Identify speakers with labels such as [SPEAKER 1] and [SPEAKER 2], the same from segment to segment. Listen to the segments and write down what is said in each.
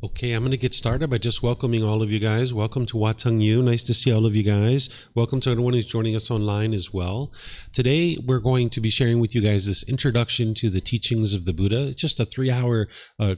[SPEAKER 1] Okay, I'm going to get started by just welcoming all of you guys. Welcome to Wat Tung. Nice to see all of you guys. Welcome to everyone who's joining us online as well. Today, we're going to be sharing with you guys this introduction to the teachings of the Buddha. It's just a 3-hour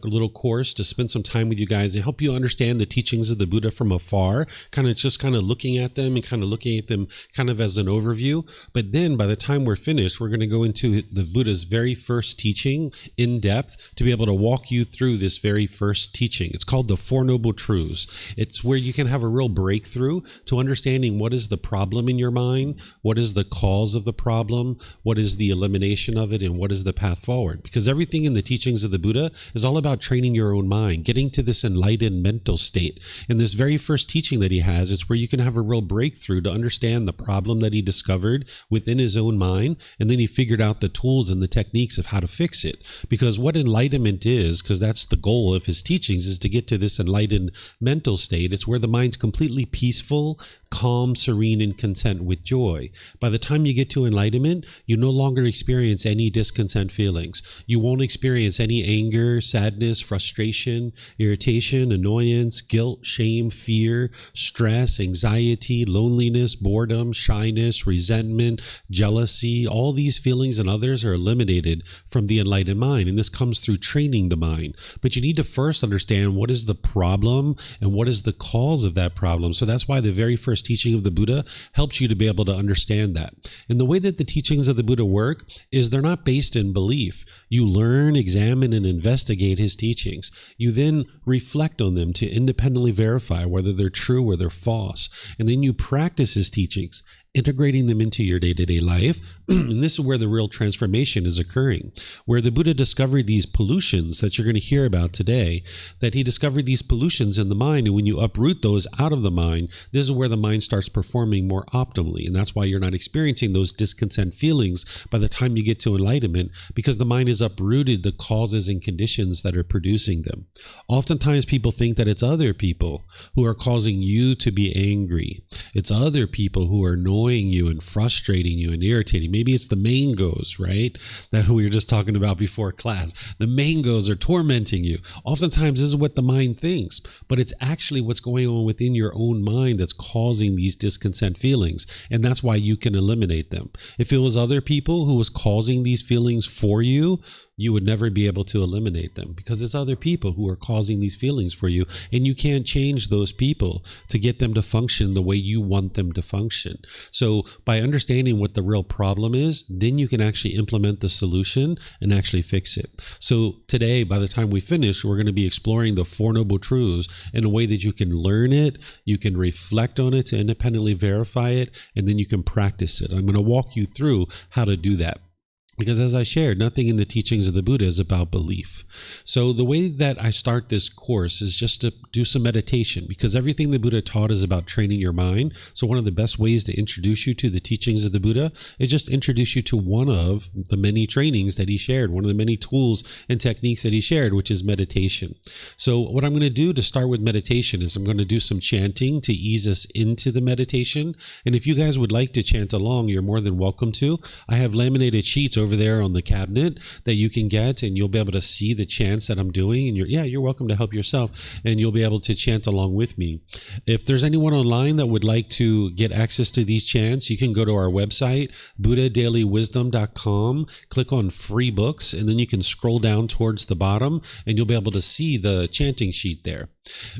[SPEAKER 1] little course to spend some time with you guys and help you understand the teachings of the Buddha from afar, kind of looking at them and kind of looking at them kind of as an overview. But then by the time we're finished, we're going to go into the Buddha's very first teaching in depth to be able to walk you through this very first teaching. It's called the Four Noble Truths. It's where you can have a real breakthrough to understanding what is the problem in your mind, what is the cause of the problem, what is the elimination of it, and what is the path forward. Because everything in the teachings of the Buddha is all about training your own mind, getting to this enlightened mental state. In this very first teaching that he has, it's where you can have a real breakthrough to understand the problem that he discovered within his own mind, and then he figured out the tools and the techniques of how to fix it. Because what enlightenment is, because that's the goal of his teachings, is to get to this enlightened mental state. It's where the mind's completely peaceful, calm, serene, and content with joy. By the time you get to enlightenment, you no longer experience any discontent feelings. You won't experience any anger, sadness, frustration, irritation, annoyance, guilt, shame, fear, stress, anxiety, loneliness, boredom, shyness, resentment, jealousy. All these feelings and others are eliminated from the enlightened mind, and this comes through training the mind. But you need to first understand what is the problem and what is the cause of that problem. So that's why the very first teaching of the Buddha helps you to be able to understand that. And the way that the teachings of the Buddha work is they're not based in belief. You learn, examine, and investigate his teachings. You then reflect on them to independently verify whether they're true or they're false. And then you practice his teachings, integrating them into your day-to-day life. And this is where the real transformation is occurring, where the Buddha discovered these pollutions that you're going to hear about today, that he discovered these pollutions in the mind. And when you uproot those out of the mind, this is where the mind starts performing more optimally. And that's why you're not experiencing those discontent feelings by the time you get to enlightenment, because the mind has uprooted the causes and conditions that are producing them. Oftentimes people think that it's other people who are causing you to be angry. It's other people who are annoying you and frustrating you and irritating. Maybe it's the mangoes, right? That we were just talking about before class. The mangoes are tormenting you. Oftentimes this is what the mind thinks, but it's actually what's going on within your own mind that's causing these discontent feelings. And that's why you can eliminate them. If it was other people who was causing these feelings for you, you would never be able to eliminate them, because it's other people who are causing these feelings for you, and you can't change those people to get them to function the way you want them to function. So by understanding what the real problem is, then you can actually implement the solution and actually fix it. So today, by the time we finish, we're going to be exploring the Four Noble Truths in a way that you can learn it, you can reflect on it to independently verify it, and then you can practice it. I'm going to walk you through how to do that. Because as I shared, nothing in the teachings of the Buddha is about belief. So the way that I start this course is just to do some meditation, because everything the Buddha taught is about training your mind. So one of the best ways to introduce you to the teachings of the Buddha is just introduce you to one of the many trainings that he shared, one of the many tools and techniques that he shared, which is meditation. So what I'm going to do to start with meditation is I'm going to do some chanting to ease us into the meditation. And if you guys would like to chant along, you're more than welcome to. I have laminated sheets over there on the cabinet that you can get, and you'll be able to see the chants that I'm doing, and you're welcome to help yourself, and you'll be able to chant along with me. If there's anyone online that would like to get access to these chants, you can go to our website, buddhadailywisdom.com, click on free books, and then you can scroll down towards the bottom and you'll be able to see the chanting sheet there.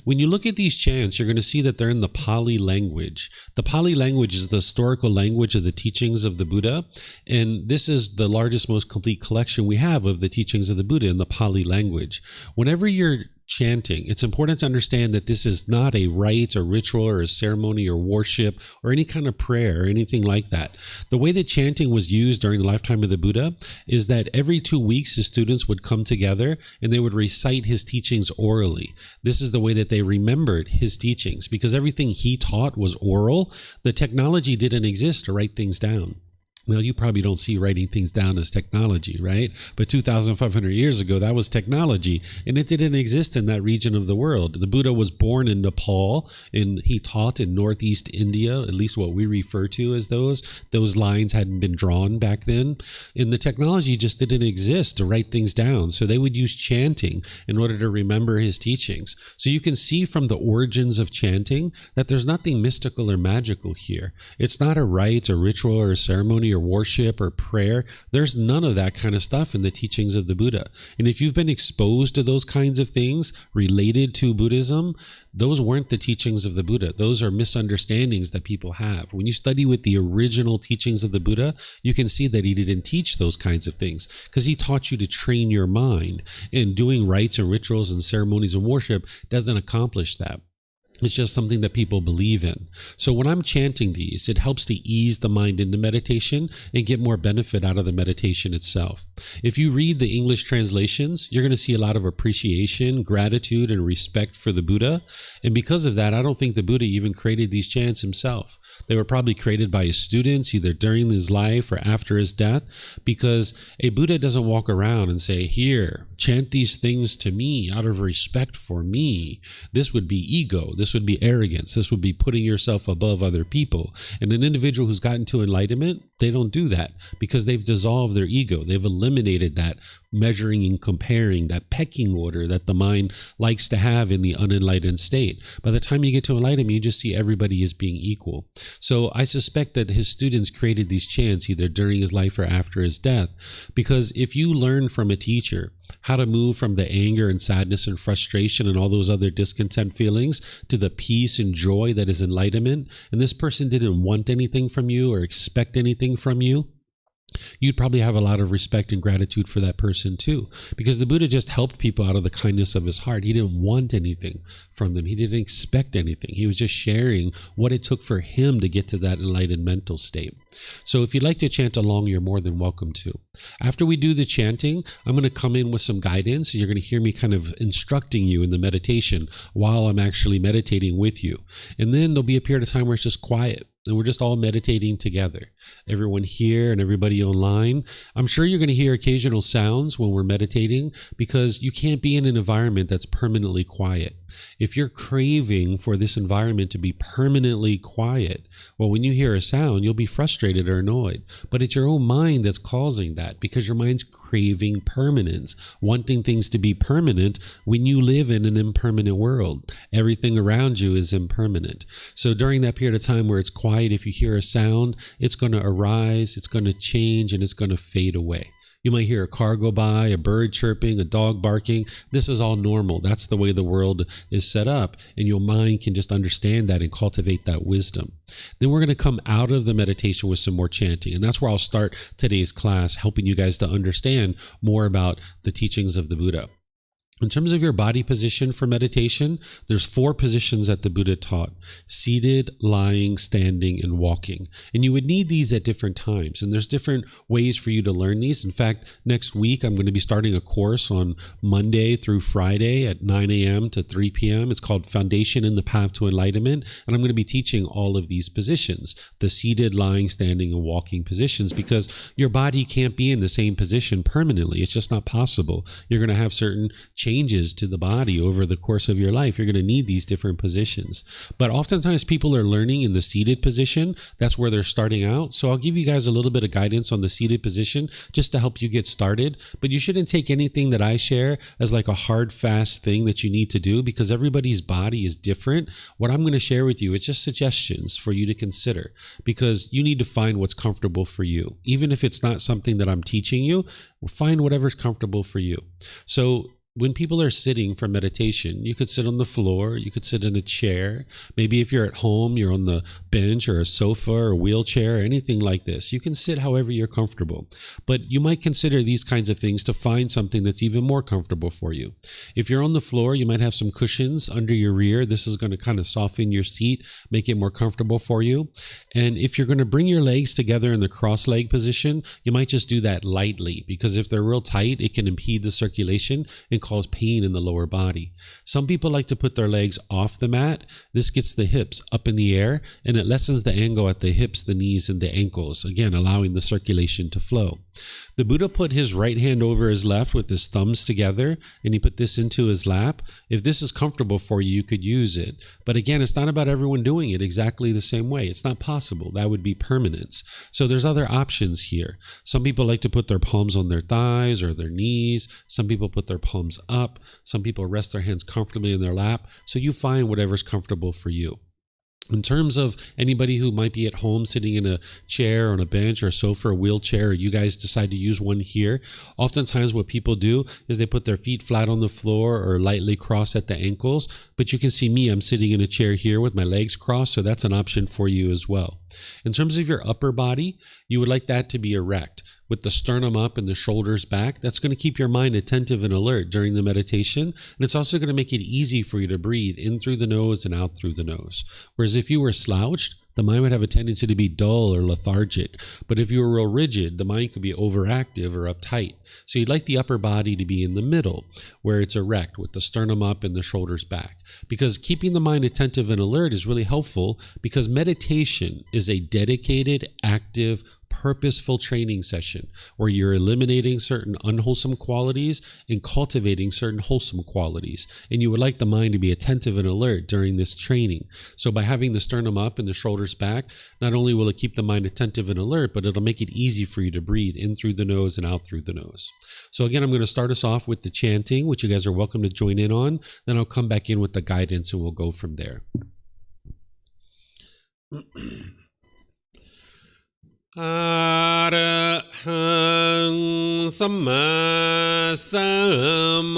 [SPEAKER 1] When you look at these chants, you're going to see that they're in the Pali language. The Pali language is the historical language of the teachings of the Buddha, and this is the largest, most complete collection we have of the teachings of the Buddha in the Pali language. Whenever you're chanting, it's important to understand that this is not a rite or ritual or a ceremony or worship or any kind of prayer or anything like that. The way that chanting was used during the lifetime of the Buddha is that every 2 weeks his students would come together and they would recite his teachings orally. This is the way that they remembered his teachings, because everything he taught was oral. The technology didn't exist to write things down. Now, you probably don't see writing things down as technology, right? But 2,500 years ago, that was technology, and it didn't exist in that region of the world. The Buddha was born in Nepal, and he taught in northeast India, at least what we refer to as those. Those lines hadn't been drawn back then, and the technology just didn't exist to write things down. So they would use chanting in order to remember his teachings. So you can see from the origins of chanting that there's nothing mystical or magical here. It's not a rite or ritual or a ceremony or worship or prayer. There's none of that kind of stuff in the teachings of the Buddha. And if you've been exposed to those kinds of things related to Buddhism, those weren't the teachings of the Buddha. Those are misunderstandings that people have. When you study with the original teachings of the Buddha, you can see that he didn't teach those kinds of things because he taught you to train your mind. And doing rites and rituals and ceremonies and worship doesn't accomplish that. It's just something that people believe in. So when I'm chanting these, it helps to ease the mind into meditation and get more benefit out of the meditation itself. If you read the English translations, you're going to see a lot of appreciation, gratitude, and respect for the Buddha. And because of that, I don't think the Buddha even created these chants himself. They were probably created by his students, either during his life or after his death, because a Buddha doesn't walk around and say, here, chant these things to me out of respect for me. This would be ego. This would be arrogance. This would be putting yourself above other people. And an individual who's gotten to enlightenment, they don't do that because they've dissolved their ego. They've eliminated that measuring and comparing, that pecking order that the mind likes to have in the unenlightened state. By the time you get to enlightenment, you just see everybody as being equal. So I suspect that his students created these chants either during his life or after his death, because if you learn from a teacher how to move from the anger and sadness and frustration and all those other discontent feelings to the peace and joy that is enlightenment, and this person didn't want anything from you or expect anything from you, you'd probably have a lot of respect and gratitude for that person too, because the Buddha just helped people out of the kindness of his heart. He didn't want anything from them. He didn't expect anything. He was just sharing what it took for him to get to that enlightened mental state. So if you'd like to chant along, you're more than welcome to. After we do the chanting, I'm going to come in with some guidance. You're going to hear me kind of instructing you in the meditation while I'm actually meditating with you. And then there'll be a period of time where it's just quiet. And we're just all meditating together. Everyone here and everybody online. I'm sure you're going to hear occasional sounds when we're meditating because you can't be in an environment that's permanently quiet. If you're craving for this environment to be permanently quiet, well, when you hear a sound, you'll be frustrated or annoyed. But it's your own mind that's causing that because your mind's craving permanence, wanting things to be permanent when you live in an impermanent world. Everything around you is impermanent. So during that period of time where it's quiet, if you hear a sound, it's going to arise, it's going to change, and it's going to fade away. You might hear a car go by, a bird chirping, a dog barking. This is all normal. That's the way the world is set up. And your mind can just understand that and cultivate that wisdom. Then we're going to come out of the meditation with some more chanting. And that's where I'll start today's class, helping you guys to understand more about the teachings of the Buddha. In terms of your body position for meditation, there's 4 positions that the Buddha taught: seated, lying, standing, and walking. And you would need these at different times. And there's different ways for you to learn these. In fact, next week, I'm going to be starting a course on Monday through Friday at 9 a.m. to 3 p.m. It's called Foundation in the Path to Enlightenment. And I'm going to be teaching all of these positions, the seated, lying, standing, and walking positions, because your body can't be in the same position permanently. It's just not possible. You're going to have certain changes to the body over the course of your life. You're going to need these different positions. But oftentimes people are learning in the seated position. That's where they're starting out. So I'll give you guys a little bit of guidance on the seated position just to help you get started. But you shouldn't take anything that I share as like a hard, fast thing that you need to do, because everybody's body is different. What I'm going to share with you, it's just suggestions for you to consider, because you need to find what's comfortable for you. Even if it's not something that I'm teaching you, find whatever's comfortable for you. So when people are sitting for meditation, you could sit on the floor, you could sit in a chair. Maybe if you're at home, you're on the bench or a sofa or a wheelchair or anything like this. You can sit however you're comfortable. But you might consider these kinds of things to find something that's even more comfortable for you. If you're on the floor, you might have some cushions under your rear. This is going to kind of soften your seat, make it more comfortable for you. And if you're going to bring your legs together in the cross-leg position, you might just do that lightly, because if they're real tight, it can impede the circulation and cause pain in the lower body. Some people like to put their legs off the mat. This gets the hips up in the air, and it lessens the angle at the hips, the knees, and the ankles, again, allowing the circulation to flow. The Buddha put his right hand over his left with his thumbs together, and he put this into his lap. If this is comfortable for you, you could use it. But again, it's not about everyone doing it exactly the same way. It's not possible. That would be permanence. So there's other options here. Some people like to put their palms on their thighs or their knees. Some people put their palms up. Some people rest their hands comfortably in their lap. So you find whatever's comfortable for you. In terms of anybody who might be at home sitting in a chair or on a bench or a sofa or wheelchair, or you guys decide to use one here, oftentimes what people do is they put their feet flat on the floor or lightly cross at the ankles. But you can see me, I'm sitting in a chair here with my legs crossed, so that's an option for you as well. In terms of your upper body, you would like that to be erect, with the sternum up and the shoulders back. That's going to keep your mind attentive and alert during the meditation. And it's also going to make it easy for you to breathe in through the nose and out through the nose. Whereas if you were slouched, the mind would have a tendency to be dull or lethargic. But if you were real rigid, the mind could be overactive or uptight. So you'd like the upper body to be in the middle, where it's erect with the sternum up and the shoulders back. Because keeping the mind attentive and alert is really helpful, because meditation is a dedicated, active, purposeful training session where you're eliminating certain unwholesome qualities and cultivating certain wholesome qualities. And you would like the mind to be attentive and alert during this training. So by having the sternum up and the shoulders back, not only will it keep the mind attentive and alert, but it'll make it easy for you to breathe in through the nose and out through the nose. So again, I'm going to start us off with the chanting, which you guys are welcome to join in on. Then I'll come back in with the guidance and we'll go from there. Arahang Samma Sambuddho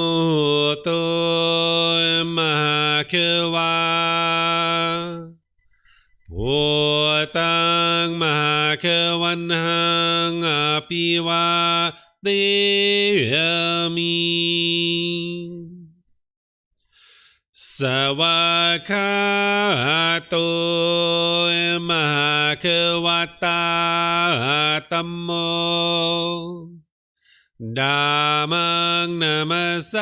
[SPEAKER 1] Mahakawa Wat Tung Mahakawanhang Apiwa Deyami Sawakato Mahakawata Tammo Dhammang Namasami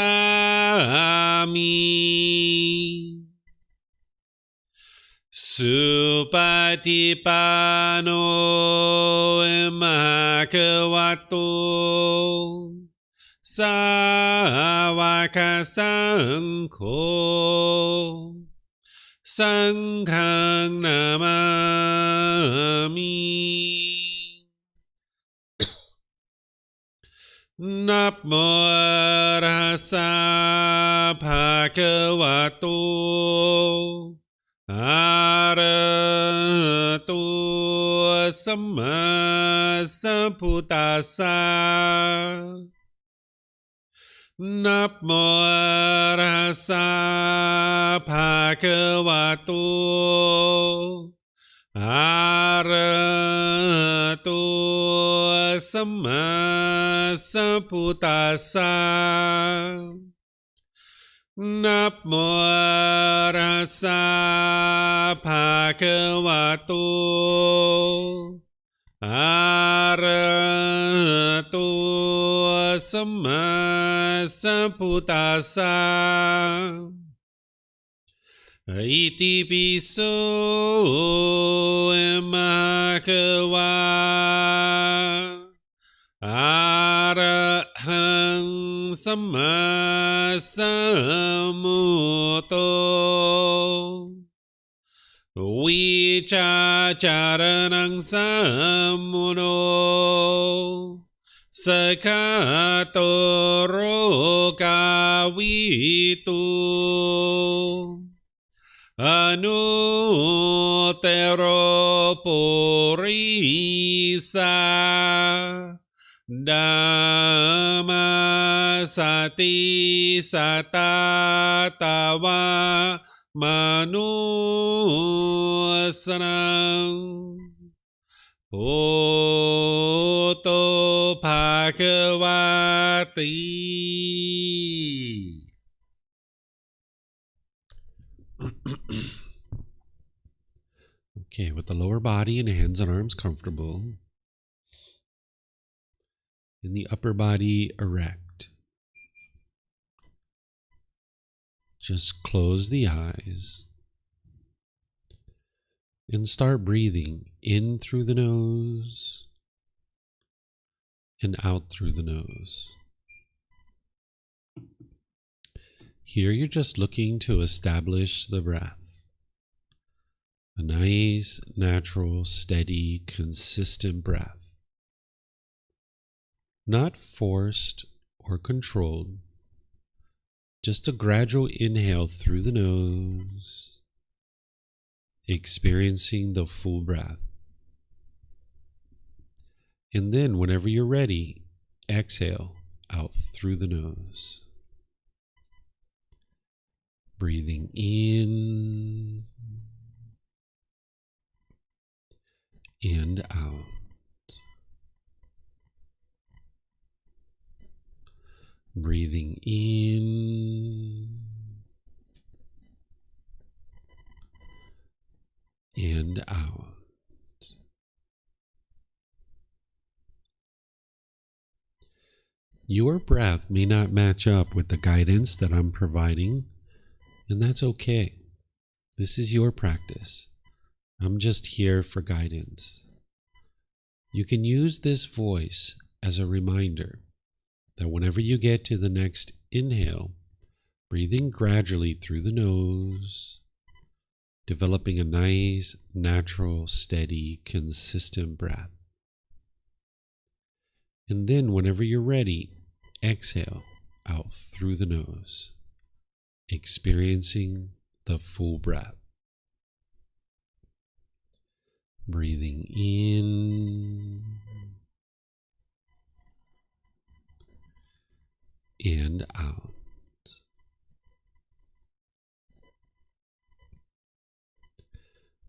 [SPEAKER 1] Supatipano Mahakavato Sawaka Sangho Sanghang Namami Namo Rasa Bhagavato Arahato Samma Sambuddhassa Namo Rasa Bhagavato Arahato Samma Sambuddhassa Namo Rasa Bhagavato Arahato Samma Sambuddhassa Iti piso Mahakawa Arahang Samma Sambuddho Vicacaranang Sammuno Sakato Rokavitu Anutero Purisa Dhamma Sati Satatawa Manusarang Bhutto Bhagavati. Okay, with the lower body and hands and arms comfortable, and the upper body erect. just close the eyes and start breathing in through the nose and out through the nose. Here you're just looking to establish the breath. A nice, natural, steady, consistent breath. Not forced or controlled. Just a gradual inhale through the nose, experiencing the full breath. And then whenever you're ready, exhale out through the nose. Breathing in and out. Breathing in and out. Your breath may not match up with the guidance that I'm providing, and that's okay. This is your practice. I'm just here for guidance. You can use this voice as a reminder that whenever you get to the next inhale, breathing gradually through the nose, developing a nice, natural, steady, consistent breath. And then whenever you're ready, exhale out through the nose, experiencing the full breath. Breathing in and out.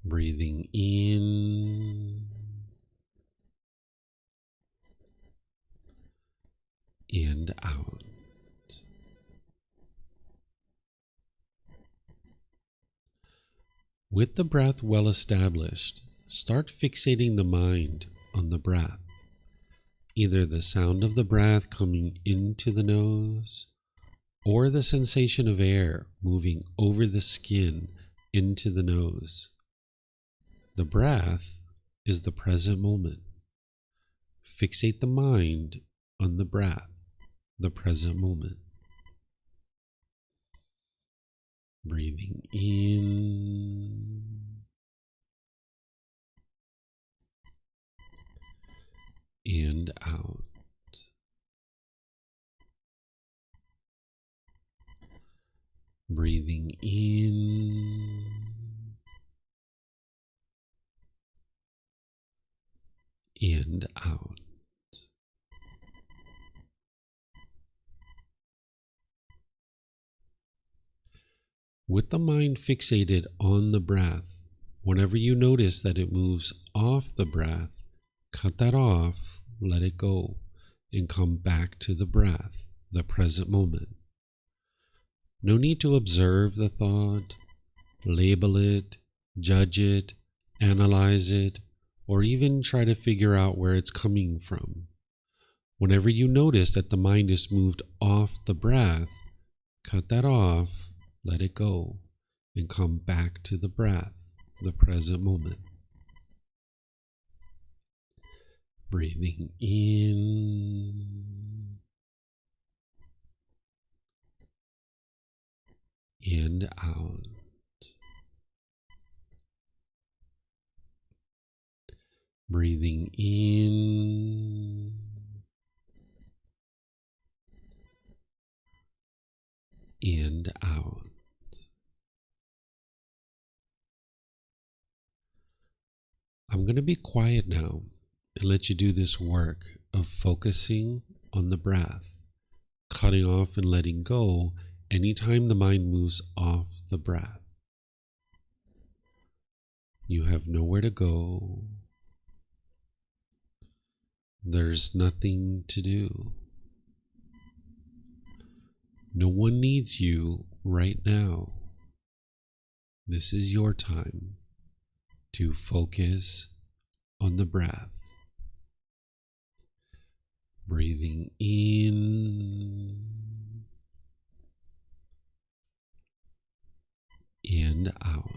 [SPEAKER 1] Breathing in and out. With the breath well established, start fixating the mind on the breath. Either the sound of the breath coming into the nose or the sensation of air moving over the skin into the nose. The breath is the present moment. Fixate the mind on the breath, the present moment. Breathing in and out. Breathing in and out. With the mind fixated on the breath, whenever you notice that it moves off the breath, cut that off, let it go, and come back to the breath, the present moment. No need to observe the thought, label it, judge it, analyze it, or even try to figure out where it's coming from. Whenever you notice that the mind is moved off the breath, cut that off, let it go, and come back to the breath, the present moment. Breathing in and out. Breathing in and out. I'm going to be quiet now and let you do this work of focusing on the breath, cutting off and letting go anytime the mind moves off the breath. You have nowhere to go. There's nothing to do. No one needs you right now. This is your time to focus on the breath. Breathing in and out.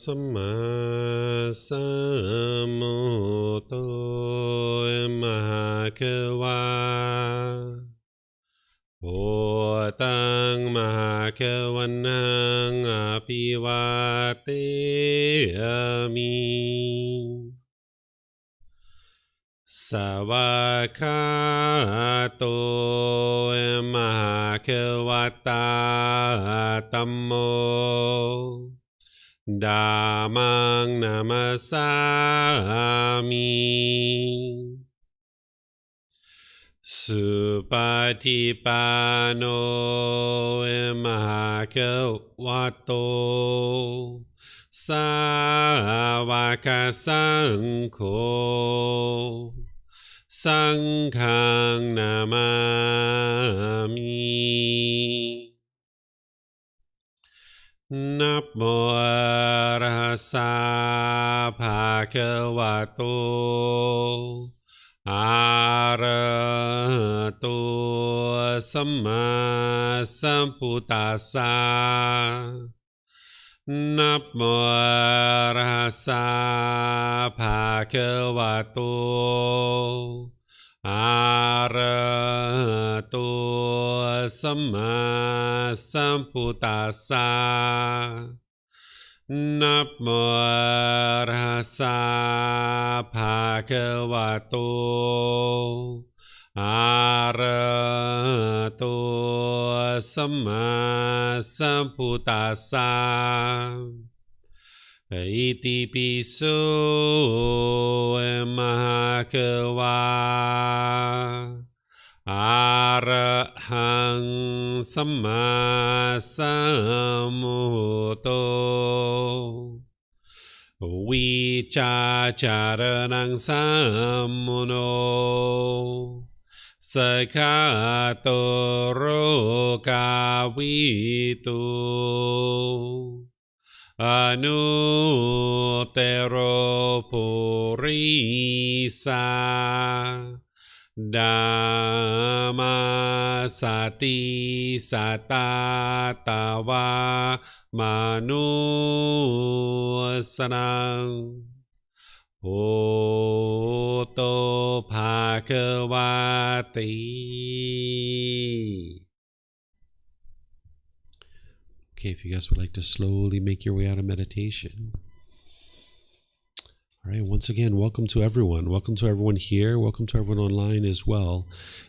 [SPEAKER 1] สัมมาสัมพุทโธมหาเขวาโอตังมหาเขวันนังอภิวาเตมิสวากขาโตมหาเขวัตตาธัมโมธัมมังนามัสสามิสุปฏิปันโนมหาเขวัตโตสาวกสังโฆสังฆังนามามินะโมตัสสะภะคะวะโตอะระหะโตสัมมาสัมพุทธัสสะนะโมตัสสะภะคะวะโตอะระหะโตสัมมาสัมพุทธัสสะนะโมตัสสะภะคะวะโตอะระหะโตสัมมาสัมพุทธัสสะอิติปิโสมหาเขวาอะระหังสัมมาสัมพุทโธวิชาจารณังสัมมุโนสกขาโตโรกาวิตุอนุเตโรปุริสาธัมมาสติสัตตาตาวามนุสนังโหโตภาควาติ Okay, if you guys would like to slowly make your way out of meditation. All right, once again, welcome to everyone. Welcome to everyone here. Welcome to everyone online as well.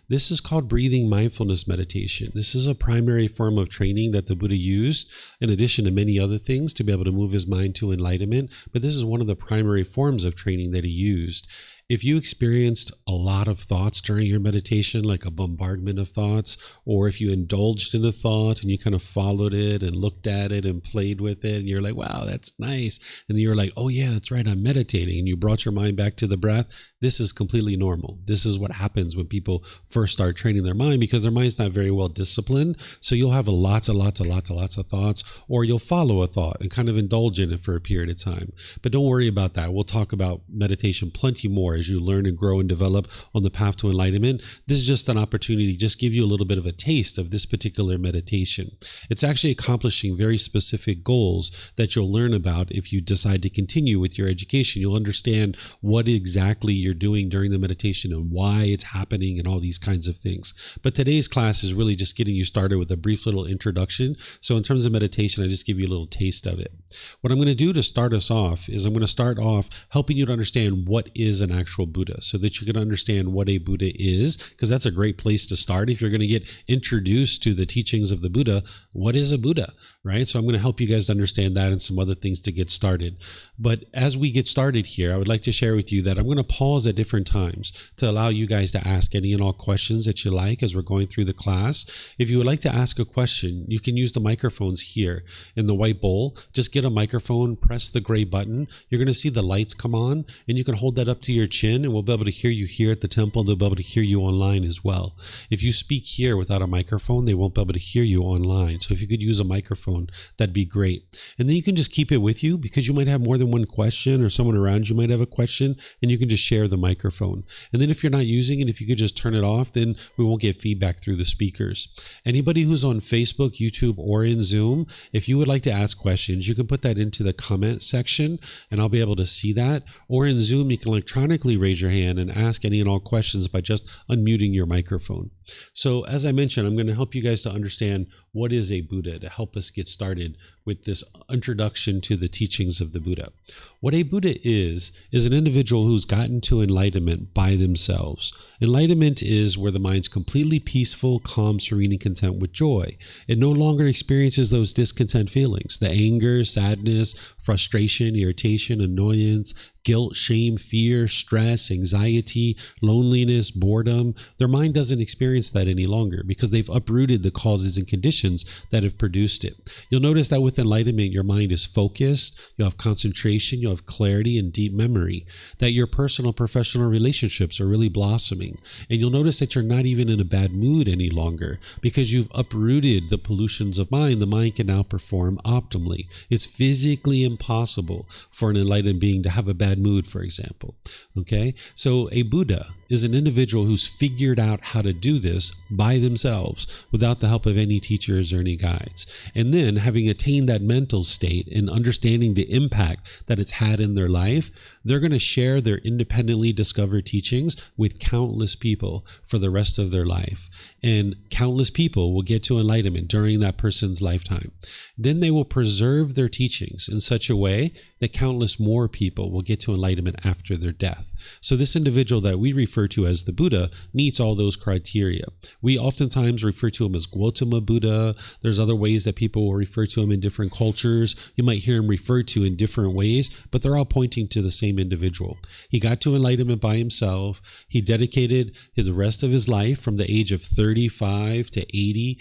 [SPEAKER 1] This is called breathing mindfulness meditation. This is a primary form of training that the Buddha used, in addition to many other things, to be able to move his mind to enlightenment. But this is one of the primary forms of training that he used. If you experienced a lot of thoughts during your meditation, like a bombardment of thoughts, or if you indulged in a thought and you kind of followed it and looked at it and played with it, and you're like, wow, that's nice. And then you're like, oh yeah, that's right, I'm meditating. And you brought your mind back to the breath. This is completely normal. This is what happens when people first start training their mind, because their mind's not very well disciplined. So you'll have lots of thoughts, or you'll follow a thought and kind of indulge in it for a period of time. But don't worry about that. We'll talk about meditation plenty more as you learn and grow and develop on the path to enlightenment. This is just an opportunity to just give you a little bit of a taste of this particular meditation. It's actually accomplishing very specific goals that you'll learn about if you decide to continue with your education. You'll understand what exactly you're doing during the meditation and why it's happening and all these kinds of things. But today's class is really just getting you started with a brief little introduction. So in terms of meditation, I just give you a little taste of it. What I'm going to do to start us off is I'm going to start off helping you to understand what is an actual Buddha, so that you can understand what a Buddha is, because that's a great place to start. If you're going to get introduced to the teachings of the Buddha, what is a Buddha, right? So I'm going to help you guys understand that and some other things to get started. But as we get started here, I would like to share with you that I'm going to pause at different times to allow you guys to ask any and all questions that you like as we're going through the class. If you would like to ask a question, you can use the microphones here in the white bowl. Just get a microphone, press the gray button. You're going to see the lights come on, and you can hold that up to your chin, and we'll be able to hear you here at the temple. They'll be able to hear you online as well. If you speak here without a microphone, they won't be able to hear you online. So if you could use a microphone, that'd be great. And then you can just keep it with you, because you might have more than one question, or someone around you might have a question, and you can just share share the microphone. And then if you're not using it, if you could just turn it off, then we won't get feedback through the speakers. Anybody who's on Facebook, YouTube, or in Zoom, if you would like to ask questions, you can put that into the comment section and I'll be able to see that. Or in Zoom, you can electronically raise your hand and ask any and all questions by just unmuting your microphone. So as I mentioned, I'm going to help you guys to understand what is a Buddha to help us get started with this introduction to the teachings of the Buddha. What a Buddha is an individual who's gotten to enlightenment by themselves. Enlightenment is where the mind's completely peaceful, calm, serene, and content with joy. It no longer experiences those discontent feelings, the anger, sadness, frustration, irritation, annoyance, guilt, shame, fear, stress, anxiety, loneliness, boredom. Their mind doesn't experience that any longer because they've uprooted the causes and conditions that have produced it. You'll notice that with enlightenment, your mind is focused, you'll have concentration, you'll have clarity and deep memory, that your personal, professional relationships are really blossoming. And you'll notice that you're not even in a bad mood any longer because you've uprooted the pollutions of mind. The mind can now perform optimally. It's physically impossible for an enlightened being to have a bad mood, for example. Okay, so a Buddha is an individual who's figured out how to do this by themselves without the help of any teachers or any guides. And then, having attained that mental state and understanding the impact that it's had in their life, they're going to share their independently discovered teachings with countless people for the rest of their life. And countless people will get to enlightenment during that person's lifetime. Then they will preserve their teachings in such a way that countless more people will get to enlightenment after their death. So this individual that we refer to as the Buddha meets all those criteria. We oftentimes refer to him as Gotama Buddha. There's other ways that people will refer to him in different cultures. You might hear him referred to in different ways, but they're all pointing to the same individual. He got to enlightenment by himself. He dedicated the rest of his life from the age of 35 to 80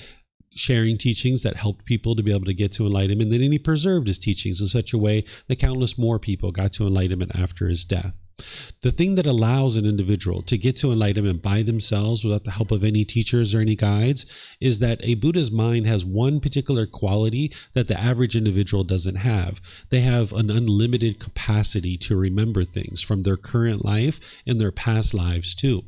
[SPEAKER 1] sharing teachings that helped people to be able to get to enlightenment. And then he preserved his teachings in such a way that countless more people got to enlightenment after his death. The thing that allows an individual to get to enlightenment by themselves without the help of any teachers or any guides is that a Buddha's mind has one particular quality that the average individual doesn't have. They have an unlimited capacity to remember things from their current life and their past lives too.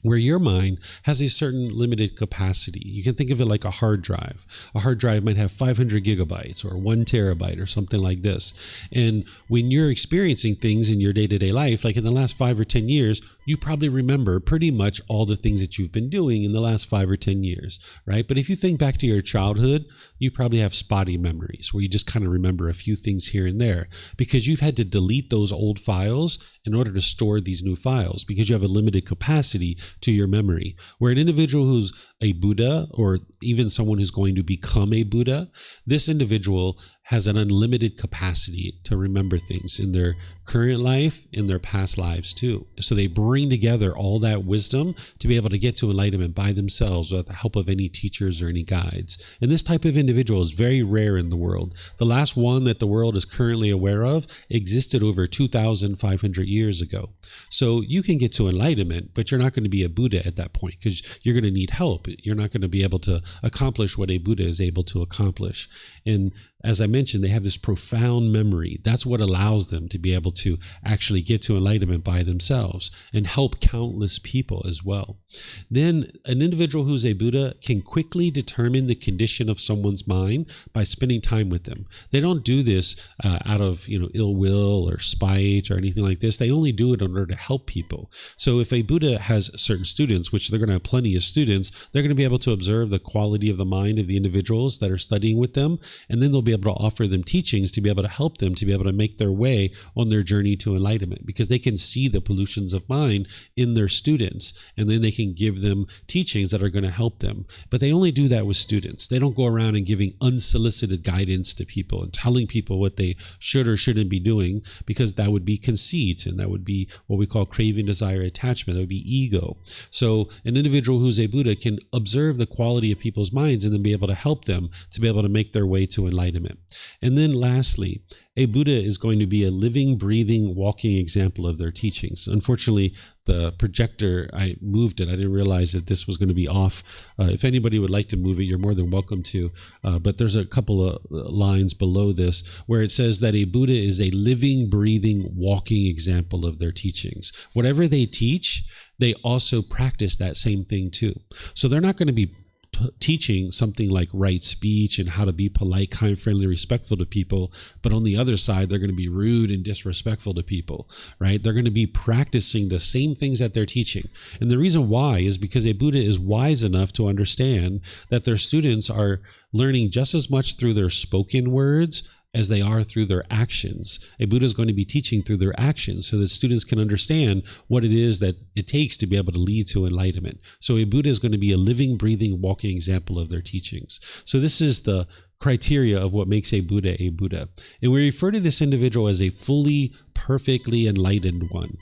[SPEAKER 1] Where your mind has a certain limited capacity. You can think of it like a hard drive. A hard drive might have 500 gigabytes or 1 terabyte or something like this. And when you're experiencing things in your day-to-day life, like in the last 5 or 10 years, you probably remember pretty much all the things that you've been doing in the last 5 or 10 years, right? But if you think back to your childhood, you probably have spotty memories where you just kind of remember a few things here and there because you've had to delete those old files in order to store these new files because you have a limited capacity to your memory. Where an individual who's a Buddha or even someone who's going to become a Buddha, this individual has an unlimited capacity to remember things in their current life, in their past lives too. So they bring together all that wisdom to be able to get to enlightenment by themselves without the help of any teachers or any guides. And this type of individual is very rare in the world. The last one that the world is currently aware of existed over 2,500 years ago. So you can get to enlightenment, but you're not going to be a Buddha at that point because you're going to need help. You're not going to be able to accomplish what a Buddha is able to accomplish. And as I mentioned, they have this profound memory. That's what allows them to be able to actually get to enlightenment by themselves and help countless people as well. Then an individual who's a Buddha can quickly determine the condition of someone's mind by spending time with them. They don't do this out of ill will or spite or anything like this. They only do it in order to help people. So if a Buddha has certain students, which they're going to have plenty of students, they're going to be able to observe the quality of the mind of the individuals that are studying with them, and then they'll be able to offer them teachings to be able to help them to be able to make their way on their journey to enlightenment because they can see the pollutions of mind in their students, and then they can give them teachings that are going to help them. But they only do that with students. They don't go around and giving unsolicited guidance to people and telling people what they should or shouldn't be doing because that would be conceit and that would be what we call craving, desire, attachment. That would be ego. So an individual who's a Buddha can observe the quality of people's minds and then be able to help them to be able to make their way to enlightenment. And then lastly, a Buddha is going to be a living, breathing, walking example of their teachings. Unfortunately, the projector, I moved it. I didn't realize that this was going to be off. If anybody would like to move it, you're more than welcome to. But there's a couple of lines below this where it says that a Buddha is a living, breathing, walking example of their teachings. Whatever they teach, they also practice that same thing too. So they're not going to be teaching something like right speech and how to be polite, kind, friendly, respectful to people, but on the other side, they're going to be rude and disrespectful to people, right? They're going to be practicing the same things that they're teaching. And the reason why is because a Buddha is wise enough to understand that their students are learning just as much through their spoken words as they are through their actions. A Buddha is going to be teaching through their actions so that students can understand what it is that it takes to be able to lead to enlightenment. So a Buddha is going to be a living, breathing, walking example of their teachings. So this is the criteria of what makes a Buddha a Buddha. And we refer to this individual as a fully, perfectly enlightened one.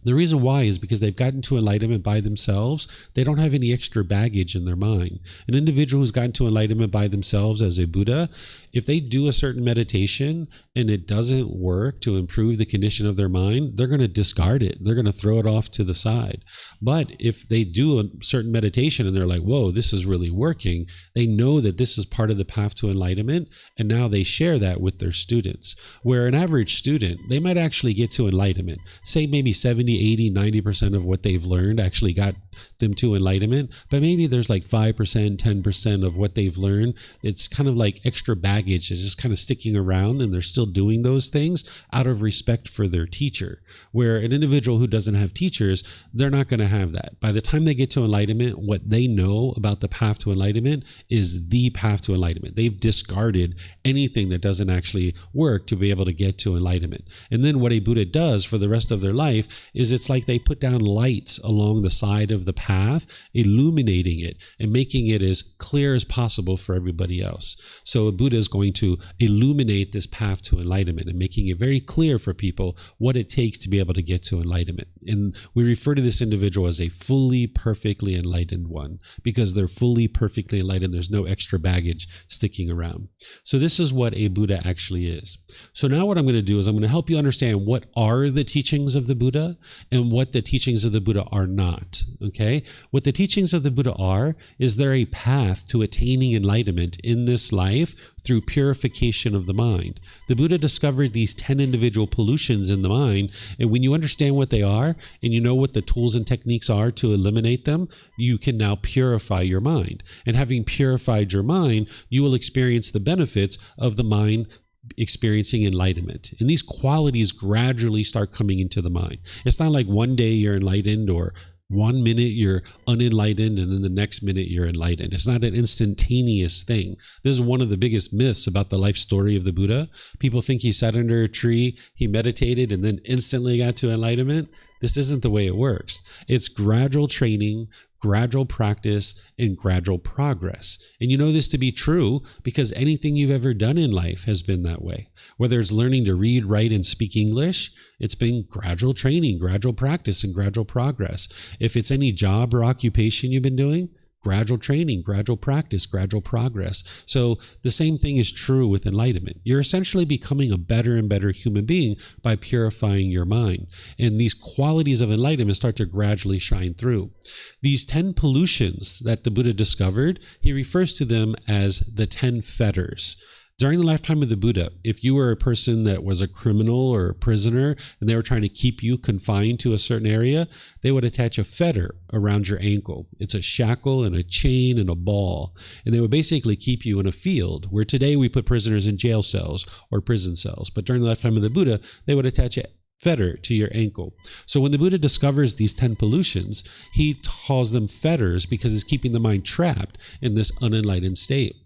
[SPEAKER 1] The reason why is because they've gotten to enlightenment by themselves. They don't have any extra baggage in their mind. An individual who's gotten to enlightenment by themselves as a Buddha, if they do a certain meditation and it doesn't work to improve the condition of their mind, they're going to discard it. They're going to throw it off to the side. But if they do a certain meditation and they're like, whoa, this is really working, they know that this is part of the path to enlightenment, and now they share that with their students. Where an average student, they might actually get to enlightenment, say maybe 70, 80, 90% of what they've learned actually got them to enlightenment, but maybe there's like 5%, 10% of what they've learned. It's kind of like extra baggage is just kind of sticking around, and they're still doing those things out of respect for their teacher. Where an individual who doesn't have teachers, they're not going to have that. By the time they get to enlightenment, what they know about the path to enlightenment is the path to enlightenment. They've discarded anything that doesn't actually work to be able to get to enlightenment. And then what a Buddha does for the rest of their life is it's like they put down lights along the side of the path, illuminating it and making it as clear as possible for everybody else. So a Buddha is going to illuminate this path to enlightenment and making it very clear for people what it takes to be able to get to enlightenment. And we refer to this individual as a fully, perfectly enlightened one because they're fully, perfectly enlightened. There's no extra baggage sticking around. So this is what a Buddha actually is. So now what I'm going to do is I'm going to help you understand what are the teachings of the Buddha and what the teachings of the Buddha are not. Okay? What the teachings of the Buddha are is they're a path to attaining enlightenment in this life through purification of the mind. The Buddha discovered these 10 individual pollutions in the mind, and when you understand what they are and you know what the tools and techniques are to eliminate them, you can now purify your mind. And having purified your mind, you will experience the benefits of the mind experiencing enlightenment. And these qualities gradually start coming into the mind. It's not like one day you're enlightened or 1 minute you're unenlightened and then the next minute you're enlightened. It's not an instantaneous thing. This is one of the biggest myths about the life story of the Buddha. People think he sat under a tree, he meditated, and then instantly got to enlightenment. This isn't the way it works. It's gradual training, gradual practice, and gradual progress. And you know this to be true because anything you've ever done in life has been that way. Whether it's learning to read, write, and speak English, it's been gradual training, gradual practice, and gradual progress. If it's any job or occupation you've been doing, gradual training, gradual practice, gradual progress. So the same thing is true with enlightenment. You're essentially becoming a better and better human being by purifying your mind. And these qualities of enlightenment start to gradually shine through. These 10 pollutions that the Buddha discovered, he refers to them as the 10 fetters. During the lifetime of the Buddha, if you were a person that was a criminal or a prisoner and they were trying to keep you confined to a certain area, they would attach a fetter around your ankle. It's a shackle and a chain and a ball. And they would basically keep you in a field where today we put prisoners in jail cells or prison cells. But during the lifetime of the Buddha, they would attach a fetter to your ankle. So when the Buddha discovers these 10 pollutions, he calls them fetters because it's keeping the mind trapped in this unenlightened state,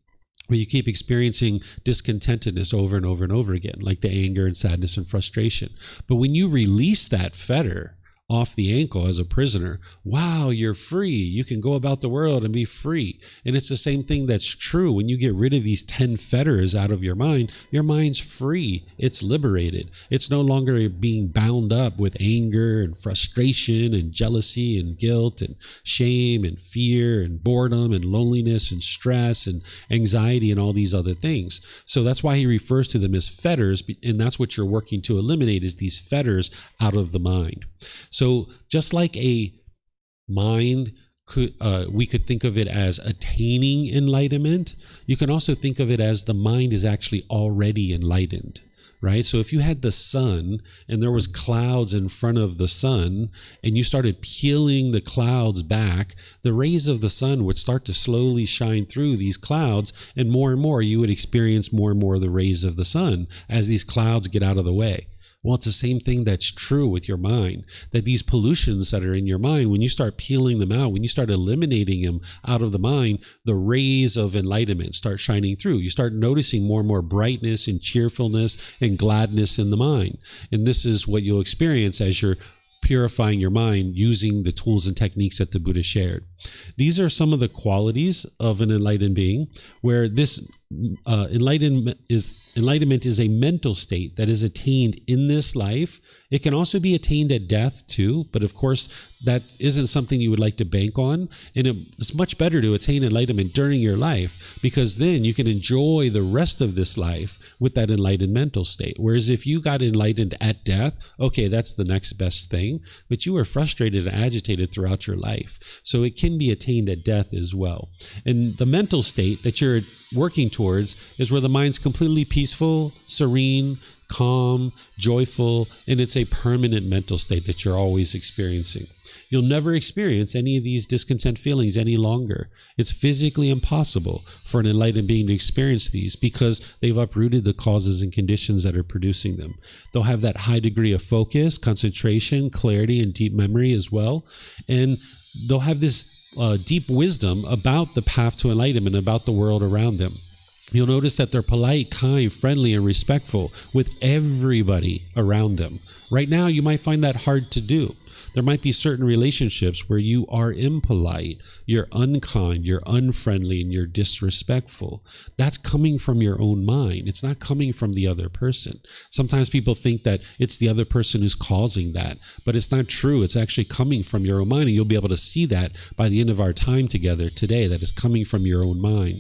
[SPEAKER 1] where you keep experiencing discontentedness over and over and over again, like the anger and sadness and frustration. But when you release that fetter off the ankle as a prisoner, wow, you're free. You can go about the world and be free. And it's the same thing that's true. When you get rid of these 10 fetters out of your mind's free. It's liberated. It's no longer being bound up with anger and frustration and jealousy and guilt and shame and fear and boredom and loneliness and stress and anxiety and all these other things. So that's why he refers to them as fetters, and that's what you're working to eliminate is these fetters out of the mind. So So just like a mind, we could think of it as attaining enlightenment. You can also think of it as the mind is actually already enlightened, right? So if you had the sun and there was clouds in front of the sun and you started peeling the clouds back, the rays of the sun would start to slowly shine through these clouds, and more you would experience more and more of the rays of the sun as these clouds get out of the way. Well, it's the same thing that's true with your mind, that these pollutions that are in your mind, when you start peeling them out, when you start eliminating them out of the mind, the rays of enlightenment start shining through. You start noticing more and more brightness and cheerfulness and gladness in the mind. And this is what you'll experience as you're purifying your mind using the tools and techniques that the Buddha shared. These are some of the qualities of an enlightened being, where this enlightenment is a mental state that is attained in this life. It can also be attained at death too, but of course that isn't something you would like to bank on. And it's much better to attain enlightenment during your life, because then you can enjoy the rest of this life with that enlightened mental state. Whereas if you got enlightened at death, okay, that's the next best thing, but you were frustrated and agitated throughout your life. So it can be attained at death as well. And the mental state that you're working towards is where the mind's completely peaceful, serene, calm, joyful, and it's a permanent mental state that you're always experiencing. You'll never experience any of these discontent feelings any longer. It's physically impossible for an enlightened being to experience these because they've uprooted the causes and conditions that are producing them. They'll have that high degree of focus, concentration, clarity, and deep memory as well. And they'll have this deep wisdom about the path to enlightenment, about the world around them. You'll notice that they're polite, kind, friendly, and respectful with everybody around them. Right now, you might find that hard to do. There might be certain relationships where you are impolite, you're unkind, you're unfriendly, and you're disrespectful. That's coming from your own mind. It's not coming from the other person. Sometimes people think that it's the other person who's causing that, but it's not true. It's actually coming from your own mind, and you'll be able to see that by the end of our time together today, that it's coming from your own mind.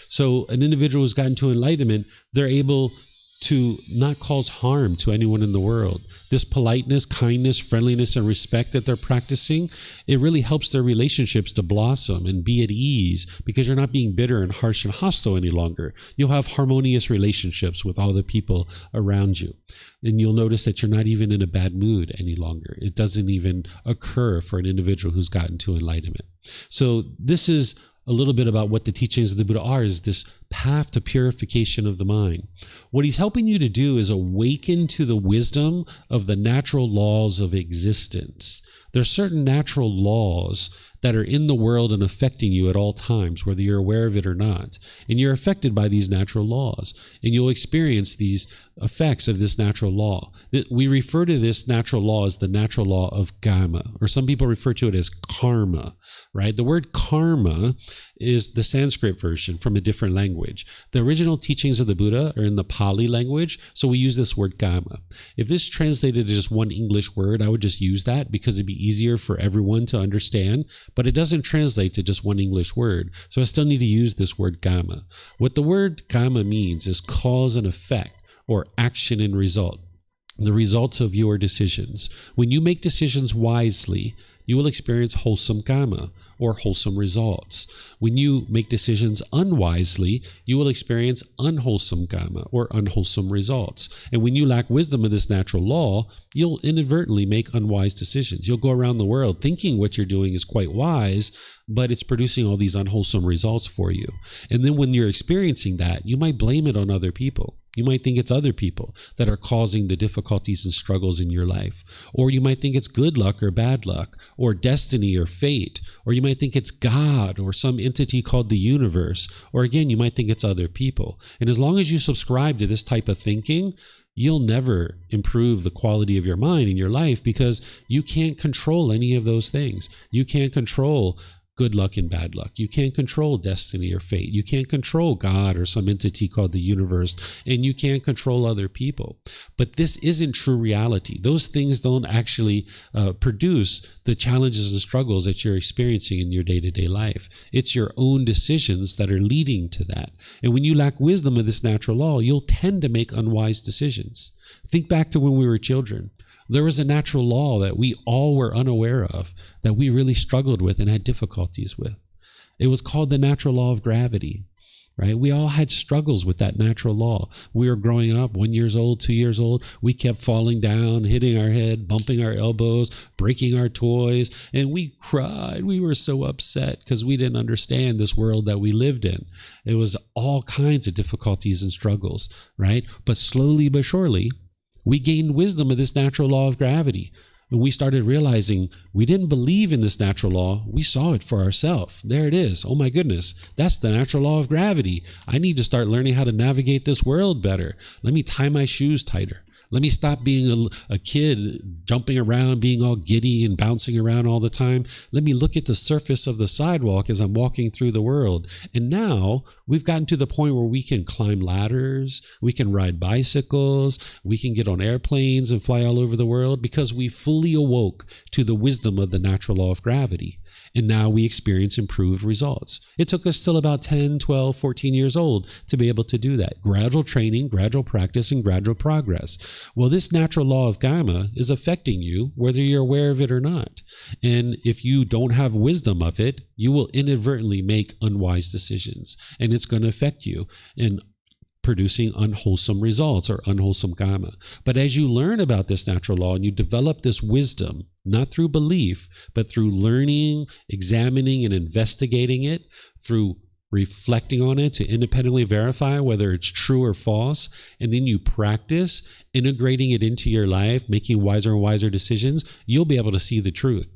[SPEAKER 1] So an individual who's gotten to enlightenment, they're able to not cause harm to anyone in the world. This politeness, kindness, friendliness, and respect that they're practicing, it really helps their relationships to blossom and be at ease, because you're not being bitter and harsh and hostile any longer. You'll have harmonious relationships with all the people around you. And you'll notice that you're not even in a bad mood any longer. It doesn't even occur for an individual who's gotten to enlightenment. So this is a little bit about what the teachings of the Buddha are, is this path to purification of the mind. What he's helping you to do is awaken to the wisdom of the natural laws of existence. There are certain natural laws that are in the world and affecting you at all times, whether you're aware of it or not. And you're affected by these natural laws, and you'll experience these effects of this natural law. We refer to this natural law as the natural law of Gotama, or some people refer to it as karma, right? The word karma is the Sanskrit version from a different language. The original teachings of the Buddha are in the Pali language, so we use this word Gotama. If this translated to just one English word, I would just use that because it'd be easier for everyone to understand, but it doesn't translate to just one English word, so I still need to use this word Gotama. What the word Gotama means is cause and effect, or action and result, the results of your decisions. When you make decisions wisely, you will experience wholesome Gotama, or wholesome results. When you make decisions unwisely, you will experience unwholesome Gotama, or unwholesome results. And when you lack wisdom of this natural law, you'll inadvertently make unwise decisions. You'll go around the world thinking what you're doing is quite wise, but it's producing all these unwholesome results for you. And then when you're experiencing that, you might blame it on other people. You might think it's other people that are causing the difficulties and struggles in your life. Or you might think it's good luck or bad luck, or destiny or fate. Or you might think it's God or some entity called the universe. Or again, you might think it's other people. And as long as you subscribe to this type of thinking, you'll never improve the quality of your mind in your life, because you can't control any of those things. You can't control good luck and bad luck. You can't control destiny or fate. You can't control God or some entity called the universe, and you can't control other people. But this isn't true reality. Those things don't actually produce the challenges and struggles that you're experiencing in your day-to-day life. It's your own decisions that are leading to that. And when you lack wisdom of this natural law, you'll tend to make unwise decisions. Think back to when we were children. There was a natural law that we all were unaware of, that we really struggled with and had difficulties with. It was called the natural law of gravity, right? We all had struggles with that natural law. We were growing up, 1 year old, 2 years old. We kept falling down, hitting our head, bumping our elbows, breaking our toys, and we cried. We were so upset because we didn't understand this world that we lived in. It was all kinds of difficulties and struggles, right? But slowly but surely, we gained wisdom of this natural law of gravity. And we started realizing we didn't believe in this natural law. We saw it for ourselves. There it is. Oh my goodness. That's the natural law of gravity. I need to start learning how to navigate this world better. Let me tie my shoes tighter. Let me stop being a kid jumping around, being all giddy and bouncing around all the time. Let me look at the surface of the sidewalk as I'm walking through the world. And now we've gotten to the point where we can climb ladders, we can ride bicycles, we can get on airplanes and fly all over the world because we fully awoke to the wisdom of the natural law of gravity. And now we experience improved results. It took us till about 10, 12, 14 years old to be able to do that. Gradual training, gradual practice, and gradual progress. Well, this natural law of Gotama is affecting you whether you're aware of it or not. And if you don't have wisdom of it, you will inadvertently make unwise decisions. And it's going to affect you in producing unwholesome results or unwholesome karma. But as you learn about this natural law and you develop this wisdom, not through belief, but through learning, examining, and investigating it, through reflecting on it to independently verify whether it's true or false, and then you practice integrating it into your life, making wiser and wiser decisions, you'll be able to see the truth.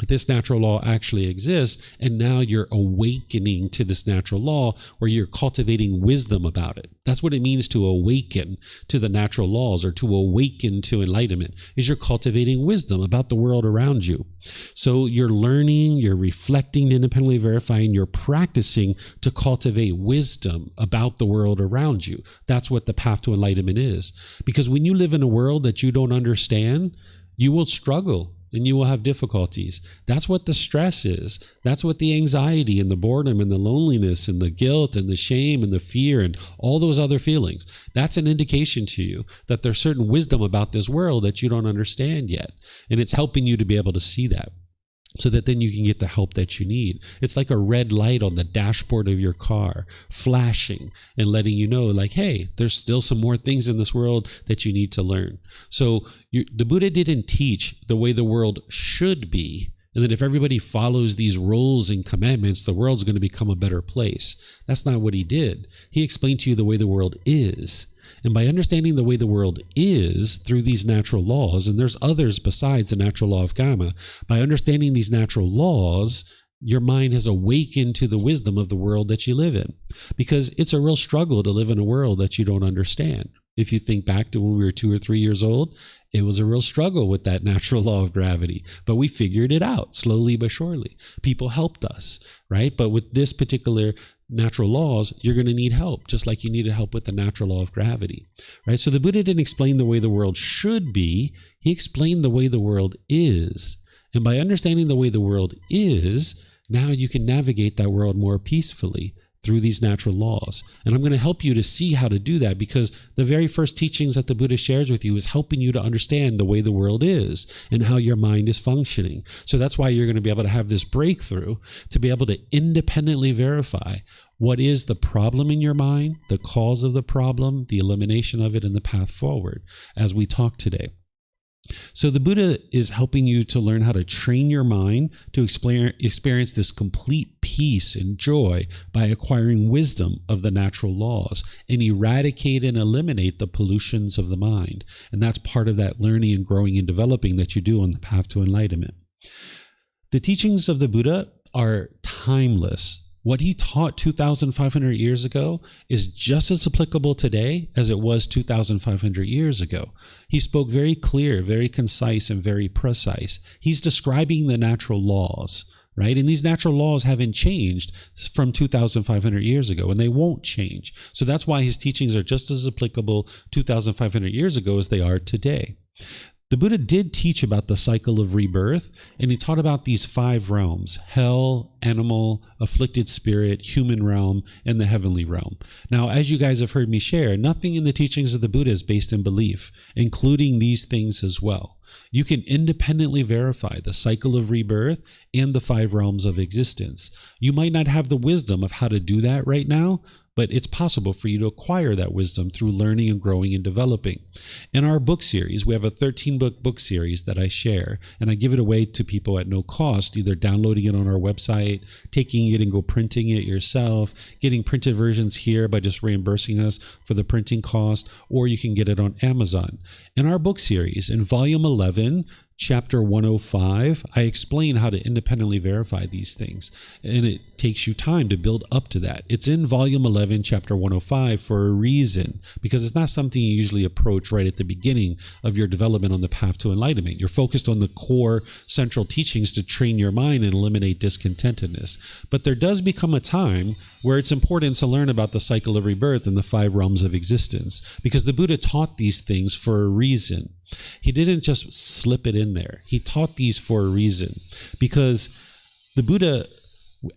[SPEAKER 1] This natural law actually exists, and now you're awakening to this natural law where you're cultivating wisdom about it. That's what it means to awaken to the natural laws, or to awaken to enlightenment, is you're cultivating wisdom about the world around you. So you're learning, you're reflecting, independently verifying, you're practicing to cultivate wisdom about the world around you. That's what the path to enlightenment is. Because when you live in a world that you don't understand, you will struggle. And you will have difficulties. That's what the stress is. That's what the anxiety and the boredom and the loneliness and the guilt and the shame and the fear and all those other feelings. That's an indication to you that there's certain wisdom about this world that you don't understand yet. And it's helping you to be able to see that, so that then you can get the help that you need. It's like a red light on the dashboard of your car, flashing and letting you know, like, hey, there's still some more things in this world that you need to learn. So the Buddha didn't teach the way the world should be, and that if everybody follows these rules and commandments, the world's going to become a better place. That's not what he did. He explained to you the way the world is. And by understanding the way the world is through these natural laws, and there's others besides the natural law of Gotama, by understanding these natural laws, your mind has awakened to the wisdom of the world that you live in. Because it's a real struggle to live in a world that you don't understand. If you think back to when we were 2 or 3 years old, it was a real struggle with that natural law of gravity. But we figured it out slowly but surely. People helped us, right? But with this particular natural laws, you're going to need help, just like you needed help with the natural law of gravity, right? So the Buddha didn't explain the way the world should be. He explained the way the world is. And by understanding the way the world is, now you can navigate that world more peacefully through these natural laws. And I'm going to help you to see how to do that, because the very first teachings that the Buddha shares with you is helping you to understand the way the world is and how your mind is functioning. So that's why you're going to be able to have this breakthrough, to be able to independently verify what is the problem in your mind, the cause of the problem, the elimination of it, and the path forward, as we talk today. So the Buddha is helping you to learn how to train your mind to experience this complete peace and joy by acquiring wisdom of the natural laws and eradicate and eliminate the pollutions of the mind. And that's part of that learning and growing and developing that you do on the path to enlightenment. The teachings of the Buddha are timeless. What he taught 2,500 years ago is just as applicable today as it was 2,500 years ago. He spoke very clear, very concise, and very precise. He's describing the natural laws, right? And these natural laws haven't changed from 2,500 years ago, and they won't change. So that's why his teachings are just as applicable 2,500 years ago as they are today. The Buddha did teach about the cycle of rebirth, and he taught about these 5 realms: hell, animal, afflicted spirit, human realm, and the heavenly realm. Now, as you guys have heard me share, nothing in the teachings of the Buddha is based in belief, including these things as well. You can independently verify the cycle of rebirth and the 5 realms of existence. You might not have the wisdom of how to do that right now, but it's possible for you to acquire that wisdom through learning and growing and developing. In our book series, we have a 13-book series that I share, and I give it away to people at no cost, either downloading it on our website, taking it and go printing it yourself, getting printed versions here by just reimbursing us for the printing cost, or you can get it on Amazon. In our book series, in volume 11, Chapter 105, I explain how to independently verify these things, and it takes you time to build up to that. It's in volume 11, chapter 105 for a reason, because it's not something you usually approach right at the beginning of your development on the path to enlightenment. You're focused on the core central teachings to train your mind and eliminate discontentedness. But there does become a time where it's important to learn about the cycle of rebirth and the 5 realms of existence, because the Buddha taught these things for a reason. He didn't just slip it in there. He taught these for a reason, because the Buddha,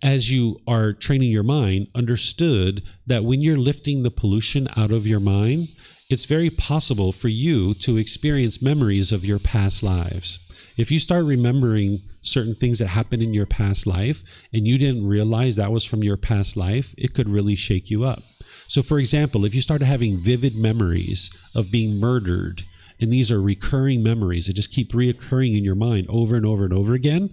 [SPEAKER 1] as you are training your mind, understood that when you're lifting the pollution out of your mind, it's very possible for you to experience memories of your past lives. If you start remembering certain things that happened in your past life and you didn't realize that was from your past life, it could really shake you up. So for example, if you started having vivid memories of being murdered, and these are recurring memories that just keep reoccurring in your mind over and over and over again,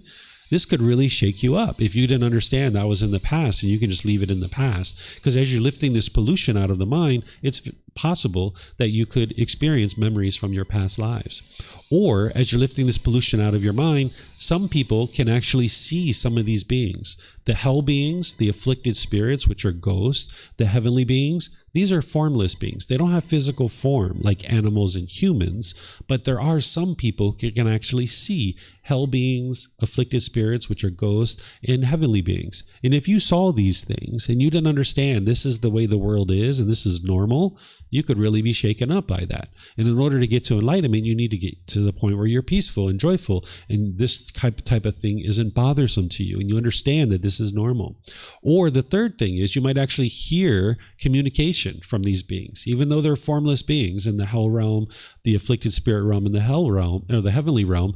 [SPEAKER 1] this could really shake you up if you didn't understand that was in the past and you can just leave it in the past. Because as you're lifting this pollution out of the mind, it's possible that you could experience memories from your past lives. Or as you're lifting this pollution out of your mind, some people can actually see some of these beings. The hell beings, the afflicted spirits, which are ghosts, the heavenly beings, these are formless beings. They don't have physical form like animals and humans, but there are some people who can actually see hell beings, afflicted spirits, which are ghosts, and heavenly beings. And if you saw these things and you didn't understand this is the way the world is and this is normal, you could really be shaken up by that. And in order to get to enlightenment, you need to get to the point where you're peaceful and joyful, and this type of thing isn't bothersome to you, and you understand that this is normal. Or the third thing is you might actually hear communication from these beings, even though they're formless beings in the hell realm, the afflicted spirit realm, and the hell realm, or the heavenly realm.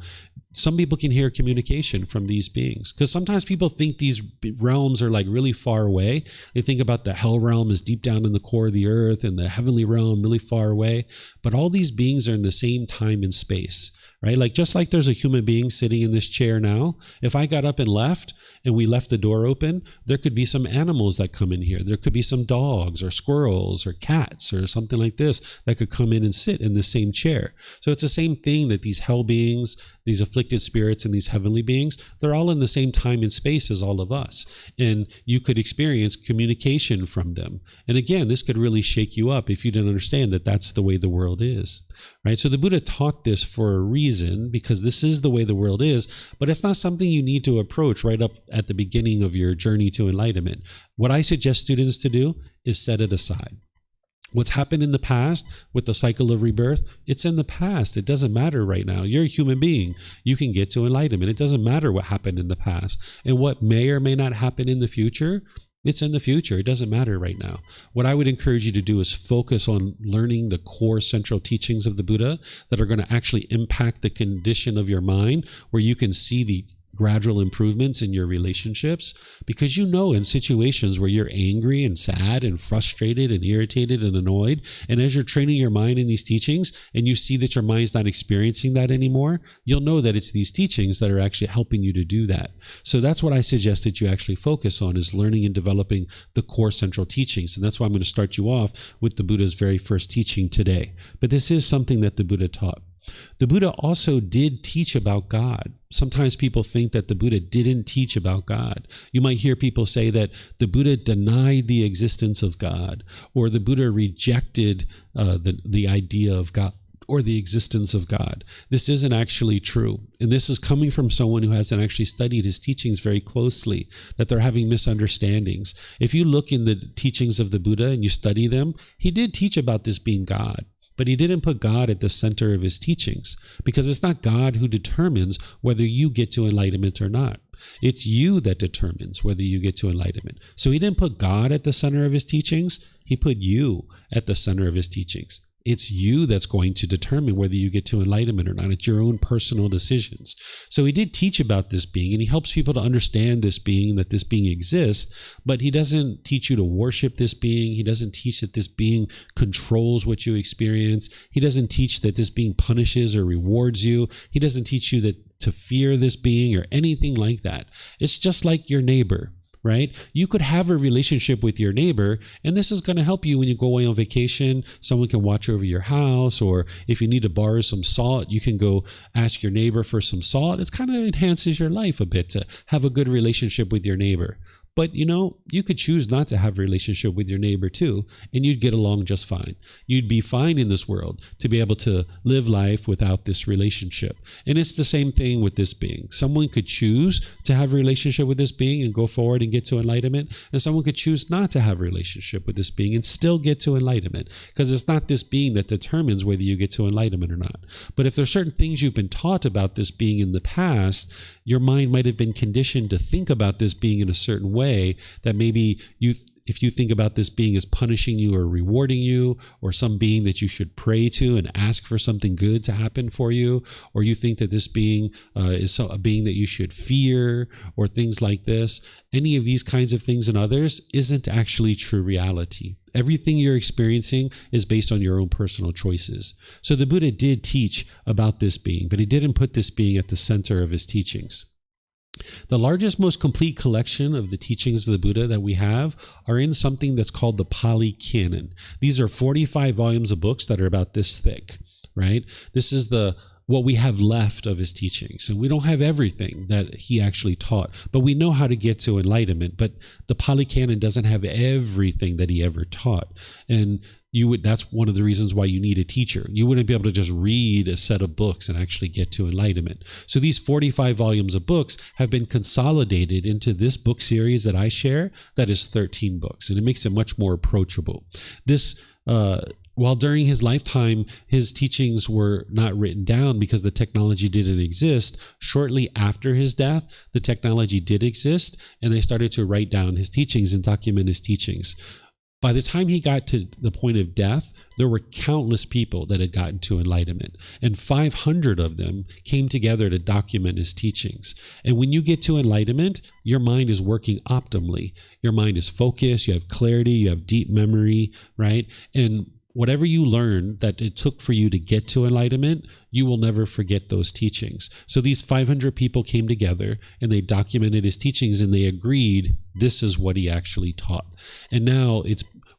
[SPEAKER 1] Some people can hear communication from these beings, because sometimes people think these realms are like really far away. They think about the hell realm is deep down in the core of the earth and the heavenly realm really far away. But all these beings are in the same time and space, right? Like just like there's a human being sitting in this chair now, if I got up and left and we left the door open, there could be some animals that come in here. There could be some dogs or squirrels or cats or something like this that could come in and sit in the same chair. So it's the same thing that these hell beings, these afflicted spirits, and these heavenly beings, they're all in the same time and space as all of us. And you could experience communication from them. And again, this could really shake you up if you didn't understand that that's the way the world is, right? So the Buddha taught this for a reason, because this is the way the world is, but it's not something you need to approach right up at the beginning of your journey to enlightenment. What I suggest students to do is set it aside. What's happened in the past with the cycle of rebirth, it's in the past. It doesn't matter right now. You're a human being. You can get to enlightenment. It doesn't matter what happened in the past. And what may or may not happen in the future, it's in the future. It doesn't matter right now. What I would encourage you to do is focus on learning the core central teachings of the Buddha that are going to actually impact the condition of your mind, where you can see the gradual improvements in your relationships, because you know in situations where you're angry and sad and frustrated and irritated and annoyed, and as you're training your mind in these teachings and you see that your mind's not experiencing that anymore, you'll know that it's these teachings that are actually helping you to do that. So that's what I suggest that you actually focus on, is learning and developing the core central teachings. And that's why I'm going to start you off with the Buddha's very first teaching today. But this is something that the Buddha taught. The Buddha also did teach about God. Sometimes people think that the Buddha didn't teach about God. You might hear people say that the Buddha denied the existence of God, or the Buddha rejected the idea of God or the existence of God. This isn't actually true. And this is coming from someone who hasn't actually studied his teachings very closely, that they're having misunderstandings. If you look in the teachings of the Buddha and you study them, he did teach about this being God. But he didn't put God at the center of his teachings, because it's not God who determines whether you get to enlightenment or not. It's you that determines whether you get to enlightenment. So he didn't put God at the center of his teachings. He put you at the center of his teachings. It's you that's going to determine whether you get to enlightenment or not. It's your own personal decisions. So he did teach about this being, and he helps people to understand this being, that this being exists, but he doesn't teach you to worship this being. He doesn't teach that this being controls what you experience. He doesn't teach that this being punishes or rewards you. He doesn't teach you that to fear this being or anything like that. It's just like your neighbor, right? You could have a relationship with your neighbor, and this is going to help you when you go away on vacation. Someone can watch over your house, or if you need to borrow some salt, you can go ask your neighbor for some salt. It kind of enhances your life a bit to have a good relationship with your neighbor. But, you could choose not to have a relationship with your neighbor too, and you'd get along just fine. You'd be fine in this world to be able to live life without this relationship. And it's the same thing with this being. Someone could choose to have a relationship with this being and go forward and get to enlightenment, and someone could choose not to have a relationship with this being and still get to enlightenment, because it's not this being that determines whether you get to enlightenment or not. But if there's certain things you've been taught about this being in the past, your mind might have been conditioned to think about this being in a certain way, that maybe if you think about this being as punishing you or rewarding you, or some being that you should pray to and ask for something good to happen for you, or you think that this being is a being that you should fear, or things like this, any of these kinds of things and others isn't actually true reality. Everything you're experiencing is based on your own personal choices. So the Buddha did teach about this being, but he didn't put this being at the center of his teachings. The largest, most complete collection of the teachings of the Buddha that we have are in something that's called the Pali Canon. These are 45 volumes of books that are about this thick, right? This is what we have left of his teachings. And we don't have everything that he actually taught, but we know how to get to enlightenment. But the Pali Canon doesn't have everything that he ever taught. And that's one of the reasons why you need a teacher. You wouldn't be able to just read a set of books and actually get to enlightenment. So these 45 volumes of books have been consolidated into this book series that I share, that is 13 books, and it makes it much more approachable. While during his lifetime, his teachings were not written down because the technology didn't exist, shortly after his death, the technology did exist, and they started to write down his teachings and document his teachings. By the time he got to the point of death, there were countless people that had gotten to enlightenment, and 500 of them came together to document his teachings. And when you get to enlightenment, your mind is working optimally. Your mind is focused, you have clarity, you have deep memory, right? And whatever you learn that it took for you to get to enlightenment, you will never forget those teachings. So these 500 people came together and they documented his teachings, and they agreed this is what he actually taught. And now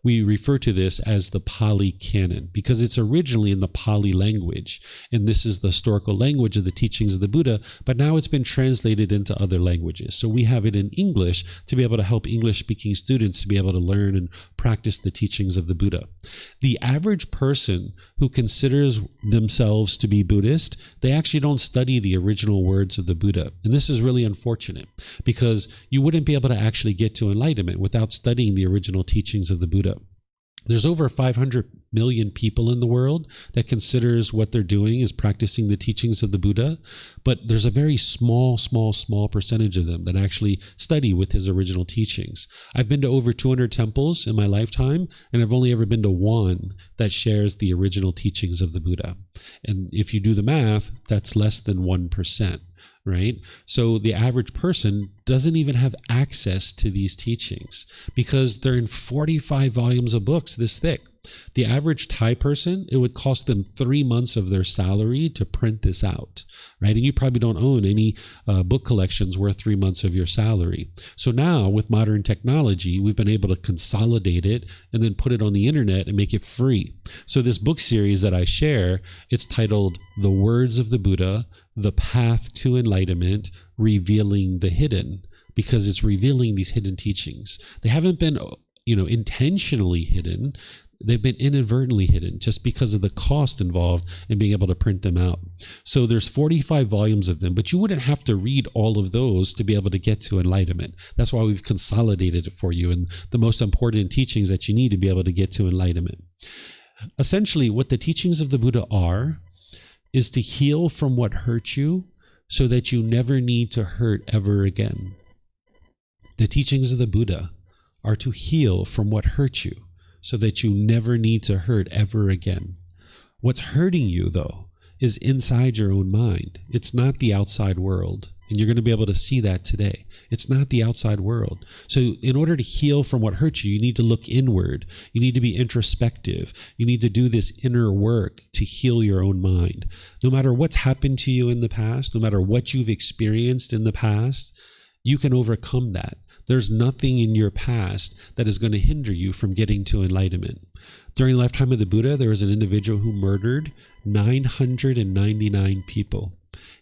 [SPEAKER 1] we refer to this as the Pali Canon because it's originally in the Pali language. And this is the historical language of the teachings of the Buddha, but now it's been translated into other languages. So we have it in English to be able to help English-speaking students to be able to learn and practice the teachings of the Buddha. The average person who considers themselves to be Buddhist, they actually don't study the original words of the Buddha. And this is really unfortunate because you wouldn't be able to actually get to enlightenment without studying the original teachings of the Buddha. There's over 500 million people in the world that considers what they're doing is practicing the teachings of the Buddha, but there's a very small percentage of them that actually study with his original teachings. I've been to over 200 temples in my lifetime, and I've only ever been to one that shares the original teachings of the Buddha. And if you do the math, that's less than 1%. Right? So the average person doesn't even have access to these teachings because they're in 45 volumes of books this thick. The average Thai person, it would cost them 3 months of their salary to print this out, right? And you probably don't own any book collections worth 3 months of your salary. So now with modern technology, we've been able to consolidate it and then put it on the internet and make it free. So this book series that I share, it's titled The Words of the Buddha, The Path to Enlightenment, Revealing the Hidden, because it's revealing these hidden teachings. They haven't been, intentionally hidden. They've been inadvertently hidden just because of the cost involved in being able to print them out. So there's 45 volumes of them, but you wouldn't have to read all of those to be able to get to enlightenment. That's why we've consolidated it for you and the most important teachings that you need to be able to get to enlightenment. Essentially, what the teachings of the Buddha are is to heal from what hurt you so that you never need to hurt ever again. The teachings of the Buddha are to heal from what hurt you so that you never need to hurt ever again. What's hurting you, though, is inside your own mind. It's not the outside world. And you're going to be able to see that today. It's not the outside world. So in order to heal from what hurt you, you need to look inward. You need to be introspective. You need to do this inner work to heal your own mind. No matter what's happened to you in the past, no matter what you've experienced in the past, you can overcome that. There's nothing in your past that is going to hinder you from getting to enlightenment. During the lifetime of the Buddha, there was an individual who murdered 999 people.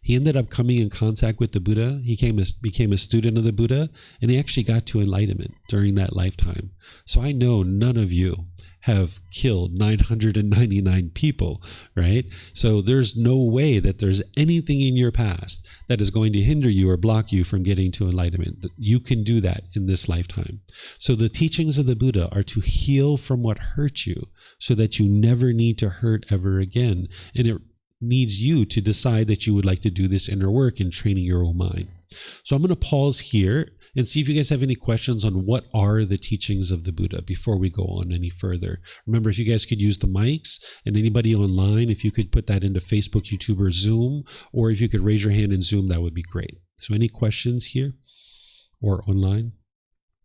[SPEAKER 1] He ended up coming in contact with the Buddha. He became a student of the Buddha, and he actually got to enlightenment during that lifetime. So I know none of you have killed 999 people, right? So there's no way that there's anything in your past that is going to hinder you or block you from getting to enlightenment. You can do that in this lifetime. So the teachings of the Buddha are to heal from what hurt you so that you never need to hurt ever again. And it needs you to decide that you would like to do this inner work in training your own mind. So I'm going to pause here and see if you guys have any questions on what are the teachings of the Buddha before we go on any further. Remember, if you guys could use the mics, and anybody online, if you could put that into Facebook, YouTube, or Zoom, or if you could raise your hand in Zoom, that would be great. So any questions here or online?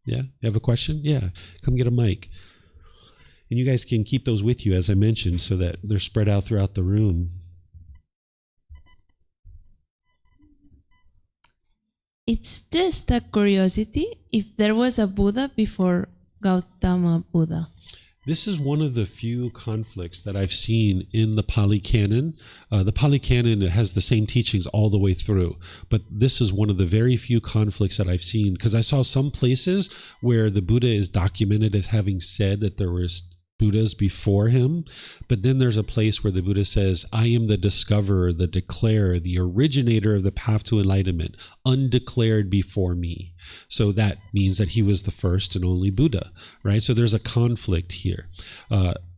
[SPEAKER 1] Yeah, you have a question? Yeah, come get a mic. And you guys can keep those with you, as I mentioned, so that they're spread out throughout the room.
[SPEAKER 2] It's just a curiosity if there was a Buddha before Gautama Buddha.
[SPEAKER 1] This is one of the few conflicts that I've seen in the Pali Canon. The Pali Canon has the same teachings all the way through, but this is one of the very few conflicts that I've seen, because I saw some places where the Buddha is documented as having said that there was Buddhas before him, but then there's a place where the Buddha says, I am the discoverer, the declarer, the originator of the path to enlightenment, undeclared before me. So that means that he was the first and only Buddha, right? So there's a conflict here.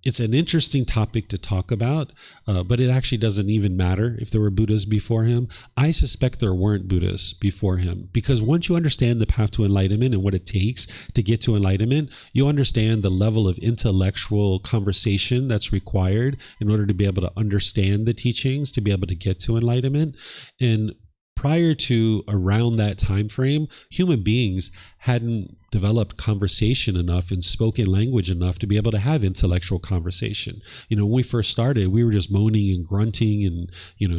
[SPEAKER 1] It's an interesting topic to talk about, but it actually doesn't even matter if there were Buddhas before him. I suspect there weren't Buddhas before him, because once you understand the path to enlightenment and what it takes to get to enlightenment, you understand the level of intellectual conversation that's required in order to be able to understand the teachings, to be able to get to enlightenment. And prior to around that time frame, human beings hadn't developed conversation enough and spoken language enough to be able to have intellectual conversation. When we first started, we were just moaning and grunting and,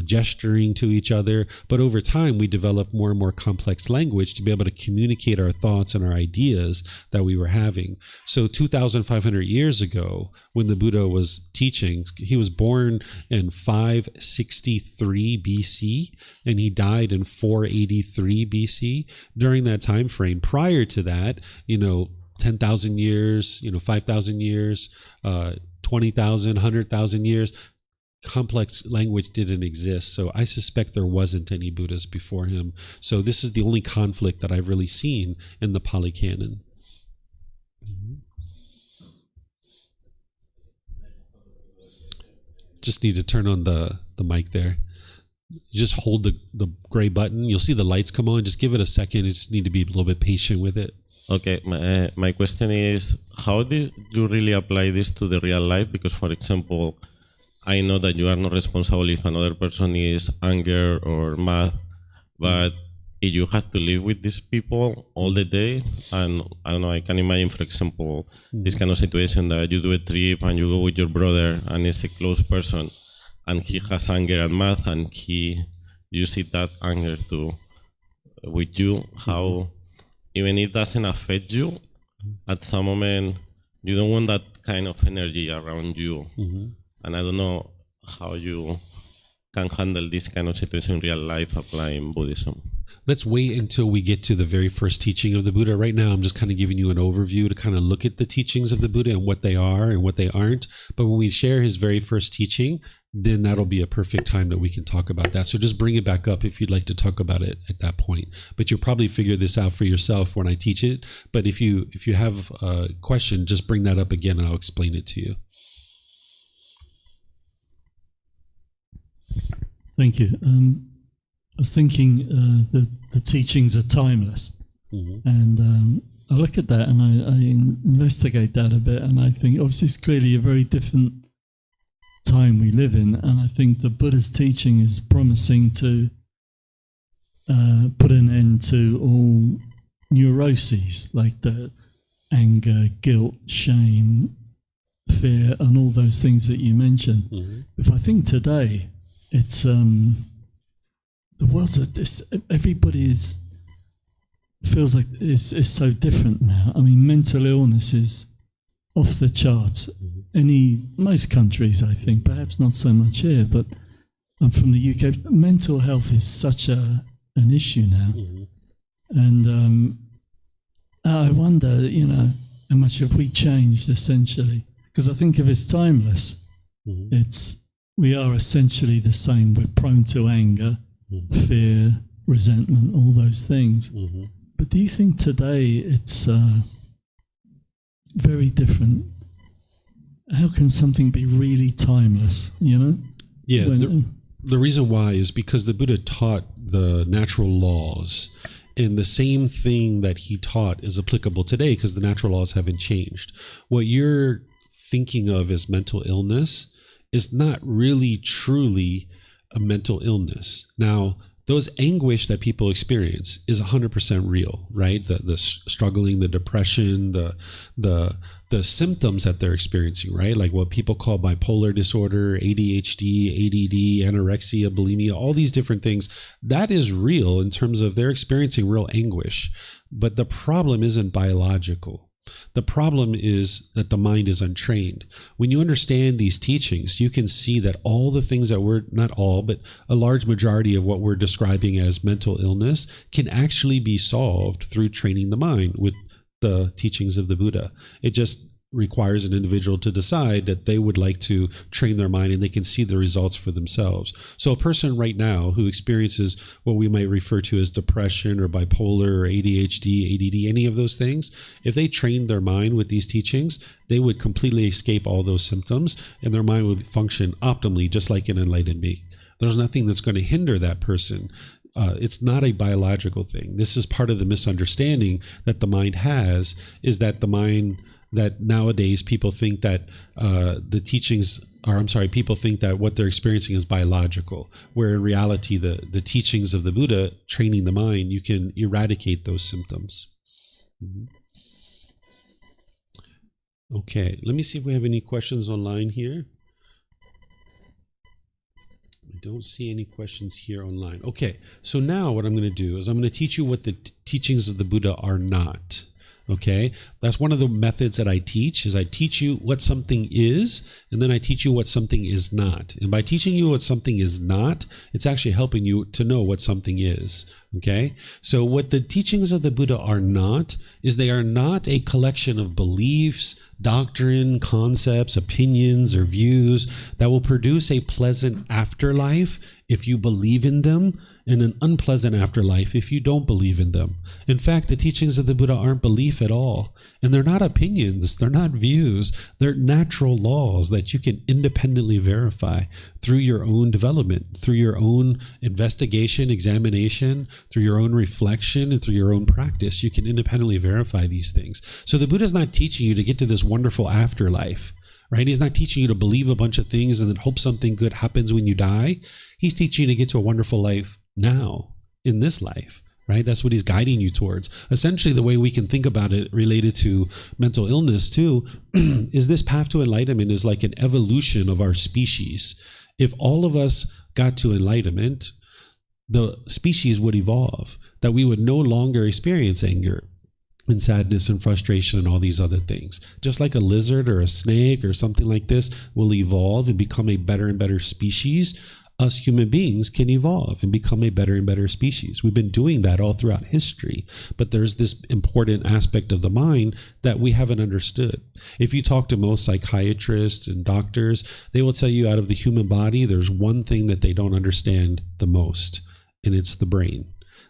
[SPEAKER 1] gesturing to each other. But over time, we developed more and more complex language to be able to communicate our thoughts and our ideas that we were having. So 2,500 years ago, when the Buddha was teaching, he was born in 563 BC, and he died in 483 BC. During that time frame, prior to that, 10,000 years, 5,000 years, 20,000, 100,000 years, complex language didn't exist. So I suspect there wasn't any Buddhas before him. So this is the only conflict that I've really seen in the Pali Canon. Just need to turn on the mic there. You just hold the gray button. You'll see the lights come on. Just give it a second. You just need to be a little bit patient with it.
[SPEAKER 3] Okay, my question is, how do you really apply this to the real life? Because, for example, I know that you are not responsible if another person is anger or mad, but if you have to live with these people all the day, and I don't know, I can imagine, for example, this kind of situation that you do a trip and you go with your brother and it's a close person, and he has anger and mad, and he uses that anger with you, how, even if it doesn't affect you, at some moment, you don't want that kind of energy around you. And I don't know how you can handle this kind of situation in real life applying Buddhism.
[SPEAKER 1] Let's wait until we get to the very first teaching of the Buddha. Right now, I'm just kind of giving you an overview to kind of look at the teachings of the Buddha and what they are and what they aren't. But when we share his very first teaching, then that'll be a perfect time that we can talk about that. So just bring it back up if you'd like to talk about it at that point. But you'll probably figure this out for yourself when I teach it. But if you have a question, just bring that up again and I'll explain it to you.
[SPEAKER 4] Thank you. I was thinking the teachings are timeless.
[SPEAKER 1] Mm-hmm.
[SPEAKER 4] And I look at that and I investigate that a bit, and I think obviously it's clearly a very different time we live in, and I think the Buddha's teaching is promising to put an end to all neuroses like the anger, guilt, shame, fear, and all those things that you mentioned.
[SPEAKER 1] Mm-hmm.
[SPEAKER 4] If I think today, it's the world's everybody feels like it's so different now. I mean, mental illness is off the charts. Most countries, I think, perhaps not so much here, but I'm from the UK. Mental health is such an issue now, and I wonder, how much have we changed essentially? Because I think if it's timeless, we are essentially the same. We're prone to anger, fear, resentment, all those things. But do you think today it's very different? How can something be really timeless,
[SPEAKER 1] Yeah, the reason why is because the Buddha taught the natural laws, and the same thing that he taught is applicable today because the natural laws haven't changed. What you're thinking of as mental illness is not really truly a mental illness. Now, those anguish that people experience is 100% real, right? The struggling, the depression, the symptoms that they're experiencing, right? Like what people call bipolar disorder, ADHD, ADD, anorexia, bulimia, all these different things. That is real in terms of they're experiencing real anguish. But the problem isn't biological. The problem is that the mind is untrained. When you understand these teachings, you can see that all the things that we're, not all, but a large majority of what we're describing as mental illness can actually be solved through training the mind with the teachings of the Buddha. It just requires an individual to decide that they would like to train their mind and they can see the results for themselves. So a person right now who experiences what we might refer to as depression or bipolar or ADHD, ADD, any of those things, if they trained their mind with these teachings, they would completely escape all those symptoms and their mind would function optimally, just like an enlightened being. There's nothing that's going to hinder that person. It's not a biological thing. This is part of the misunderstanding that the mind has, is that the mind, that nowadays people think that people think that what they're experiencing is biological, where in reality the teachings of the Buddha, training the mind, you can eradicate those symptoms. Okay, let me see if we have any questions online here. I don't see any questions here online. Okay, so now what I'm going to do is I'm going to teach you what the teachings of the Buddha are not. Okay, that's one of the methods that I teach, is I teach you what something is, and then I teach you what something is not. And by teaching you what something is not, it's actually helping you to know what something is. Okay, so what the teachings of the Buddha are not is they are not a collection of beliefs, doctrine, concepts, opinions, or views that will produce a pleasant afterlife if you believe in them, and an unpleasant afterlife if you don't believe in them. In fact, the teachings of the Buddha aren't belief at all. And they're not opinions, they're not views, they're natural laws that you can independently verify through your own development, through your own investigation, examination, through your own reflection, and through your own practice. You can independently verify these things. So the Buddha's not teaching you to get to this wonderful afterlife, right? He's not teaching you to believe a bunch of things and then hope something good happens when you die. He's teaching you to get to a wonderful life now, in this life, right? That's what he's guiding you towards. Essentially, the way we can think about it related to mental illness too, is this path to enlightenment is like an evolution of our species. If all of us got to enlightenment, the species would evolve, that we would no longer experience anger and sadness and frustration and all these other things. Just like a lizard or a snake or something like this will evolve and become a better and better species, us human beings can evolve and become a better and better species. We've been doing that all throughout history, but there's this important aspect of the mind that we haven't understood. If you talk to most psychiatrists and doctors, they will tell you out of the human body, there's one thing that they don't understand the most, and it's the brain.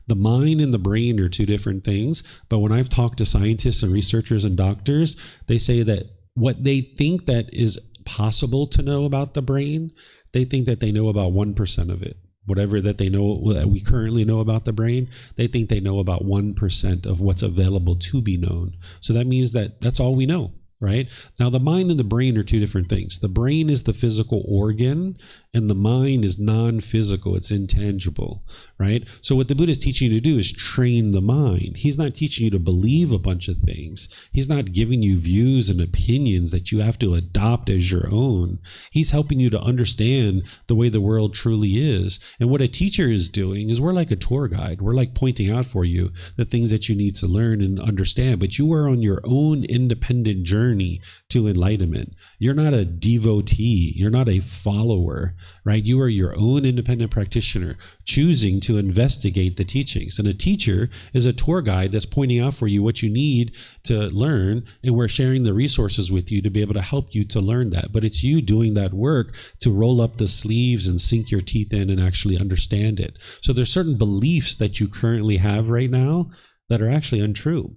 [SPEAKER 1] The mind and the brain are two different things, but when I've talked to scientists and researchers and doctors, they say that what they think that is possible to know about the brain, they think that they know about 1% of it. whatever that they know that we currently know about the brain, they think they know about 1% of what's available to be known. So that means that that's all we know, right? Now, the mind and the brain are two different things. The brain is the physical organ, and the mind is non-physical. It's intangible, right? So what the Buddha is teaching you to do is train the mind. He's not teaching you to believe a bunch of things. He's not giving you views and opinions that you have to adopt as your own. He's helping you to understand the way the world truly is. And what a teacher is doing is we're like a tour guide. We're like pointing out for you the things that you need to learn and understand. But you are on your own independent journey to enlightenment. You're not a devotee. You're not a follower, right? You are your own independent practitioner choosing to investigate the teachings. And a teacher is a tour guide that's pointing out for you what you need to learn, and we're sharing the resources with you to be able to help you to learn that. But it's you doing that work to roll up the sleeves and sink your teeth in and actually understand it. So there's certain beliefs that you currently have right now that are actually untrue.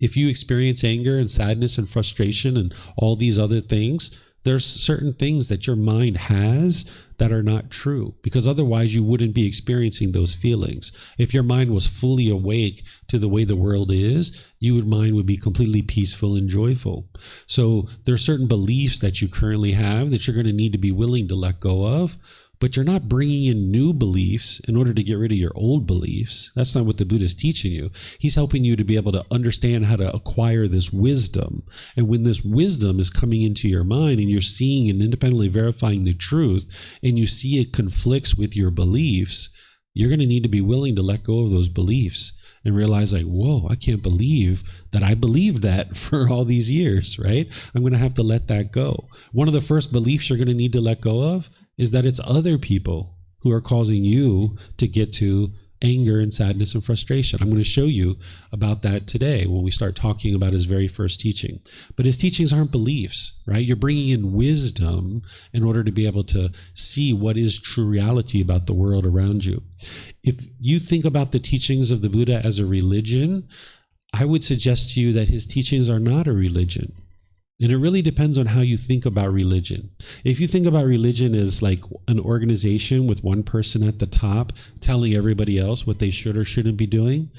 [SPEAKER 1] If you experience anger and sadness and frustration and all these other things, there's certain things that your mind has that are not true, because otherwise you wouldn't be experiencing those feelings. If your mind was fully awake to the way the world is, your mind would be completely peaceful and joyful. So there are certain beliefs that you currently have that you're going to need to be willing to let go of. But you're not bringing in new beliefs in order to get rid of your old beliefs. That's not what the Buddha is teaching you. He's helping you to be able to understand how to acquire this wisdom. And when this wisdom is coming into your mind and you're seeing and independently verifying the truth, and you see it conflicts with your beliefs, you're going to need to be willing to let go of those beliefs and realize, like, whoa, I can't believe that I believed that for all these years, right? I'm going to have to let that go. One of the first beliefs you're going to need to let go of is that it's other people who are causing you to get to anger and sadness and frustration. I'm going to show you about that today when we start talking about his very first teaching. But his teachings aren't beliefs, right? You're bringing in wisdom in order to be able to see what is true reality about the world around you. If you think about the teachings of the Buddha as a religion, I would suggest to you that his teachings are not a religion. And it really depends on how you think about religion. If you think about religion as like an organization with one person at the top telling everybody else what they should or shouldn't be doing,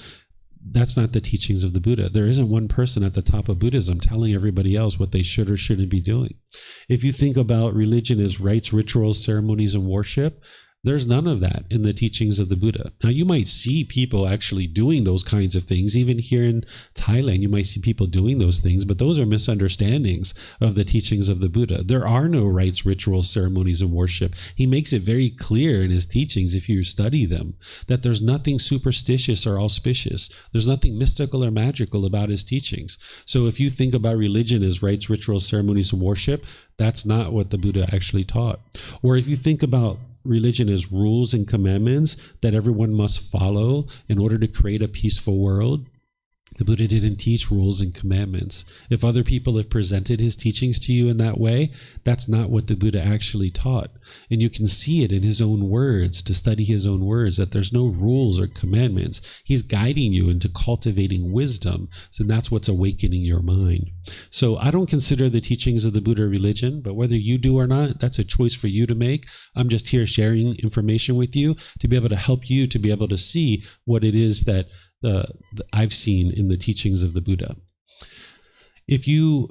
[SPEAKER 1] that's not the teachings of the Buddha. There isn't one person at the top of Buddhism telling everybody else what they should or shouldn't be doing. If you think about religion as rites, rituals, ceremonies, and worship, there's none of that in the teachings of the Buddha. Now, you might see people actually doing those kinds of things. Even here in Thailand, you might see people doing those things, but those are misunderstandings of the teachings of the Buddha. There are no rites, rituals, ceremonies, and worship. He makes it very clear in his teachings, if you study them, that there's nothing superstitious or auspicious. There's nothing mystical or magical about his teachings. So if you think about religion as rites, rituals, ceremonies, and worship, that's not what the Buddha actually taught. Or if you think about religion as rules and commandments that everyone must follow in order to create a peaceful world, the Buddha didn't teach rules and commandments. If other people have presented his teachings to you in that way, that's not what the Buddha actually taught. And you can see it in his own words, to study his own words, that there's no rules or commandments. He's guiding you into cultivating wisdom. So that's what's awakening your mind. So I don't consider the teachings of the Buddha religion, but whether you do or not, that's a choice for you to make. I'm just here sharing information with you to be able to help you to be able to see what it is that I've seen in the teachings of the Buddha. If you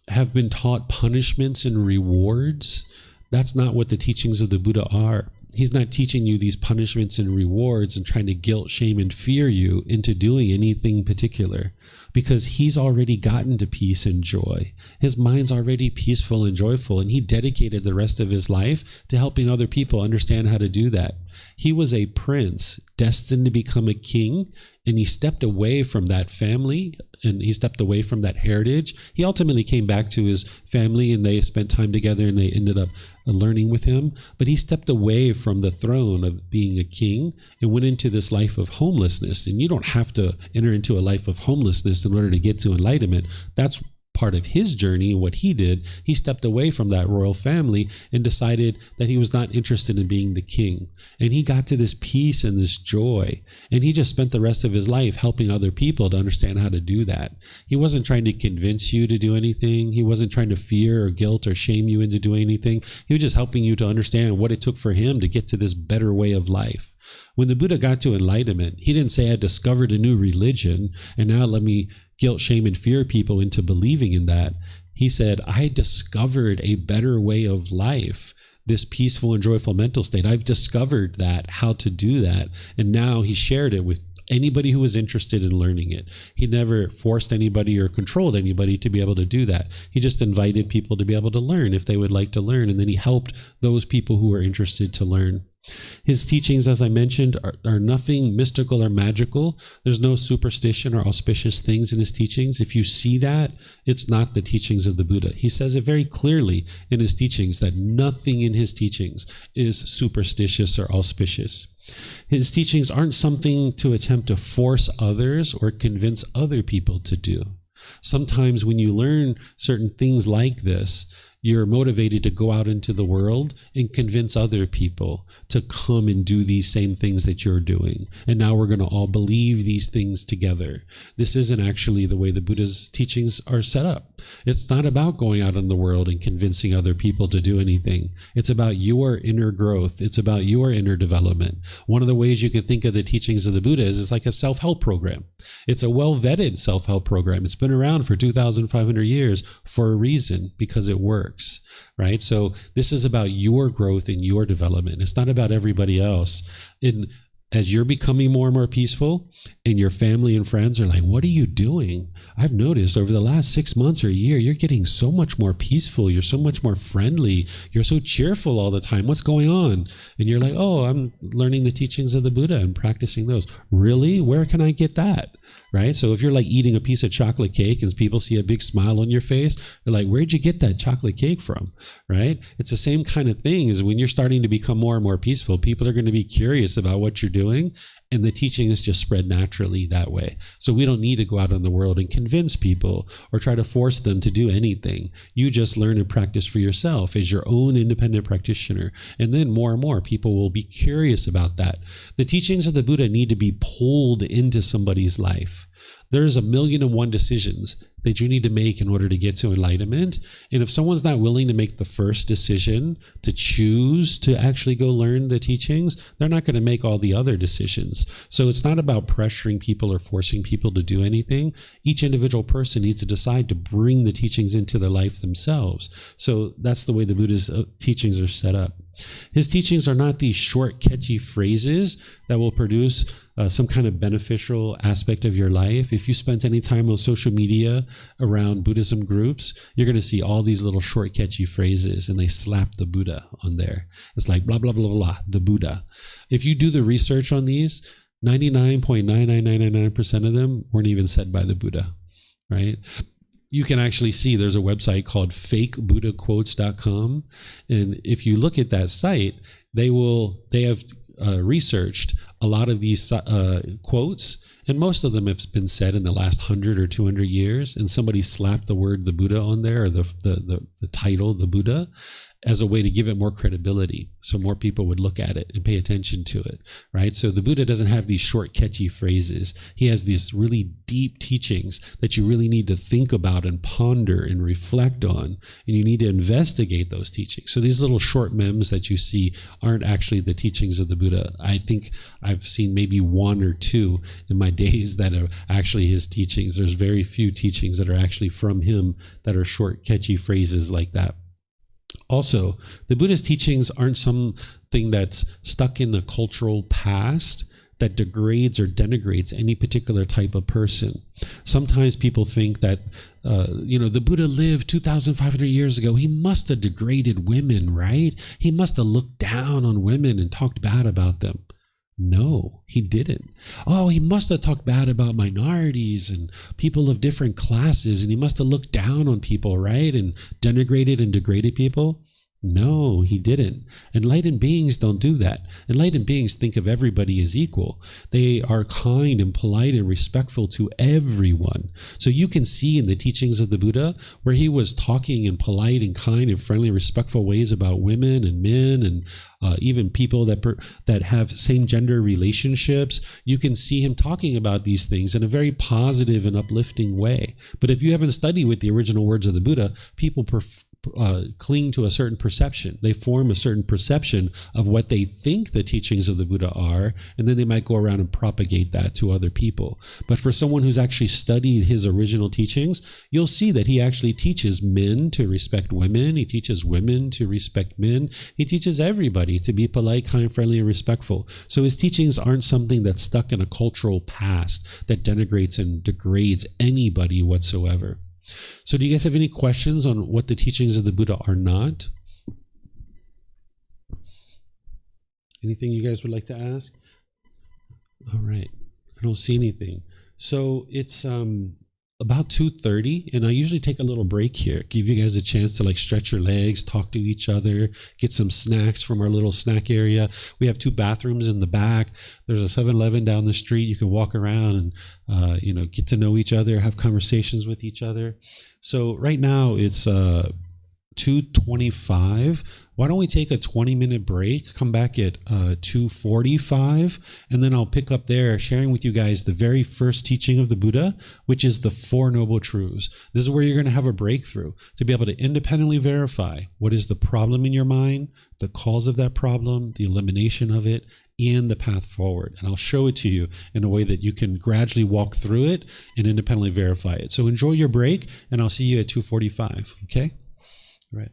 [SPEAKER 1] have been taught punishments and rewards, that's not what the teachings of the Buddha are. He's not teaching you these punishments and rewards and trying to guilt, shame, and fear you into doing anything particular, because he's already gotten to peace and joy. His mind's already peaceful and joyful, and he dedicated the rest of his life to helping other people understand how to do that. He was a prince destined to become a king, and he stepped away from that family and he stepped away from that heritage. He ultimately came back to his family and they spent time together and they ended up learning with him. But he stepped away from the throne of being a king and went into this life of homelessness. And you don't have to enter into a life of homelessness in order to get to enlightenment. That's part of his journey and what he did, he stepped away from that royal family and decided that he was not interested in being the king. And he got to this peace and this joy. And he just spent the rest of his life helping other people to understand how to do that. He wasn't trying to convince you to do anything. He wasn't trying to fear or guilt or shame you into doing anything. He was just helping you to understand what it took for him to get to this better way of life. When the Buddha got to enlightenment, he didn't say, I discovered a new religion, and now let me guilt, shame, and fear people into believing in that. He said, I discovered a better way of life, this peaceful and joyful mental state. I've discovered that, how to do that. And now he shared it with anybody who was interested in learning it. He never forced anybody or controlled anybody to be able to do that. He just invited people to be able to learn if they would like to learn. And then he helped those people who were interested to learn. His teachings, as I mentioned, are nothing mystical or magical. There's no superstition or auspicious things in his teachings. If you see that, it's not the teachings of the Buddha. He says it very clearly in his teachings that nothing in his teachings is superstitious or auspicious. His teachings aren't something to attempt to force others or convince other people to do. Sometimes when you learn certain things like this, you're motivated to go out into the world and convince other people to come and do these same things that you're doing. And now we're going to all believe these things together. This isn't actually the way the Buddha's teachings are set up. It's not about going out in the world and convincing other people to do anything. It's about your inner growth. It's about your inner development. One of the ways you can think of the teachings of the Buddha is it's like a self-help program. It's a well-vetted self-help program. It's been around for 2,500 years for a reason, because it works, right? So this is about your growth and your development. It's not about everybody else. As you're becoming more and more peaceful and your family and friends are like, what are you doing? I've noticed over the last 6 months or a year, you're getting so much more peaceful. You're so much more friendly. You're so cheerful all the time. What's going on? And you're like, oh, I'm learning the teachings of the Buddha and practicing those. Really? Where can I get that? Right? So if you're like eating a piece of chocolate cake and people see a big smile on your face, they're like, where'd you get that chocolate cake from? Right? It's the same kind of thing as when you're starting to become more and more peaceful, people are going to be curious about what you're doing. And the teaching is just spread naturally that way. So we don't need to go out in the world and convince people or try to force them to do anything. You just learn and practice for yourself as your own independent practitioner. And then more and more people will be curious about that. The teachings of the Buddha need to be pulled into somebody's life. There's 1,000,001 decisions that you need to make in order to get to enlightenment. And if someone's not willing to make the first decision to choose to actually go learn the teachings, they're not going to make all the other decisions. So it's not about pressuring people or forcing people to do anything. Each individual person needs to decide to bring the teachings into their life themselves. So that's the way the Buddha's teachings are set up. His teachings are not these short, catchy phrases that will produce some kind of beneficial aspect of your life. If you spent any time on social media around Buddhism groups, you're going to see all these little short, catchy phrases, and they slap the Buddha on there. It's like blah, blah, blah, blah, blah, the Buddha. If you do the research on these, 99.99999% of them weren't even said by the Buddha, right? You can actually see there's a website called fakebuddhaquotes.com. And if you look at that site, they have researched a lot of these quotes, and most of them have been said in the last 100 or 200 years. And somebody slapped the word the Buddha on there, or the title, the Buddha, as a way to give it more credibility, so more people would look at it and pay attention to it, right? So the Buddha doesn't have these short, catchy phrases. He has these really deep teachings that you really need to think about and ponder and reflect on, and you need to investigate those teachings. So these little short memes that you see aren't actually the teachings of the Buddha. I think I've seen maybe one or two in my days that are actually his teachings. There's very few teachings that are actually from him that are short, catchy phrases like that. Also, the Buddha's teachings aren't something that's stuck in the cultural past that degrades or denigrates any particular type of person. Sometimes people think that, the Buddha lived 2,500 years ago. He must have degraded women, right? He must have looked down on women and talked bad about them. No, he didn't. Oh, he must have talked bad about minorities and people of different classes, and he must have looked down on people, right? And denigrated and degraded people. No, he didn't. Enlightened beings don't do that. Enlightened beings think of everybody as equal. They are kind and polite and respectful to everyone. So you can see in the teachings of the Buddha where he was talking in polite and kind and friendly, respectful ways about women and men and even people that have same gender relationships. You can see him talking about these things in a very positive and uplifting way. But if you haven't studied with the original words of the Buddha, people cling to a certain perception. They form a certain perception of what they think the teachings of the Buddha are, and then they might go around and propagate that to other people. But for someone who's actually studied his original teachings, you'll see that he actually teaches men to respect women. He teaches women to respect men. He teaches everybody to be polite, kind, friendly, and respectful. So his teachings aren't something that's stuck in a cultural past that denigrates and degrades anybody whatsoever. So do you guys have any questions on what the teachings of the Buddha are not? Anything you guys would like to ask? All right. I don't see anything. So it's about 2:30, and I usually take a little break here, give you guys a chance to like stretch your legs, talk to each other, get some snacks from our little snack area. We have 2 bathrooms in the back. There's a 7-Eleven down the street. You can walk around and get to know each other, have conversations with each other. So right now it's 2:25. Why don't we take a 20-minute break, come back at 2:45, and then I'll pick up there sharing with you guys the very first teaching of the Buddha, which is the 4 Noble Truths. This is where you're going to have a breakthrough to be able to independently verify what is the problem in your mind, the cause of that problem, the elimination of it, and the path forward. And I'll show it to you in a way that you can gradually walk through it and independently verify it. So enjoy your break, and I'll see you at 2:45. Okay? All right.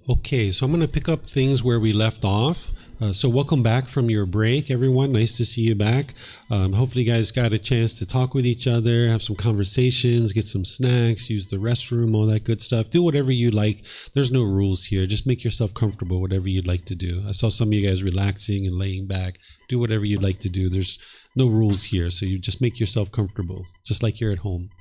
[SPEAKER 1] Okay, so I'm going to pick up things where we left off. So welcome back from your break, everyone. Nice to see you back. Hopefully you guys got a chance to talk with each other, have some conversations, get some snacks, use the restroom, all that good stuff. Do whatever you like. There's no rules here. Just make yourself comfortable, whatever you'd like to do. I saw some of you guys relaxing and laying back. Do whatever you'd like to do. There's no rules here, so you just make yourself comfortable, just like you're at home.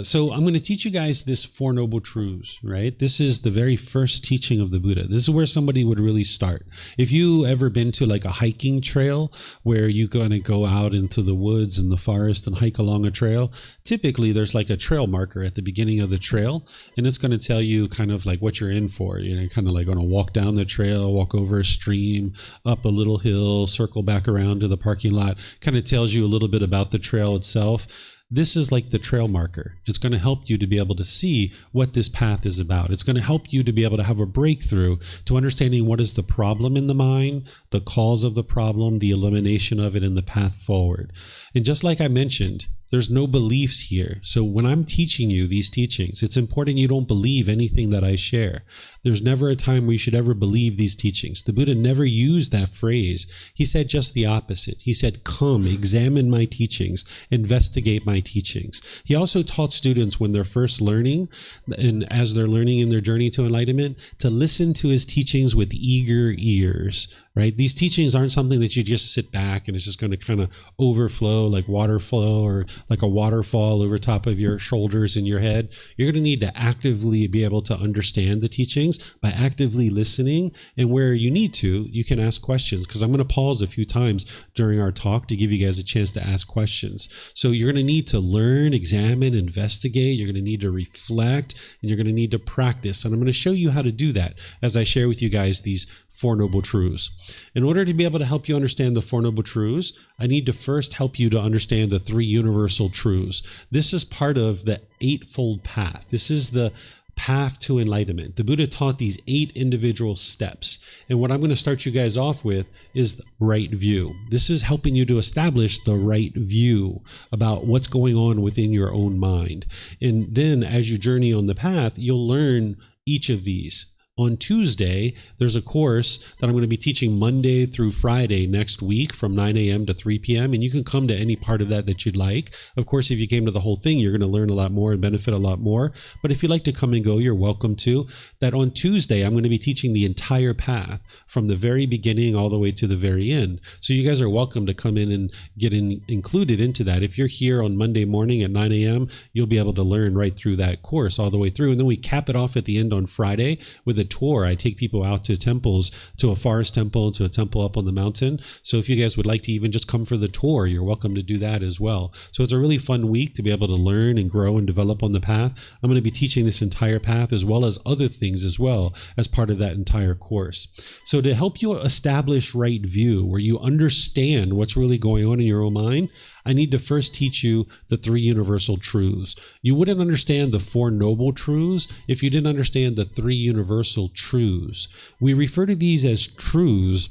[SPEAKER 1] So I'm going to teach you guys this Four Noble Truths, right? This is the very first teaching of the Buddha. This is where somebody would really start. If you ever been to like a hiking trail where you're going to go out into the woods and the forest and hike along a trail, typically there's like a trail marker at the beginning of the trail, and it's going to tell you kind of like what you're in for. You're kind of like going to walk down the trail, walk over a stream, up a little hill, circle back around to the parking lot. Kind of tells you a little bit about the trail itself. This is like the trail marker. It's going to help you to be able to see what this path is about. It's going to help you to be able to have a breakthrough to understanding what is the problem in the mind, the cause of the problem, the elimination of it, and the path forward. And just like I mentioned, there's no beliefs here. So when I'm teaching you these teachings, it's important you don't believe anything that I share. There's never a time where you should ever believe these teachings. The Buddha never used that phrase. He said just the opposite. He said, come, examine my teachings, investigate my teachings. He also taught students when they're first learning, and as they're learning in their journey to enlightenment, to listen to his teachings with eager ears. Right? These teachings aren't something that you just sit back and it's just going to kind of overflow like water flow or like a waterfall over top of your shoulders and your head. You're going to need to actively be able to understand the teachings by actively listening. And where you need to, you can ask questions, because I'm going to pause a few times during our talk to give you guys a chance to ask questions. So you're going to need to learn, examine, investigate. You're going to need to reflect, and you're going to need to practice. And I'm going to show you how to do that as I share with you guys these Four Noble Truths. In order to be able to help you understand the Four Noble Truths, I need to first help you to understand the three universal truths. This is part of the Eightfold Path. This is the path to enlightenment. The Buddha taught these 8 individual steps. And what I'm going to start you guys off with is the right view. This is helping you to establish the right view about what's going on within your own mind. And then as you journey on the path, you'll learn each of these. On Tuesday, there's a course that I'm going to be teaching Monday through Friday next week from 9 a.m. to 3 p.m. And you can come to any part of that you'd like. Of course, if you came to the whole thing, you're going to learn a lot more and benefit a lot more. But if you'd like to come and go, you're welcome to. That on Tuesday, I'm going to be teaching the entire path from the very beginning all the way to the very end. So you guys are welcome to come in and get included into that. If you're here on Monday morning at 9 a.m., you'll be able to learn right through that course all the way through. And then we cap it off at the end on Friday with a tour. I take people out to temples, to a forest temple, to a temple up on the mountain. So if you guys would like to even just come for the tour, you're welcome to do that as well. So it's a really fun week to be able to learn and grow and develop on the path. I'm going to be teaching this entire path as well as other things as well as part of that entire course. So to help you establish right view, where you understand what's really going on in your own mind, I need to first teach you the 3 universal truths. You wouldn't understand the 4 noble truths if you didn't understand the 3 universal truths. We refer to these as truths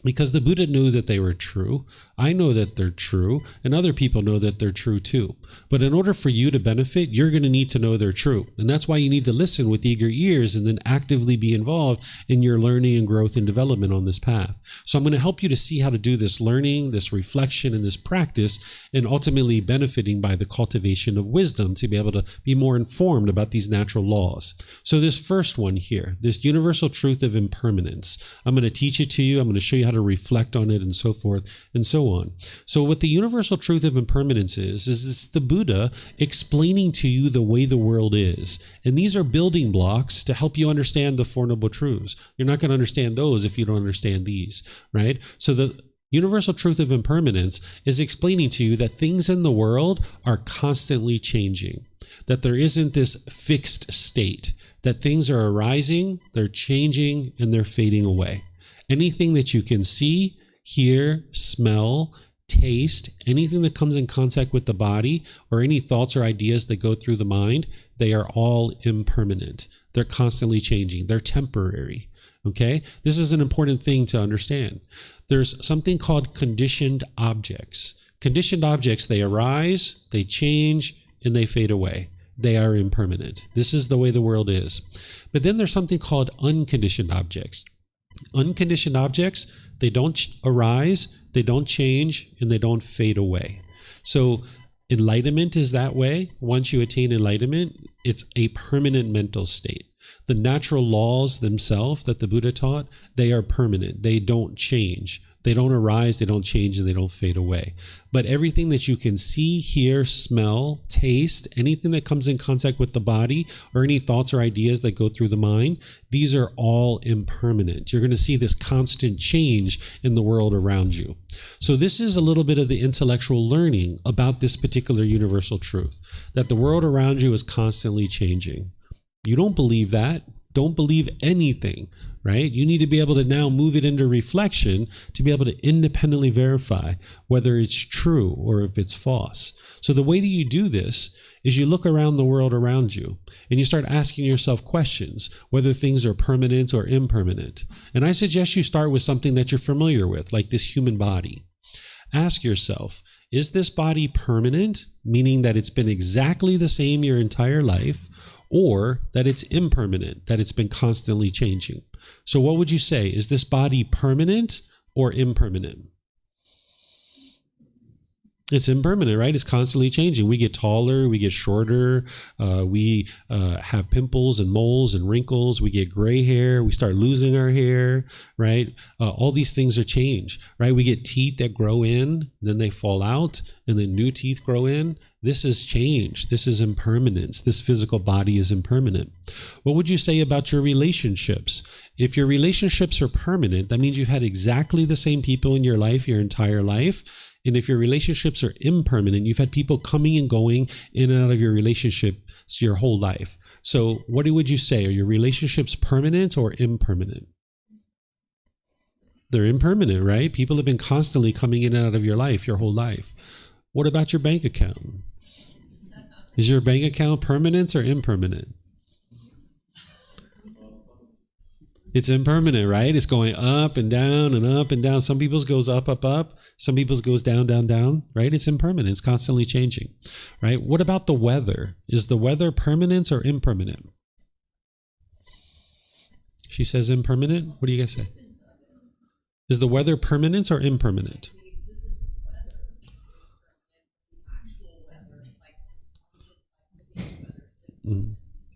[SPEAKER 1] because the Buddha knew that they were true. I know that they're true, and other people know that they're true too. But in order for you to benefit, you're going to need to know they're true. And that's why you need to listen with eager ears and then actively be involved in your learning and growth and development on this path. So I'm going to help you to see how to do this learning, this reflection, and this practice, and ultimately benefiting by the cultivation of wisdom to be able to be more informed about these natural laws. So this first one here, this universal truth of impermanence, I'm going to teach it to you. I'm going to show you how to reflect on it and so forth and so on. So what the universal truth of impermanence is it's the Buddha explaining to you the way the world is. And these are building blocks to help you understand the Four Noble Truths. You're not going to understand those if you don't understand these, right? So the universal truth of impermanence is explaining to you that things in the world are constantly changing, that there isn't this fixed state, that things are arising, they're changing, and they're fading away. Anything that you can see, hear, smell, taste, anything that comes in contact with the body, or any thoughts or ideas that go through the mind, they are all impermanent. They're constantly changing. They're temporary. Okay? This is an important thing to understand. There's something called conditioned objects. Conditioned objects, they arise, they change, and they fade away. they are impermanent. This is the way the world is. But then there's something called unconditioned objects. Unconditioned objects, they don't arise, they don't change, and they don't fade away. So enlightenment is that way. Once you attain enlightenment, it's a permanent mental state. The natural laws themselves that the Buddha taught, they are permanent. They don't change. They don't arise, they don't change, and they don't fade away. But everything that you can see, hear, smell, taste, anything that comes in contact with the body, or any thoughts or ideas that go through the mind, these are all impermanent. You're going to see this constant change in the world around you. So this is a little bit of the intellectual learning about this particular universal truth, that the world around you is constantly changing. You don't believe that. Don't believe anything, right? You need to be able to now move it into reflection to be able to independently verify whether it's true or if it's false. So the way that you do this is you look around the world around you and you start asking yourself questions, whether things are permanent or impermanent. And I suggest you start with something that you're familiar with, like this human body. Ask yourself, is this body permanent, meaning that it's been exactly the same your entire life, or that it's impermanent, that it's been constantly changing? So what would you say? Is this body permanent or impermanent? It's impermanent, right? It's constantly changing. We get taller, we get shorter, we have pimples and moles and wrinkles, we get gray hair, we start losing our hair, right? All these things are change, right? We get teeth that grow in, then they fall out, and then new teeth grow in. This is change. This is impermanence. This physical body is impermanent. What would you say about your relationships? If your relationships are permanent, that means you've had exactly the same people in your life your entire life. And if your relationships are impermanent, you've had people coming and going in and out of your relationships your whole life. So what would you say? Are your relationships permanent or impermanent? They're impermanent, right? People have been constantly coming in and out of your life your whole life. What about your bank account? Is your bank account permanent or impermanent? It's impermanent, right? It's going up and down and up and down. Some people's goes up, up, up. Some people's goes down, down, down, right? It's impermanent. It's constantly changing, right? What about the weather? Is the weather permanent or impermanent? She says impermanent. What do you guys say? Is the weather permanent or impermanent?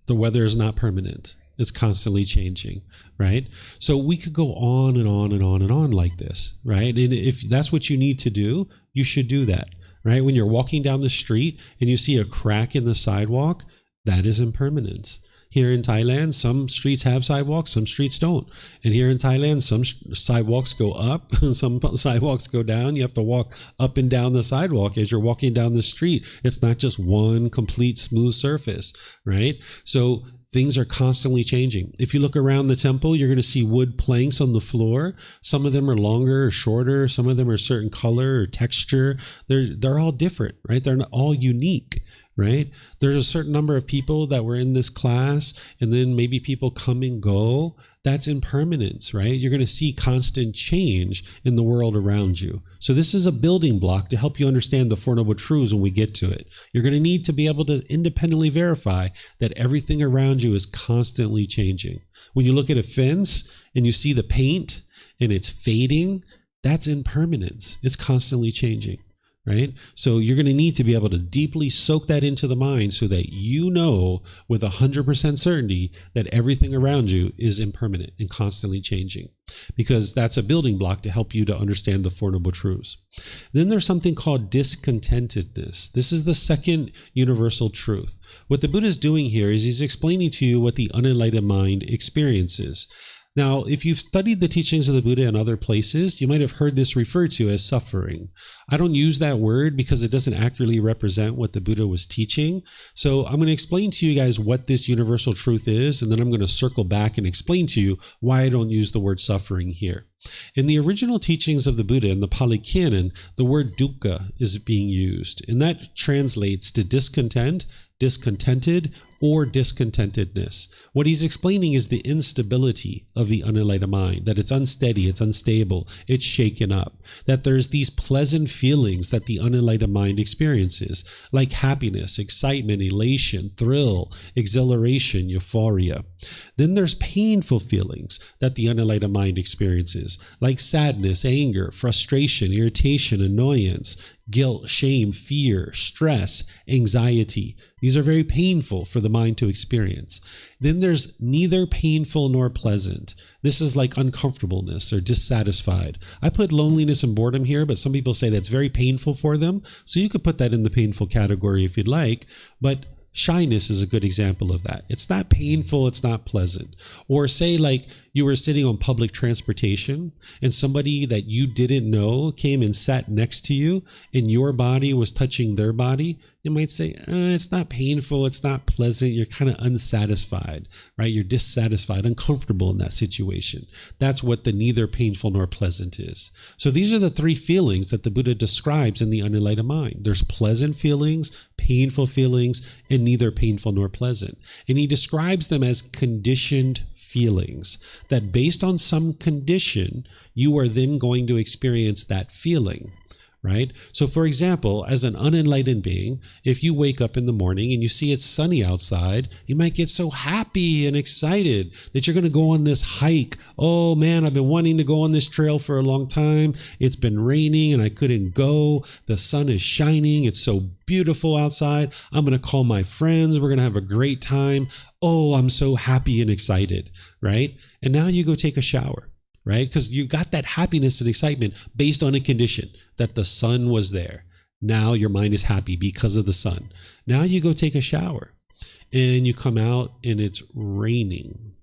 [SPEAKER 1] The weather is not permanent. It's constantly changing, right? So we could go on and on and on and on like this, right? And if that's what you need to do, you should do that, right? When you're walking down the street and you see a crack in the sidewalk, that is impermanence. Here in Thailand, some streets have sidewalks, some streets don't. And here in Thailand, some sidewalks go up, some sidewalks go down. You have to walk up and down the sidewalk as you're walking down the street. It's not just one complete smooth surface, right? So things are constantly changing. If you look around the temple, you're going to see wood planks on the floor. Some of them are longer or shorter. Some of them are a certain color or texture. They're all different, right? They're not all unique, right? There's a certain number of people that were in this class, and then maybe people come and go. That's impermanence, right? You're going to see constant change in the world around you. So this is a building block to help you understand the Four Noble Truths when we get to it. You're going to need to be able to independently verify that everything around you is constantly changing. When you look at a fence and you see the paint and it's fading, that's impermanence. It's constantly changing, right? So you're going to need to be able to deeply soak that into the mind so that you know with 100% certainty that everything around you is impermanent and constantly changing, because that's a building block to help you to understand the Four Noble Truths. Then there's something called discontentedness. This is the second universal truth. What the Buddha is doing here is he's explaining to you what the unenlightened mind experiences. Now, if you've studied the teachings of the Buddha in other places, you might have heard this referred to as suffering. I don't use that word because it doesn't accurately represent what the Buddha was teaching. So I'm going to explain to you guys what this universal truth is, and then I'm going to circle back and explain to you why I don't use the word suffering here. In the original teachings of the Buddha in the Pali Canon, the word dukkha is being used, and that translates to discontent, discontented, or discontentedness. What he's explaining is the instability of the unenlightened mind, that it's unsteady, it's unstable, it's shaken up, that there's these pleasant feelings that the unenlightened mind experiences, like happiness, excitement, elation, thrill, exhilaration, euphoria. Then there's painful feelings that the unenlightened mind experiences, like sadness, anger, frustration, irritation, annoyance, guilt, shame, fear, stress, anxiety. These are very painful for the mind to experience. Then there's neither painful nor pleasant. This is like uncomfortableness or dissatisfied. I put loneliness and boredom here, but some people say that's very painful for them. So you could put that in the painful category if you'd like, but shyness is a good example of that. It's not painful, it's not pleasant. Or say like you were sitting on public transportation and somebody that you didn't know came and sat next to you and your body was touching their body. You might say, it's not painful, it's not pleasant, you're kind of unsatisfied, right? You're dissatisfied, uncomfortable in that situation. That's what the neither painful nor pleasant is. So these are the three feelings that the Buddha describes in the unenlightened mind. There's pleasant feelings, painful feelings, and neither painful nor pleasant. And he describes them as conditioned feelings, that based on some condition, you are then going to experience that feeling. Right? So for example, as an unenlightened being, if you wake up in the morning and you see it's sunny outside, you might get so happy and excited that you're going to go on this hike. Oh man, I've been wanting to go on this trail for a long time. It's been raining and I couldn't go. The sun is shining. It's so beautiful outside. I'm going to call my friends. We're going to have a great time. Oh, I'm so happy and excited, right? And now you go take a shower. Right? Because you got that happiness and excitement based on a condition that the sun was there. Now your mind is happy because of the sun. Now you go take a shower and you come out and it's raining.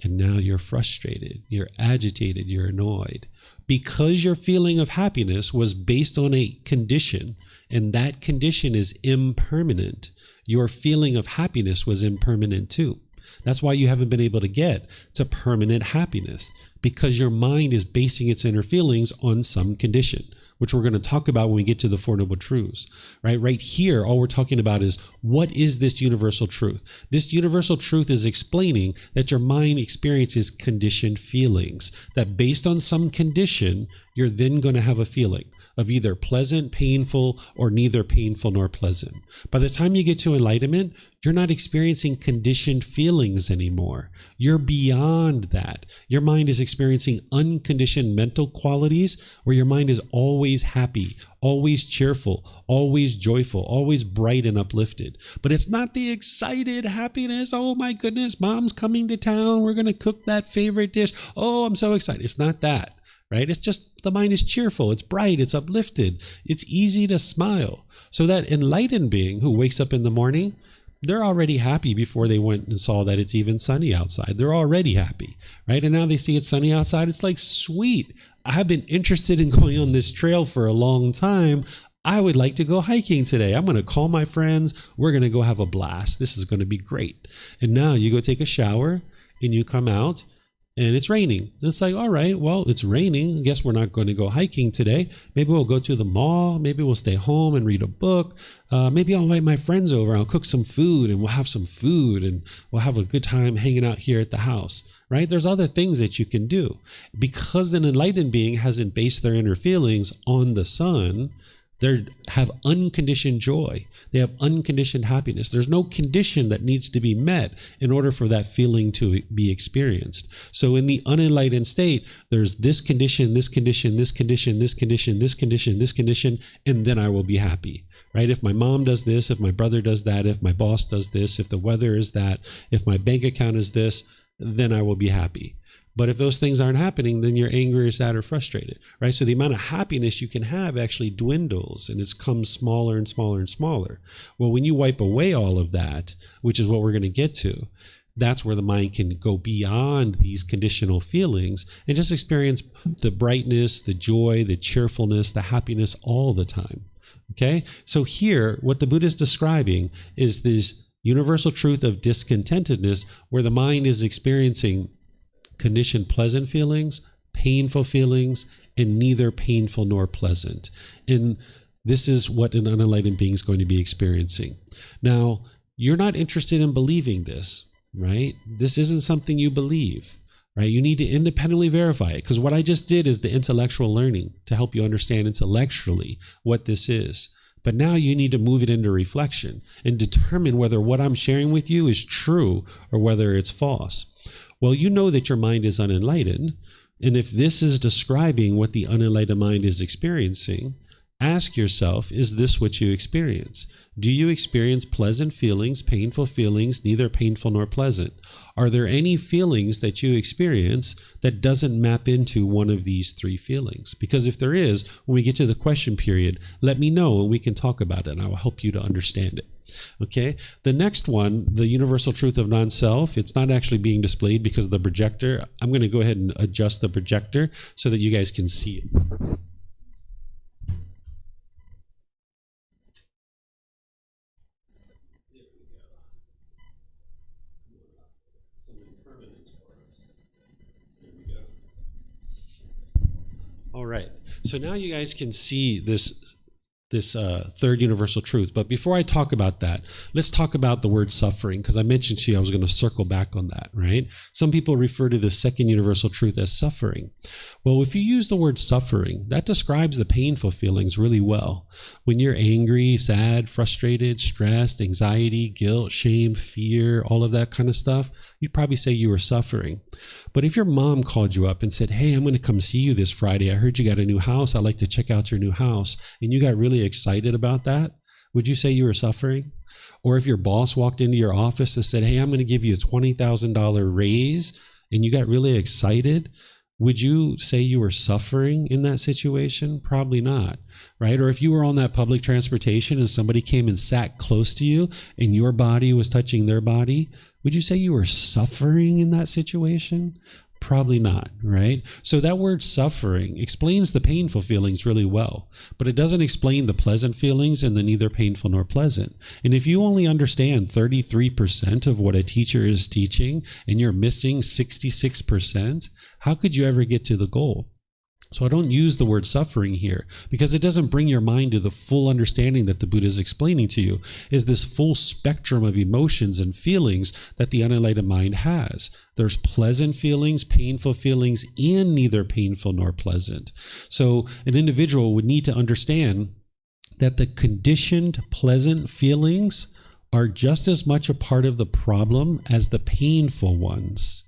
[SPEAKER 1] And now you're frustrated, you're agitated, you're annoyed. Because your feeling of happiness was based on a condition, and that condition is impermanent, your feeling of happiness was impermanent too. That's why you haven't been able to get to permanent happiness, because your mind is basing its inner feelings on some condition, which we're going to talk about when we get to the Four Noble Truths. Right here, all we're talking about is, what is this universal truth? This universal truth is explaining that your mind experiences conditioned feelings, that based on some condition, you're then going to have a feeling of either pleasant, painful, or neither painful nor pleasant. By the time you get to enlightenment, you're not experiencing conditioned feelings anymore. You're beyond that. Your mind is experiencing unconditioned mental qualities where your mind is always happy, always cheerful, always joyful, always bright and uplifted. But it's not the excited happiness. Oh my goodness, mom's coming to town. We're going to cook that favorite dish. Oh, I'm so excited. It's not that. Right? It's just the mind is cheerful, it's bright, it's uplifted, it's easy to smile. So that enlightened being who wakes up in the morning, they're already happy before they went and saw that it's even sunny outside. They're already happy, right? And now they see it's sunny outside. It's like, sweet, I've been interested in going on this trail for a long time. I would like to go hiking today. I'm going to call my friends. We're going to go have a blast. This is going to be great. And now you go take a shower and you come out and it's raining. And it's like, all right, well, it's raining. I guess we're not going to go hiking today. Maybe we'll go to the mall. Maybe we'll stay home and read a book. Maybe I'll invite my friends over. I'll cook some food and we'll have some food and we'll have a good time hanging out here at the house, right? There's other things that you can do. Because an enlightened being hasn't based their inner feelings on the sun, they have unconditioned joy. They have unconditioned happiness. There's no condition that needs to be met in order for that feeling to be experienced. So in the unenlightened state, there's this condition, this condition, this condition, this condition, this condition, this condition, and then I will be happy, right? If my mom does this, if my brother does that, if my boss does this, if the weather is that, if my bank account is this, then I will be happy. But if those things aren't happening, then you're angry or sad or frustrated, right? So the amount of happiness you can have actually dwindles and it comes smaller and smaller and smaller. Well, when you wipe away all of that, which is what we're going to get to, that's where the mind can go beyond these conditional feelings and just experience the brightness, the joy, the cheerfulness, the happiness all the time. Okay? So here, what the Buddha is describing is this universal truth of discontentedness where the mind is experiencing conditioned pleasant feelings, painful feelings, and neither painful nor pleasant. And this is what an unenlightened being is going to be experiencing. Now, you're not interested in believing this, right? This isn't something you believe, right? You need to independently verify it, because what I just did is the intellectual learning to help you understand intellectually what this is. But now you need to move it into reflection and determine whether what I'm sharing with you is true or whether it's false. Well, you know that your mind is unenlightened. And if this is describing what the unenlightened mind is experiencing, ask yourself, is this what you experience? Do you experience pleasant feelings, painful feelings, neither painful nor pleasant? Are there any feelings that you experience that doesn't map into one of these three feelings? Because if there is, when we get to the question period, let me know and we can talk about it, and I will help you to understand it. Okay, the next one, the universal truth of non-self, it's not actually being displayed because of the projector. I'm going to go ahead and adjust the projector so that you guys can see it. All right, so now you guys can see this third universal truth. But before I talk about that, let's talk about the word suffering, because I mentioned to you I was going to circle back on that, right? Some people refer to the second universal truth as suffering. Well, if you use the word suffering, that describes the painful feelings really well. When you're angry, sad, frustrated, stressed, anxiety, guilt, shame, fear, all of that kind of stuff, you'd probably say you were suffering. But if your mom called you up and said, hey, I'm going to come see you this Friday. I heard you got a new house. I'd like to check out your new house. And you got really excited about that, would you say you were suffering? Or if your boss walked into your office and said, hey, I'm going to give you a $20,000 raise, and you got really excited, would you say you were suffering in that situation? Probably not, right? Or if you were on that public transportation and somebody came and sat close to you and your body was touching their body, would you say you were suffering in that situation? Probably not, right? So that word suffering explains the painful feelings really well, but it doesn't explain the pleasant feelings and the neither painful nor pleasant. And if you only understand 33% of what a teacher is teaching and you're missing 66%, how could you ever get to the goal? So I don't use the word suffering here because it doesn't bring your mind to the full understanding that the Buddha is explaining to you, is this full spectrum of emotions and feelings that the unenlightened mind has. There's pleasant feelings, painful feelings, and neither painful nor pleasant. So an individual would need to understand that the conditioned pleasant feelings are just as much a part of the problem as the painful ones.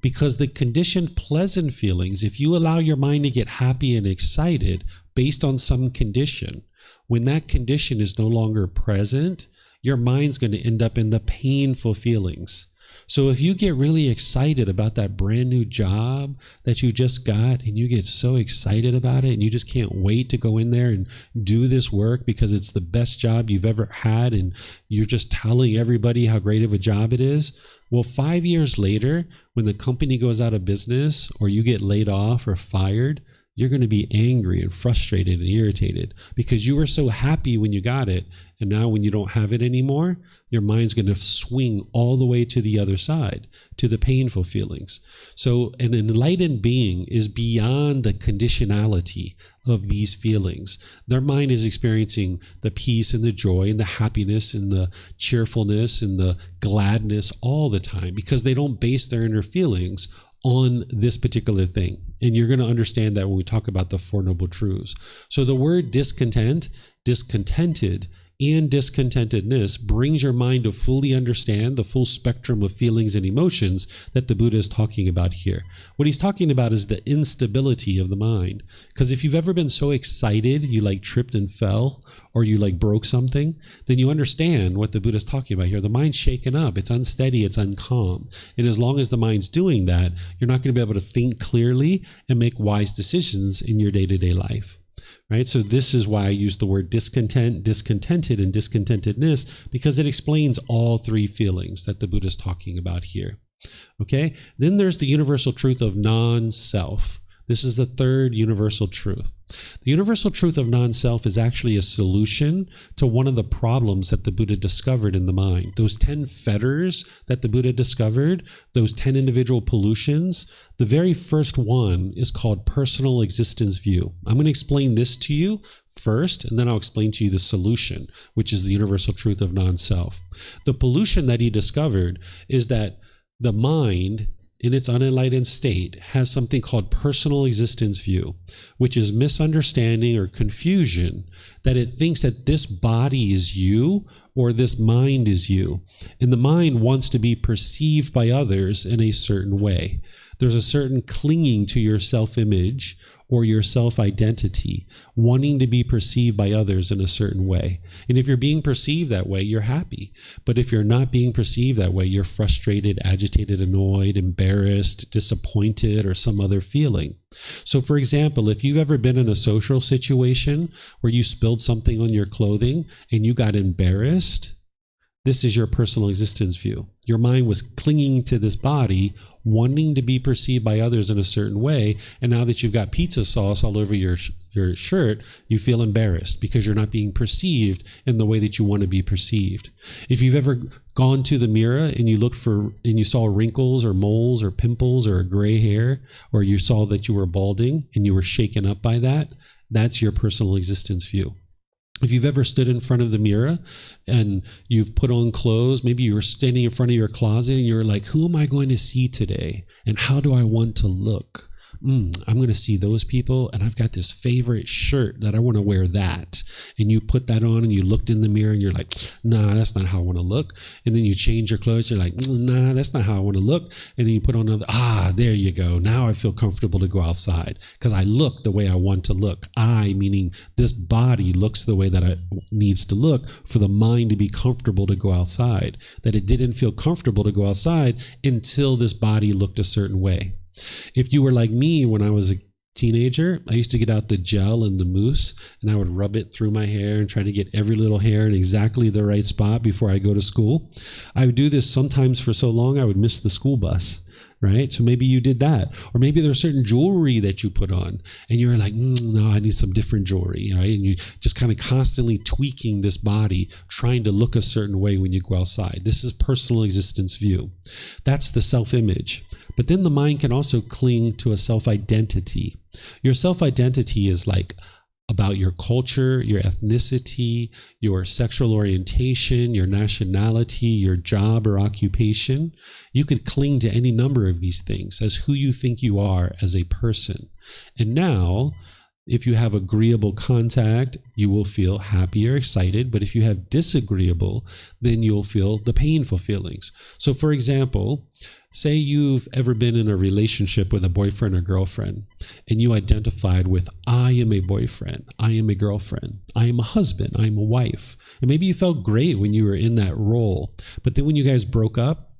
[SPEAKER 1] Because the conditioned pleasant feelings, if you allow your mind to get happy and excited based on some condition, when that condition is no longer present, your mind's going to end up in the painful feelings. So if you get really excited about that brand new job that you just got, and you get so excited about it and you just can't wait to go in there and do this work because it's the best job you've ever had, and you're just telling everybody how great of a job it is, well, 5 years later, when the company goes out of business or you get laid off or fired, you're going to be angry and frustrated and irritated because you were so happy when you got it. And now when you don't have it anymore, your mind's going to swing all the way to the other side, to the painful feelings. So an enlightened being is beyond the conditionality of these feelings. Their mind is experiencing the peace and the joy and the happiness and the cheerfulness and the gladness all the time because they don't base their inner feelings on this particular thing. And you're going to understand that when we talk about the Four Noble Truths. So the word discontent, discontented, and discontentedness brings your mind to fully understand the full spectrum of feelings and emotions that the Buddha is talking about here. What he's talking about is the instability of the mind. Because if you've ever been so excited, you like tripped and fell, or you like broke something, then you understand what the Buddha is talking about here. The mind's shaken up, it's unsteady, it's uncalm. And as long as the mind's doing that, you're not going to be able to think clearly and make wise decisions in your day-to-day life. Right? So this is why I use the word discontent, discontented, and discontentedness, because it explains all three feelings that the Buddha is talking about here. Okay? Then there's the universal truth of non-self. This is the third universal truth. The universal truth of non-self is actually a solution to one of the problems that the Buddha discovered in the mind. Those 10 fetters that the Buddha discovered, those 10 individual pollutions, the very first one is called personal existence view. I'm going to explain this to you first, and then I'll explain to you the solution, which is the universal truth of non-self. The pollution that he discovered is that the mind, in its unenlightened state, has something called personal existence view, which is misunderstanding or confusion, that it thinks that this body is you or this mind is you. And the mind wants to be perceived by others in a certain way. There's a certain clinging to your self-image or your self-identity, wanting to be perceived by others in a certain way. And if you're being perceived that way, you're happy. But if you're not being perceived that way, you're frustrated, agitated, annoyed, embarrassed, disappointed, or some other feeling. So for example, if you've ever been in a social situation where you spilled something on your clothing and you got embarrassed, this is your personal existence view. Your mind was clinging to this body, wanting to be perceived by others in a certain way, and now that you've got pizza sauce all over your shirt, you feel embarrassed because you're not being perceived in the way that you want to be perceived. If you've ever gone to the mirror and you saw wrinkles or moles or pimples or gray hair, or you saw that you were balding and you were shaken up by that, that's your personal existence view. If you've ever stood in front of the mirror and you've put on clothes, maybe you were standing in front of your closet and you're like, who am I going to see today? And how do I want to look? I'm going to see those people, and I've got this favorite shirt that I want to wear that. And you put that on and you looked in the mirror and you're like, nah, that's not how I want to look. And then you change your clothes. You're like, nah, that's not how I want to look. And then you put on another, there you go. Now I feel comfortable to go outside because I look the way I want to look. I, meaning this body, looks the way that it needs to look for the mind to be comfortable to go outside. That it didn't feel comfortable to go outside until this body looked a certain way. If you were like me when I was a teenager, I used to get out the gel and the mousse and I would rub it through my hair and try to get every little hair in exactly the right spot before I go to school. I would do this sometimes for so long I would miss the school bus, right? So maybe you did that. Or maybe there's certain jewelry that you put on and you're like, no, I need some different jewelry, right? And you just kind of constantly tweaking this body, trying to look a certain way when you go outside. This is personal existence view. That's the self-image. But then the mind can also cling to a self-identity. Your self-identity is like about your culture, your ethnicity, your sexual orientation, your nationality, your job or occupation. You could cling to any number of these things as who you think you are as a person. And now, if you have agreeable contact, you will feel happy or excited. But if you have disagreeable, then you'll feel the painful feelings. So for example, say you've ever been in a relationship with a boyfriend or girlfriend, and you identified with, I am a boyfriend, I am a girlfriend, I am a husband, I am a wife. And maybe you felt great when you were in that role. But then when you guys broke up,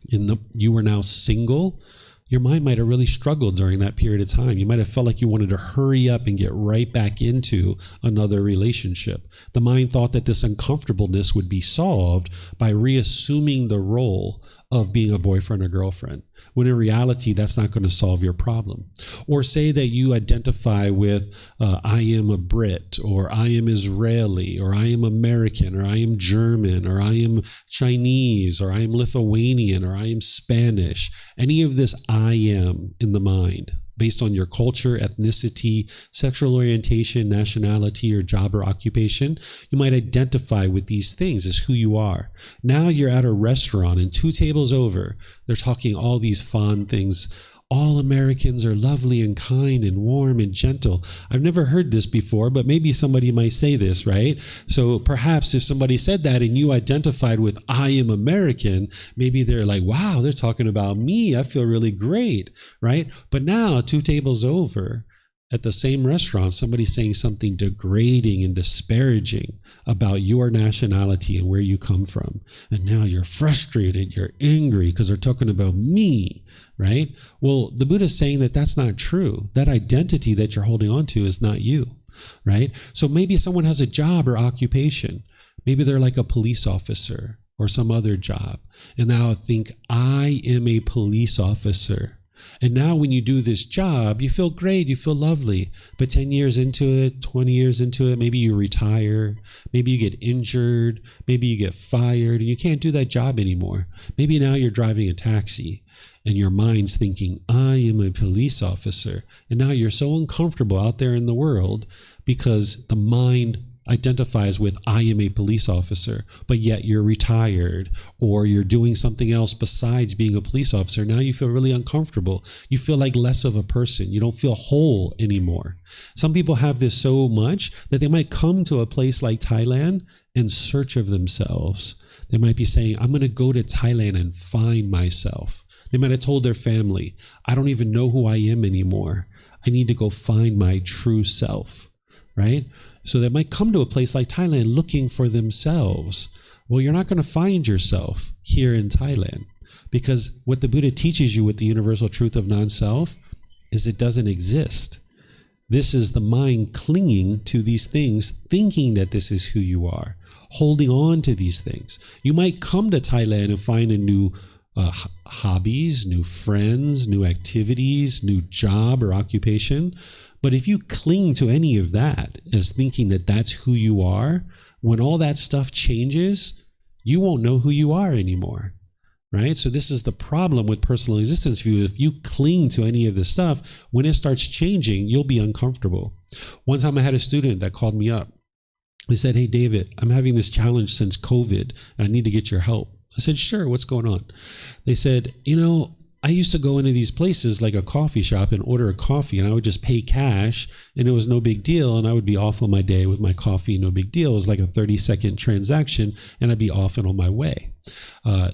[SPEAKER 1] you were now single, your mind might have really struggled during that period of time. You might have felt like you wanted to hurry up and get right back into another relationship. The mind thought that this uncomfortableness would be solved by reassuming the role of being a boyfriend or girlfriend, when in reality, that's not going to solve your problem. Or say that you identify with, I am a Brit, or I am Israeli, or I am American, or I am German, or I am Chinese, or I am Lithuanian, or I am Spanish. Any of this I am in the mind, based on your culture, ethnicity, sexual orientation, nationality, or job or occupation, you might identify with these things as who you are. Now you're at a restaurant and 2 tables over, they're talking all these fond things. All Americans are lovely and kind and warm and gentle. I've never heard this before, but maybe somebody might say this, right? So perhaps if somebody said that and you identified with I am American, maybe they're like, wow, they're talking about me. I feel really great, right? But now 2 tables over at the same restaurant, somebody's saying something degrading and disparaging about your nationality and where you come from. And now you're frustrated, you're angry because they're talking about me, right? Well, the Buddha is saying that that's not true. That identity that you're holding on to is not you, right? So maybe someone has a job or occupation. Maybe they're like a police officer or some other job. And now think, I am a police officer. And now when you do this job, you feel great, you feel lovely. But 10 years into it, 20 years into it, maybe you retire, maybe you get injured, maybe you get fired, and you can't do that job anymore. Maybe now you're driving a taxi and your mind's thinking, I am a police officer. And now you're so uncomfortable out there in the world because the mind identifies with I am a police officer, but yet you're retired or you're doing something else besides being a police officer. Now you feel really uncomfortable. You feel like less of a person. You don't feel whole anymore. Some people have this so much that they might come to a place like Thailand in search of themselves. They might be saying, I'm going to go to Thailand and find myself. They might have told their family, I don't even know who I am anymore. I need to go find my true self, right? So they might come to a place like Thailand looking for themselves. Well, you're not going to find yourself here in Thailand, because what the Buddha teaches you with the universal truth of non-self is it doesn't exist. This is the mind clinging to these things, thinking that this is who you are, holding on to these things. You might come to Thailand and find a new hobbies, new friends, new activities, new job or occupation. But if you cling to any of that as thinking that that's who you are, when all that stuff changes, you won't know who you are anymore, right? So this is the problem with personal existence view. If you cling to any of this stuff, when it starts changing, you'll be uncomfortable. One time I had a student that called me up. He said, hey, David, I'm having this challenge since COVID, and I need to get your help. I said, sure, what's going on? They said, I used to go into these places like a coffee shop and order a coffee, and I would just pay cash and it was no big deal. And I would be off on my day with my coffee, no big deal. It was like a 30-second transaction and I'd be off and on my way.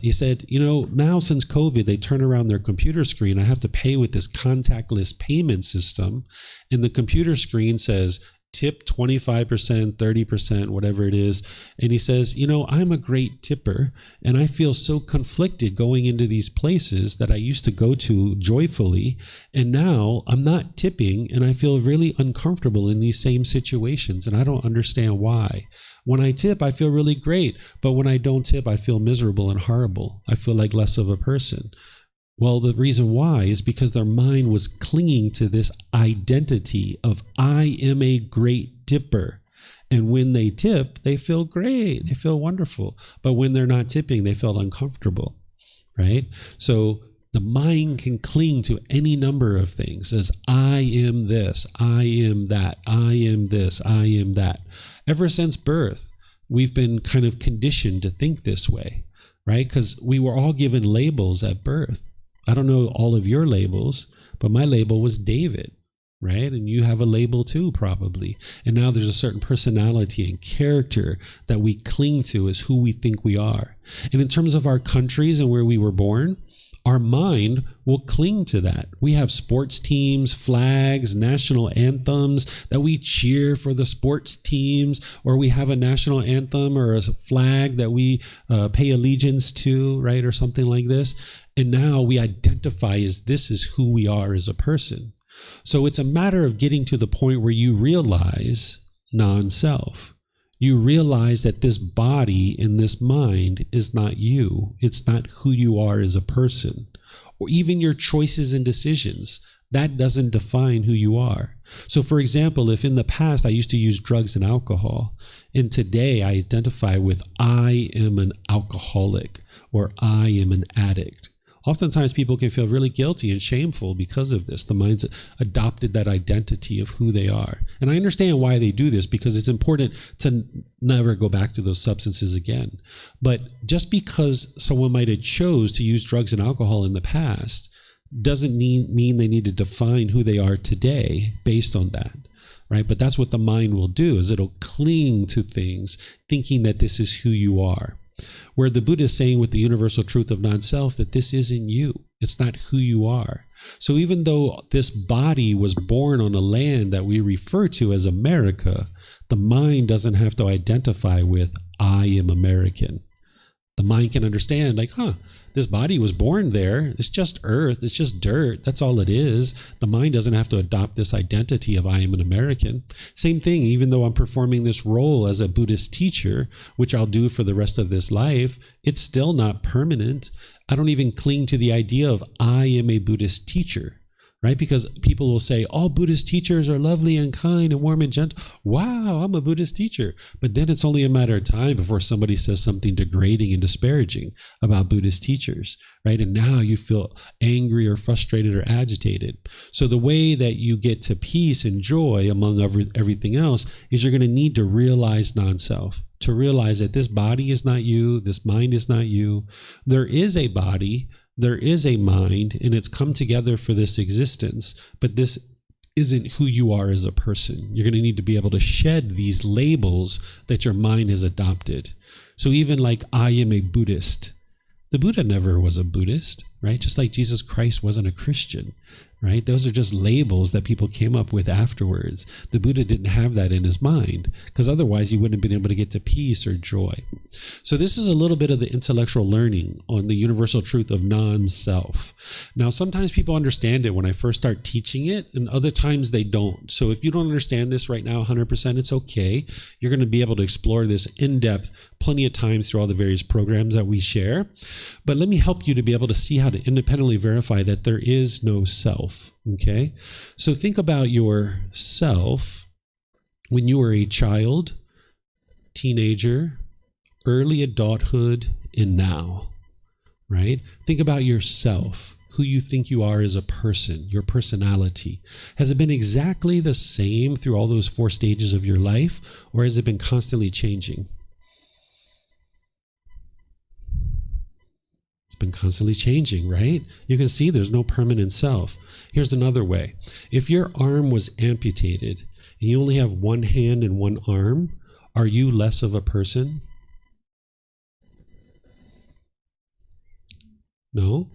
[SPEAKER 1] He said, now since COVID, they turn around their computer screen. I have to pay with this contactless payment system. And the computer screen says, tip 25%, 30%, whatever it is. And he says, I'm a great tipper and I feel so conflicted going into these places that I used to go to joyfully. And now I'm not tipping and I feel really uncomfortable in these same situations. And I don't understand why. When I tip, I feel really great. But when I don't tip, I feel miserable and horrible. I feel like less of a person. Well, the reason why is because their mind was clinging to this identity of I am a great tipper. And when they tip, they feel great. They feel wonderful. But when they're not tipping, they feel uncomfortable, right? So the mind can cling to any number of things as I am this, I am that, I am this, I am that. Ever since birth, we've been kind of conditioned to think this way, right? Because we were all given labels at birth. I don't know all of your labels, but my label was David, right? And you have a label too, probably. And now there's a certain personality and character that we cling to as who we think we are. And in terms of our countries and where we were born, our mind will cling to that. We have sports teams, flags, national anthems that we cheer for the sports teams, or we have a national anthem or a flag that we pay allegiance to, right? Or something like this. And now we identify as this is who we are as a person. So it's a matter of getting to the point where you realize non-self. You realize that this body and this mind is not you. It's not who you are as a person, or even your choices and decisions. That doesn't define who you are. So for example, if in the past I used to use drugs and alcohol, and today I identify with I am an alcoholic or I am an addict. Oftentimes people can feel really guilty and shameful because of this. The mind's adopted that identity of who they are. And I understand why they do this, because it's important to never go back to those substances again. But just because someone might have chose to use drugs and alcohol in the past doesn't mean they need to define who they are today based on that. Right? But that's what the mind will do, is it'll cling to things thinking that this is who you are. Where the Buddha is saying with the universal truth of non-self that this isn't you. It's not who you are. So even though this body was born on a land that we refer to as America, the mind doesn't have to identify with I am American. The mind can understand this body was born there. It's just earth. It's just dirt. That's all it is. The mind doesn't have to adopt this identity of I am an American. Same thing, even though I'm performing this role as a Buddhist teacher, which I'll do for the rest of this life, it's still not permanent. I don't even cling to the idea of I am a Buddhist teacher, right? Because people will say, all Buddhist teachers are lovely and kind and warm and gentle. Wow, I'm a Buddhist teacher. But then it's only a matter of time before somebody says something degrading and disparaging about Buddhist teachers, right? And now you feel angry or frustrated or agitated. So the way that you get to peace and joy among everything else is you're going to need to realize non-self, to realize that this body is not you, this mind is not you. There is a body, there is a mind, and it's come together for this existence, but this isn't who you are as a person. You're going to need to be able to shed these labels that your mind has adopted. So even like, I am a Buddhist. The Buddha never was a Buddhist, right? Just like Jesus Christ wasn't a Christian, right? Those are just labels that people came up with afterwards. The Buddha didn't have that in his mind, because otherwise he wouldn't have been able to get to peace or joy. So this is a little bit of the intellectual learning on the universal truth of non-self. Now, sometimes people understand it when I first start teaching it, and other times they don't. So if you don't understand this right now 100%, it's okay. You're going to be able to explore this in depth plenty of times through all the various programs that we share. But let me help you to be able to see how to independently verify that there is no self. Okay? So think about yourself when you were a child, teenager, early adulthood, and now, right? Think about yourself, who you think you are as a person, your personality. Has it been exactly the same through all those 4 stages of your life, or has it been constantly changing? It's been constantly changing, right? You can see there's no permanent self. Here's another way. If your arm was amputated and you only have one hand and one arm, are you less of a person? No?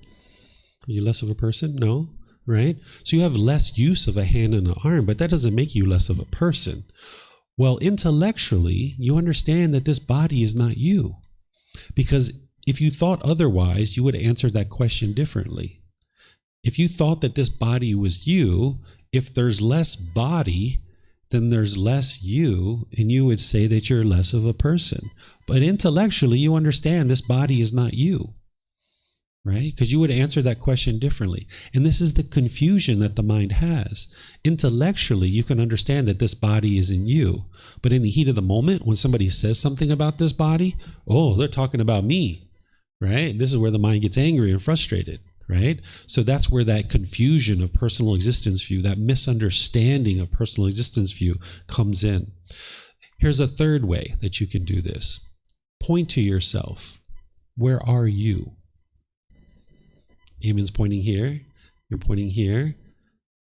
[SPEAKER 1] Are you less of a person? No? Right? So you have less use of a hand and an arm, but that doesn't make you less of a person. Well, intellectually, you understand that this body is not you. Because if you thought otherwise, you would answer that question differently. If you thought that this body was you, if there's less body, then there's less you, and you would say that you're less of a person. But intellectually, you understand this body is not you, right? Because you would answer that question differently. And this is the confusion that the mind has. Intellectually, you can understand that this body isn't you. But in the heat of the moment, when somebody says something about this body, oh, they're talking about me, right? This is where the mind gets angry and frustrated, right? So that's where that confusion of personal existence view, that misunderstanding of personal existence view comes in. Here's a third way that you can do this. Point to yourself. Where are you? Eamon's pointing here. You're pointing here.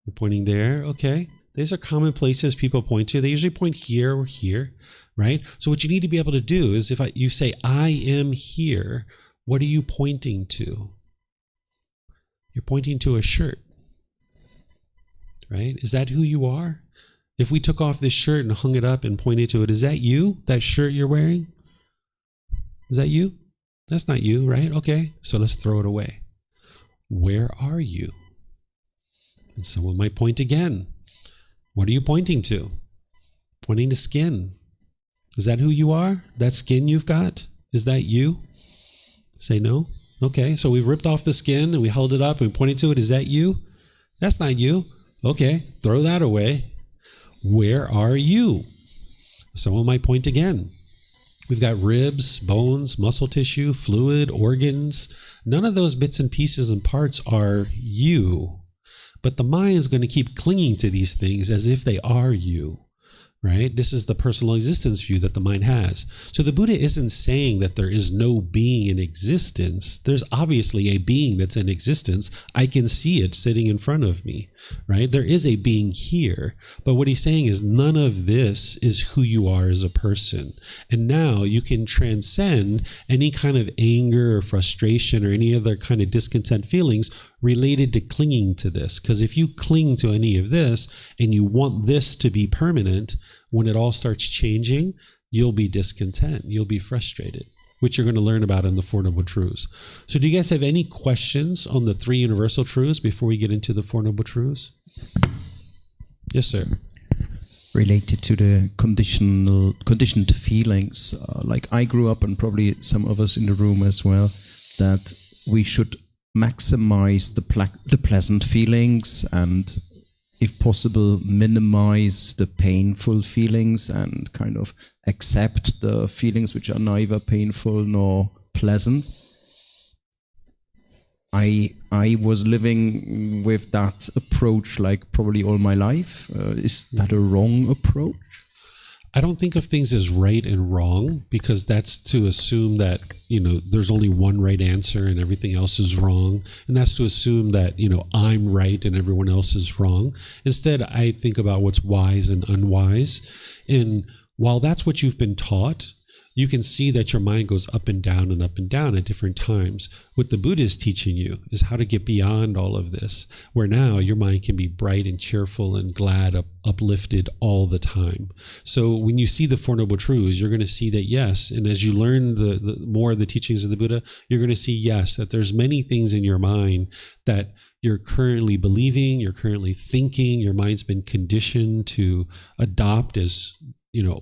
[SPEAKER 1] You're pointing there. Okay. These are common places people point to. They usually point here or here, right? So what you need to be able to do is if you say, I am here, what are you pointing to? You're pointing to a shirt, right? Is that who you are? If we took off this shirt and hung it up and pointed to it, is that you? That shirt you're wearing? Is that you? That's not you, right? Okay, so let's throw it away. Where are you? And someone might point again. What are you pointing to? Pointing to skin. Is that who you are? That skin you've got? Is that you? Say no. Okay, so we've ripped off the skin and we held it up and we pointed to it. Is that you? That's not you. Okay, throw that away. Where are you? Someone might point again. We've got ribs, bones, muscle tissue, fluid, organs. None of those bits and pieces and parts are you. But the mind is going to keep clinging to these things as if they are you. Right? This is the personal existence view that the mind has. So the Buddha isn't saying that there is no being in existence. There's obviously a being that's in existence. I can see it sitting in front of me, right? There is a being here. But what he's saying is none of this is who you are as a person. And now you can transcend any kind of anger or frustration or any other kind of discontent feelings related to clinging to this. Because if you cling to any of this and you want this to be permanent, when it all starts changing, you'll be discontent. You'll be frustrated, which you're going to learn about in the Four Noble Truths. So do you guys have any questions on the 3 universal truths before we get into the Four Noble Truths? Yes, sir.
[SPEAKER 5] Related to the conditioned feelings, like I grew up, and probably some of us in the room as well, that we should maximize the pleasant feelings and, if possible, minimize the painful feelings and kind of accept the feelings which are neither painful nor pleasant. I was living with that approach like probably all my life. Is that a wrong approach?
[SPEAKER 1] I don't think of things as right and wrong, because that's to assume that, there's only one right answer and everything else is wrong. And that's to assume that, I'm right and everyone else is wrong. Instead, I think about what's wise and unwise. And while that's what you've been taught, you can see that your mind goes up and down at different times. What the Buddha is teaching you is how to get beyond all of this, where now your mind can be bright and cheerful and glad, uplifted all the time. So when you see the Four Noble Truths, you're going to see that, yes, and as you learn the more of the teachings of the Buddha, you're going to see, yes, that there's many things in your mind that you're currently believing, you're currently thinking, your mind's been conditioned to adopt as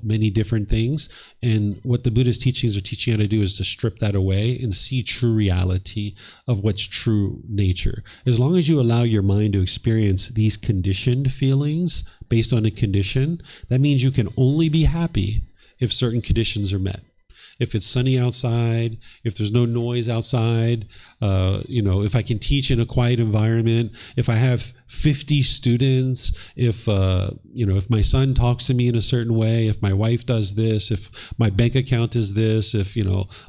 [SPEAKER 1] many different things. And what the Buddha's teachings are teaching you how to do is to strip that away and see true reality of what's true nature. As long as you allow your mind to experience these conditioned feelings based on a condition, that means you can only be happy if certain conditions are met. If it's sunny outside, if there's no noise outside, if I can teach in a quiet environment, if I have 50 students, if my son talks to me in a certain way, if my wife does this, if my bank account is this, if,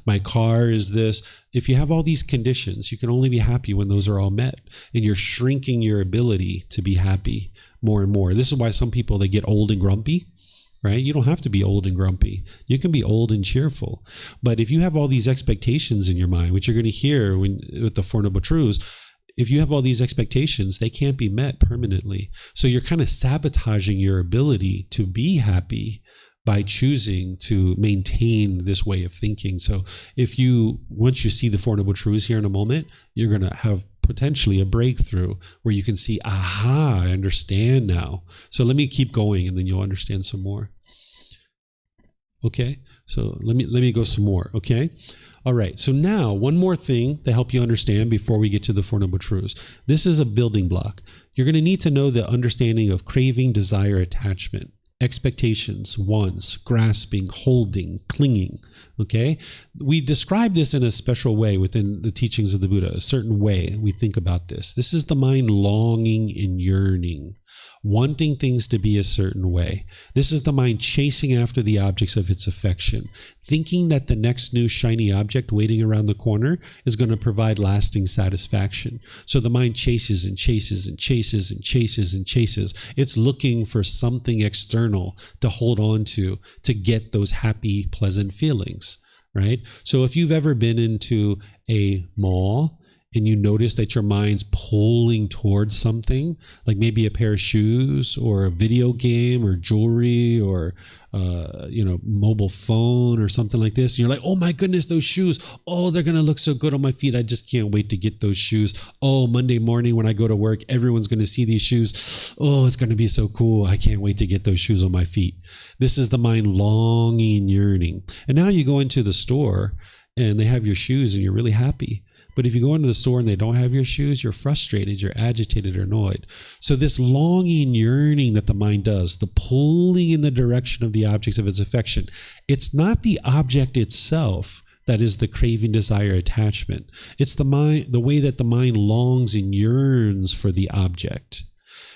[SPEAKER 1] my car is this, if you have all these conditions, you can only be happy when those are all met, and you're shrinking your ability to be happy more and more. This is why some people, they get old and grumpy. Right? You don't have to be old and grumpy. You can be old and cheerful. But if you have all these expectations in your mind, which you're going to hear with the Four Noble Truths, if you have all these expectations, they can't be met permanently. So you're kind of sabotaging your ability to be happy by choosing to maintain this way of thinking. So once you see the Four Noble Truths here in a moment, you're going to have potentially a breakthrough where you can see, aha, I understand now. So let me keep going, and then you'll understand some more. Okay, so let me go some more. Okay, all right. So now one more thing to help you understand before we get to the Four Noble Truths. This is a building block. You're going to need to know the understanding of craving, desire, attachment, expectations, wants, grasping, holding, clinging. Okay, we describe this in a special way within the teachings of the Buddha, a certain way we think about this. This is the mind longing and yearning, wanting things to be a certain way. This is the mind chasing after the objects of its affection, thinking that the next new shiny object waiting around the corner is going to provide lasting satisfaction. So the mind chases and chases and chases and chases and chases. It's looking for something external to hold on to get those happy, pleasant feelings, right? So if you've ever been into a mall and you notice that your mind's pulling towards something, like maybe a pair of shoes or a video game or jewelry or mobile phone or something like this, and you're like, oh my goodness, those shoes, oh, they're gonna look so good on my feet, I just can't wait to get those shoes. Oh, Monday morning when I go to work, everyone's gonna see these shoes. Oh, it's gonna be so cool, I can't wait to get those shoes on my feet. This is the mind longing, yearning. And now you go into the store and they have your shoes and you're really happy. But if you go into the store and they don't have your shoes, you're frustrated, you're agitated or annoyed. So this longing, yearning that the mind does, the pulling in the direction of the objects of its affection, it's not the object itself that is the craving, desire, attachment. It's the mind, the way that the mind longs and yearns for the object.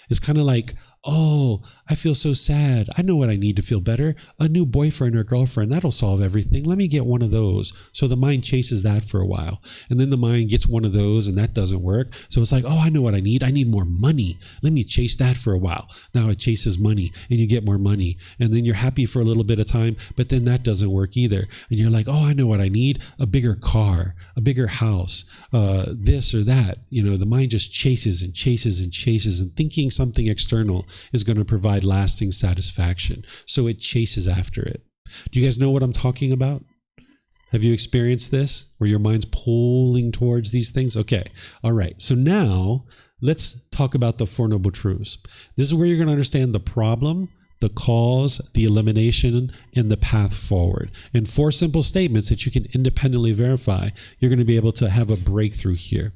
[SPEAKER 1] It's kind of like, oh, I feel so sad. I know what I need to feel better. A new boyfriend or girlfriend, that'll solve everything. Let me get one of those. So the mind chases that for a while. And then the mind gets one of those and that doesn't work. So it's like, oh, I know what I need. I need more money. Let me chase that for a while. Now it chases money and you get more money. And then you're happy for a little bit of time, but then that doesn't work either. And you're like, oh, I know what I need. A bigger car, a bigger house, this or that. The mind just chases and chases and chases, and thinking something external is going to provide lasting satisfaction. So it chases after it. Do you guys know what I'm talking about? Have you experienced this where your mind's pulling towards these things? Okay. All right. So now let's talk about the Four Noble Truths. This is where you're going to understand the problem, the cause, the elimination, and the path forward. In 4 simple statements that you can independently verify, you're going to be able to have a breakthrough here.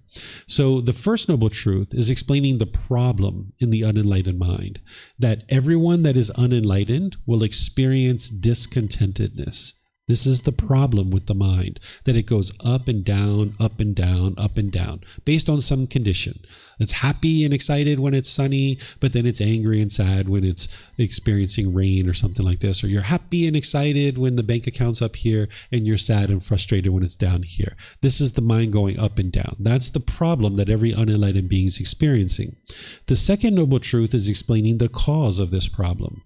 [SPEAKER 1] So the first noble truth is explaining the problem in the unenlightened mind, that everyone that is unenlightened will experience discontentedness. This is the problem with the mind, that it goes up and down, up and down, up and down, based on some condition. It's happy and excited when it's sunny, but then it's angry and sad when it's experiencing rain or something like this. Or you're happy and excited when the bank account's up here, and you're sad and frustrated when it's down here. This is the mind going up and down. That's the problem that every unenlightened being is experiencing. The second noble truth is explaining the cause of this problem.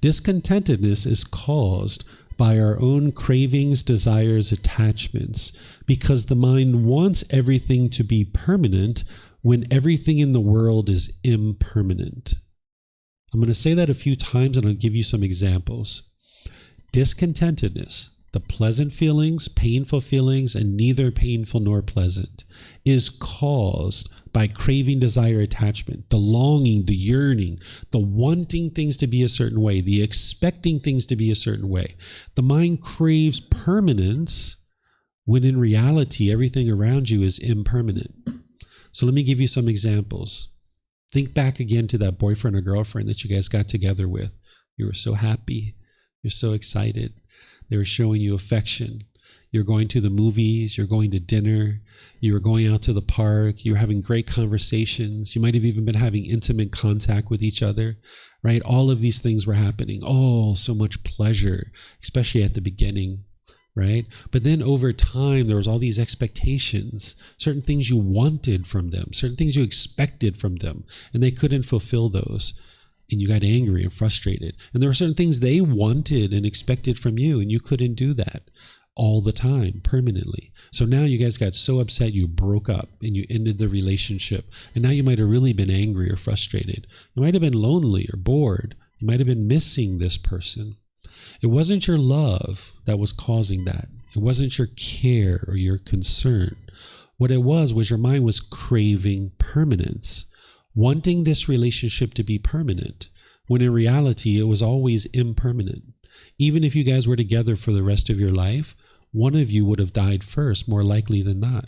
[SPEAKER 1] Discontentedness is caused by our own cravings, desires, attachments, because the mind wants everything to be permanent when everything in the world is impermanent. I'm going to say that a few times and I'll give you some examples. Discontentedness, the pleasant feelings, painful feelings, and neither painful nor pleasant, is caused by craving, desire, attachment, the longing, the yearning, the wanting things to be a certain way, the expecting things to be a certain way. The mind craves permanence when in reality, everything around you is impermanent. So let me give you some examples. Think back again to that boyfriend or girlfriend that you guys got together with. You were so happy. You're so excited. They were showing you affection. You're going to the movies, you're going to dinner, you were going out to the park, you're having great conversations. You might have even been having intimate contact with each other, right? All of these things were happening. Oh, so much pleasure, especially at the beginning, right? But then over time, there was all these expectations, certain things you wanted from them, certain things you expected from them, and they couldn't fulfill those. And you got angry and frustrated. And there were certain things they wanted and expected from you, and you couldn't do that all the time, permanently. So now you guys got so upset you broke up and you ended the relationship. And now you might have really been angry or frustrated. You might have been lonely or bored. You might have been missing this person. It wasn't your love that was causing that. It wasn't your care or your concern. What it was your mind was craving permanence, wanting this relationship to be permanent, when in reality it was always impermanent. Even if you guys were together for the rest of your life, one of you would have died first, more likely than not,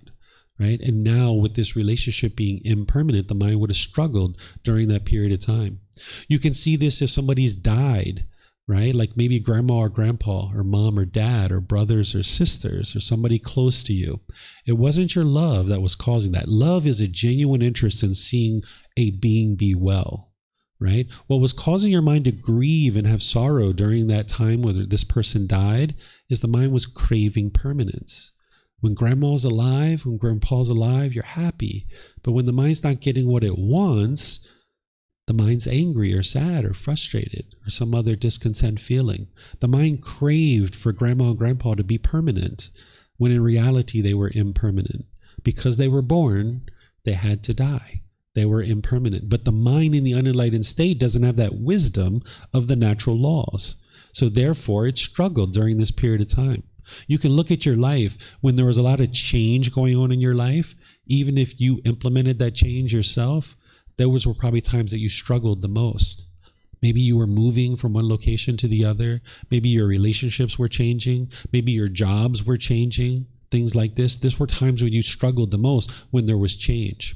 [SPEAKER 1] right? And now with this relationship being impermanent, the mind would have struggled during that period of time. You can see this if somebody's died, right? Like maybe grandma or grandpa or mom or dad or brothers or sisters or somebody close to you. It wasn't your love that was causing that. Love is a genuine interest in seeing a being be well. Right? What was causing your mind to grieve and have sorrow during that time whether this person died is the mind was craving permanence. When grandma's alive, when grandpa's alive, you're happy. But when the mind's not getting what it wants, the mind's angry or sad or frustrated or some other discontent feeling. The mind craved for grandma and grandpa to be permanent when in reality they were impermanent. Because they were born, they had to die. They were impermanent. But the mind in the unenlightened state doesn't have that wisdom of the natural laws. So therefore, it struggled during this period of time. You can look at your life when there was a lot of change going on in your life. Even if you implemented that change yourself, those were probably times that you struggled the most. Maybe you were moving from one location to the other. Maybe your relationships were changing. Maybe your jobs were changing. Things like this. These were times when you struggled the most, when there was change.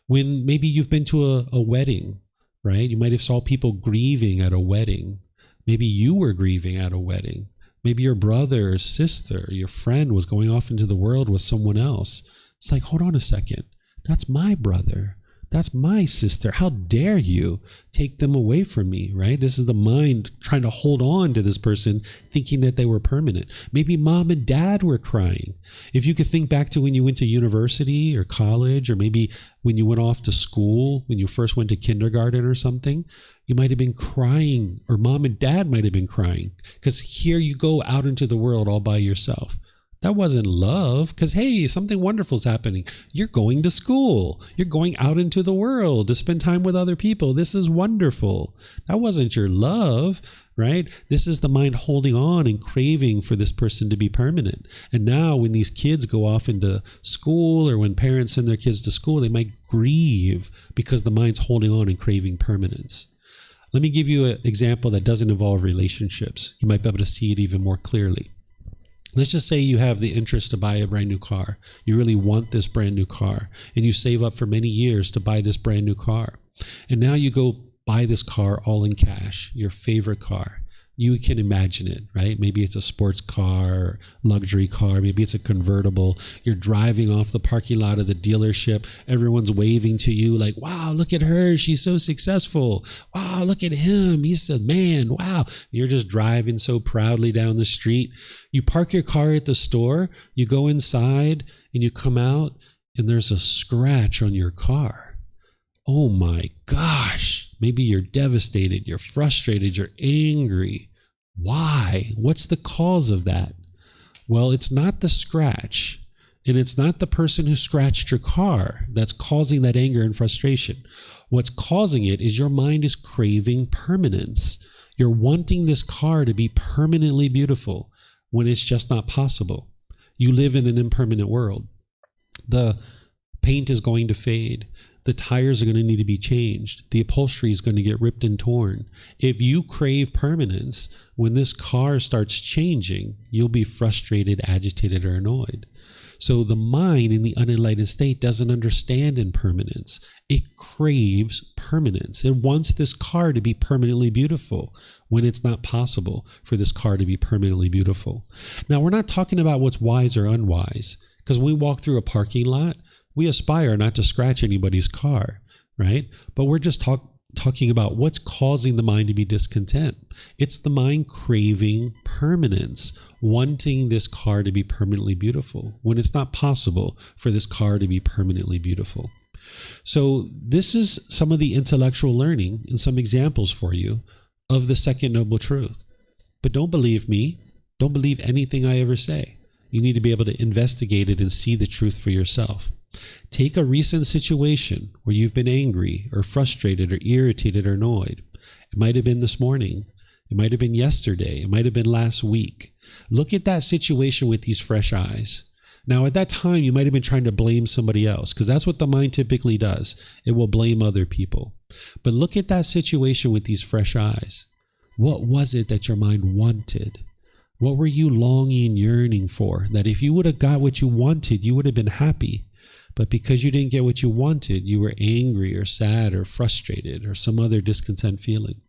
[SPEAKER 1] When maybe you've been to a wedding, right? You might have saw people grieving at a wedding. Maybe you were grieving at a wedding. Maybe your brother or sister, or your friend was going off into the world with someone else. It's like, hold on a second. That's my brother. That's my sister. How dare you take them away from me, right? This is the mind trying to hold on to this person, thinking that they were permanent. Maybe mom and dad were crying. If you could think back to when you went to university or college, or maybe when you went off to school, when you first went to kindergarten or something, you might have been crying, or mom and dad might have been crying, because here you go out into the world all by yourself. That wasn't love, because, hey, something wonderful is happening. You're going to school. You're going out into the world to spend time with other people. This is wonderful. That wasn't your love, right? This is the mind holding on and craving for this person to be permanent. And now when these kids go off into school, or when parents send their kids to school, they might grieve because the mind's holding on and craving permanence. Let me give you an example that doesn't involve relationships. You might be able to see it even more clearly. Let's just say you have the interest to buy a brand new car. You really want this brand new car, and you save up for many years to buy this brand new car. And now you go buy this car all in cash, your favorite car. You can imagine it, right? Maybe it's a sports car, luxury car. Maybe it's a convertible. You're driving off the parking lot of the dealership. Everyone's waving to you like, wow, look at her. She's so successful. Wow, look at him. He's the man. Wow. You're just driving so proudly down the street. You park your car at the store. You go inside and you come out and there's a scratch on your car. Oh my gosh. Maybe you're devastated, you're frustrated, you're angry. Why? What's the cause of that? Well, it's not the scratch, and it's not the person who scratched your car that's causing that anger and frustration. What's causing it is your mind is craving permanence. You're wanting this car to be permanently beautiful when it's just not possible. You live in an impermanent world. The paint is going to fade. The tires are going to need to be changed. The upholstery is going to get ripped and torn. If you crave permanence, when this car starts changing, you'll be frustrated, agitated, or annoyed. So the mind in the unenlightened state doesn't understand impermanence. It craves permanence. It wants this car to be permanently beautiful when it's not possible for this car to be permanently beautiful. Now, we're not talking about what's wise or unwise, because when we walk through a parking lot, we aspire not to scratch anybody's car, right? But we're just talking about what's causing the mind to be discontent. It's the mind craving permanence, wanting this car to be permanently beautiful when it's not possible for this car to be permanently beautiful. So this is some of the intellectual learning and some examples for you of the second noble truth. But don't believe me. Don't believe anything I ever say. You need to be able to investigate it and see the truth for yourself. Take a recent situation where you've been angry or frustrated or irritated or annoyed. It might have been this morning. It might have been yesterday. It might have been last week. Look at that situation with these fresh eyes. Now, at that time, you might have been trying to blame somebody else, because that's what the mind typically does. It will blame other people. But look at that situation with these fresh eyes. What was it that your mind wanted? What were you longing, yearning for? That if you would have got what you wanted, you would have been happy. But because you didn't get what you wanted, you were angry or sad or frustrated or some other discontent feeling.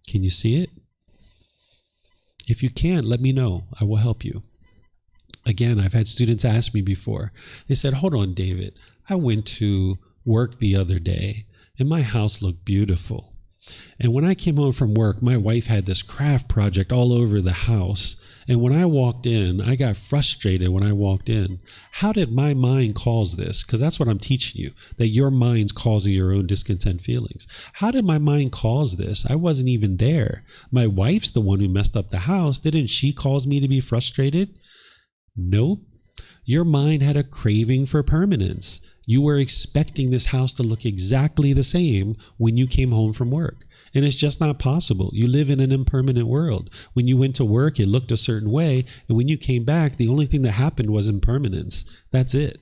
[SPEAKER 1] Can you see it? If you can't, let me know. I will help you. Again, I've had students ask me before. They said, hold on, David. I went to work the other day and my house looked beautiful. And when I came home from work, my wife had this craft project all over the house. And when I walked in, I got frustrated when I walked in. How did my mind cause this? Because that's what I'm teaching you, that your mind's causing your own discontent feelings. How did my mind cause this? I wasn't even there. My wife's the one who messed up the house. Didn't she cause me to be frustrated? Nope. Your mind had a craving for permanence. You were expecting this house to look exactly the same when you came home from work. And it's just not possible. You live in an impermanent world. When you went to work, it looked a certain way. And when you came back, the only thing that happened was impermanence. That's it.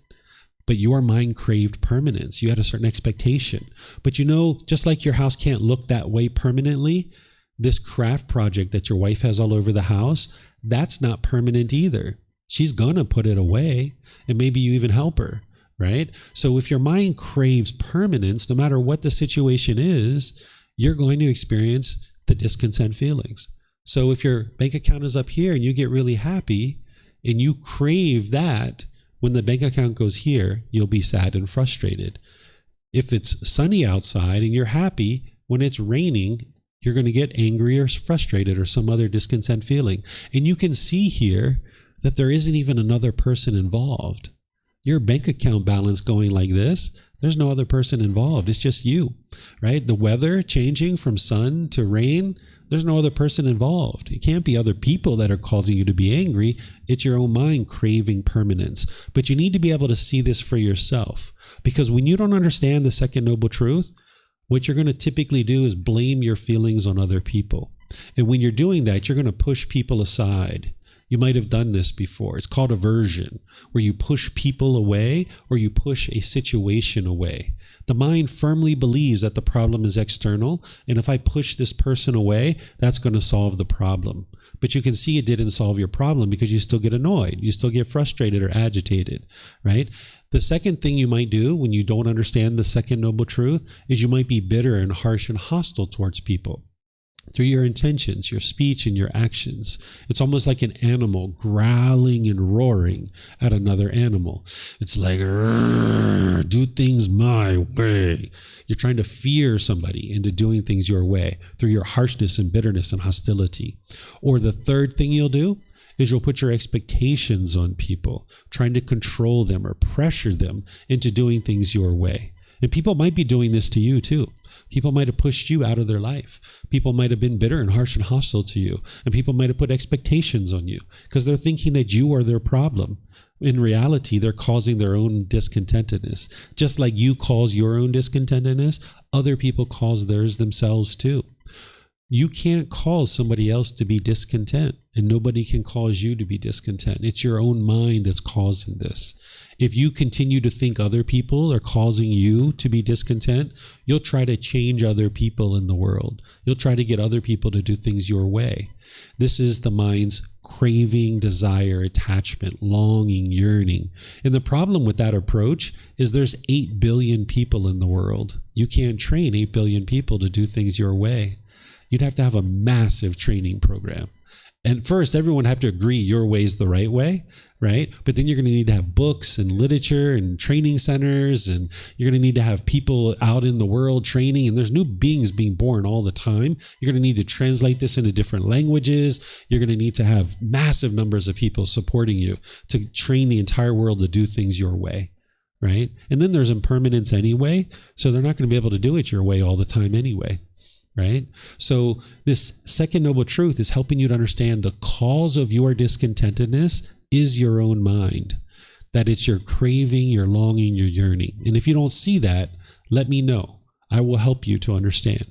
[SPEAKER 1] But your mind craved permanence. You had a certain expectation. But you know, just like your house can't look that way permanently, this craft project that your wife has all over the house, that's not permanent either. She's going to put it away. And maybe you even help her. Right? So if your mind craves permanence, no matter what the situation is, you're going to experience the discontent feelings. So if your bank account is up here and you get really happy and you crave that, when the bank account goes here, you'll be sad and frustrated. If it's sunny outside and you're happy, when it's raining, you're going to get angry or frustrated or some other discontent feeling. And you can see here that there isn't even another person involved. Your bank account balance going like this, there's no other person involved. It's just you, right? The weather changing from sun to rain, there's no other person involved. It can't be other people that are causing you to be angry. It's your own mind craving permanence. But you need to be able to see this for yourself, because when you don't understand the second noble truth, what you're going to typically do is blame your feelings on other people. And when you're doing that, you're going to push people aside. You might have done this before. It's called aversion, where you push people away or you push a situation away The mind firmly believes that the problem is external, and if I push this person away, that's going to solve the problem. But you can see it didn't solve your problem because you still get annoyed, you still get frustrated or agitated, right? The second thing you might do when you don't understand the second noble truth is you might be bitter and harsh and hostile towards people. Through your intentions, your speech, and your actions. It's almost like an animal growling and roaring at another animal. It's like, do things my way. You're trying to fear somebody into doing things your way through your harshness and bitterness and hostility. Or the third thing you'll do is you'll put your expectations on people, trying to control them or pressure them into doing things your way. And people might be doing this to you too. People might have pushed you out of their life. People might have been bitter and harsh and hostile to you. And people might have put expectations on you because they're thinking that you are their problem. In reality, they're causing their own discontentedness. Just like you cause your own discontentedness, other people cause theirs themselves too. You can't cause somebody else to be discontent, and nobody can cause you to be discontent. It's your own mind that's causing this. If you continue to think other people are causing you to be discontent, you'll try to change other people in the world. You'll try to get other people to do things your way. This is the mind's craving, desire, attachment, longing, yearning. And the problem with that approach is there's 8 billion people in the world. You can't train 8 billion people to do things your way. You'd have to have a massive training program. And first, everyone have to agree your way is the right way, right? But then you're going to need to have books and literature and training centers, and you're going to need to have people out in the world training, and there's new beings being born all the time. You're going to need to translate this into different languages. You're going to need to have massive numbers of people supporting you to train the entire world to do things your way, right? And then there's impermanence anyway, so they're not going to be able to do it your way all the time anyway. Right? So this second noble truth is helping you to understand the cause of your discontentedness is your own mind. That it's your craving, your longing, your yearning. And if you don't see that, let me know. I will help you to understand.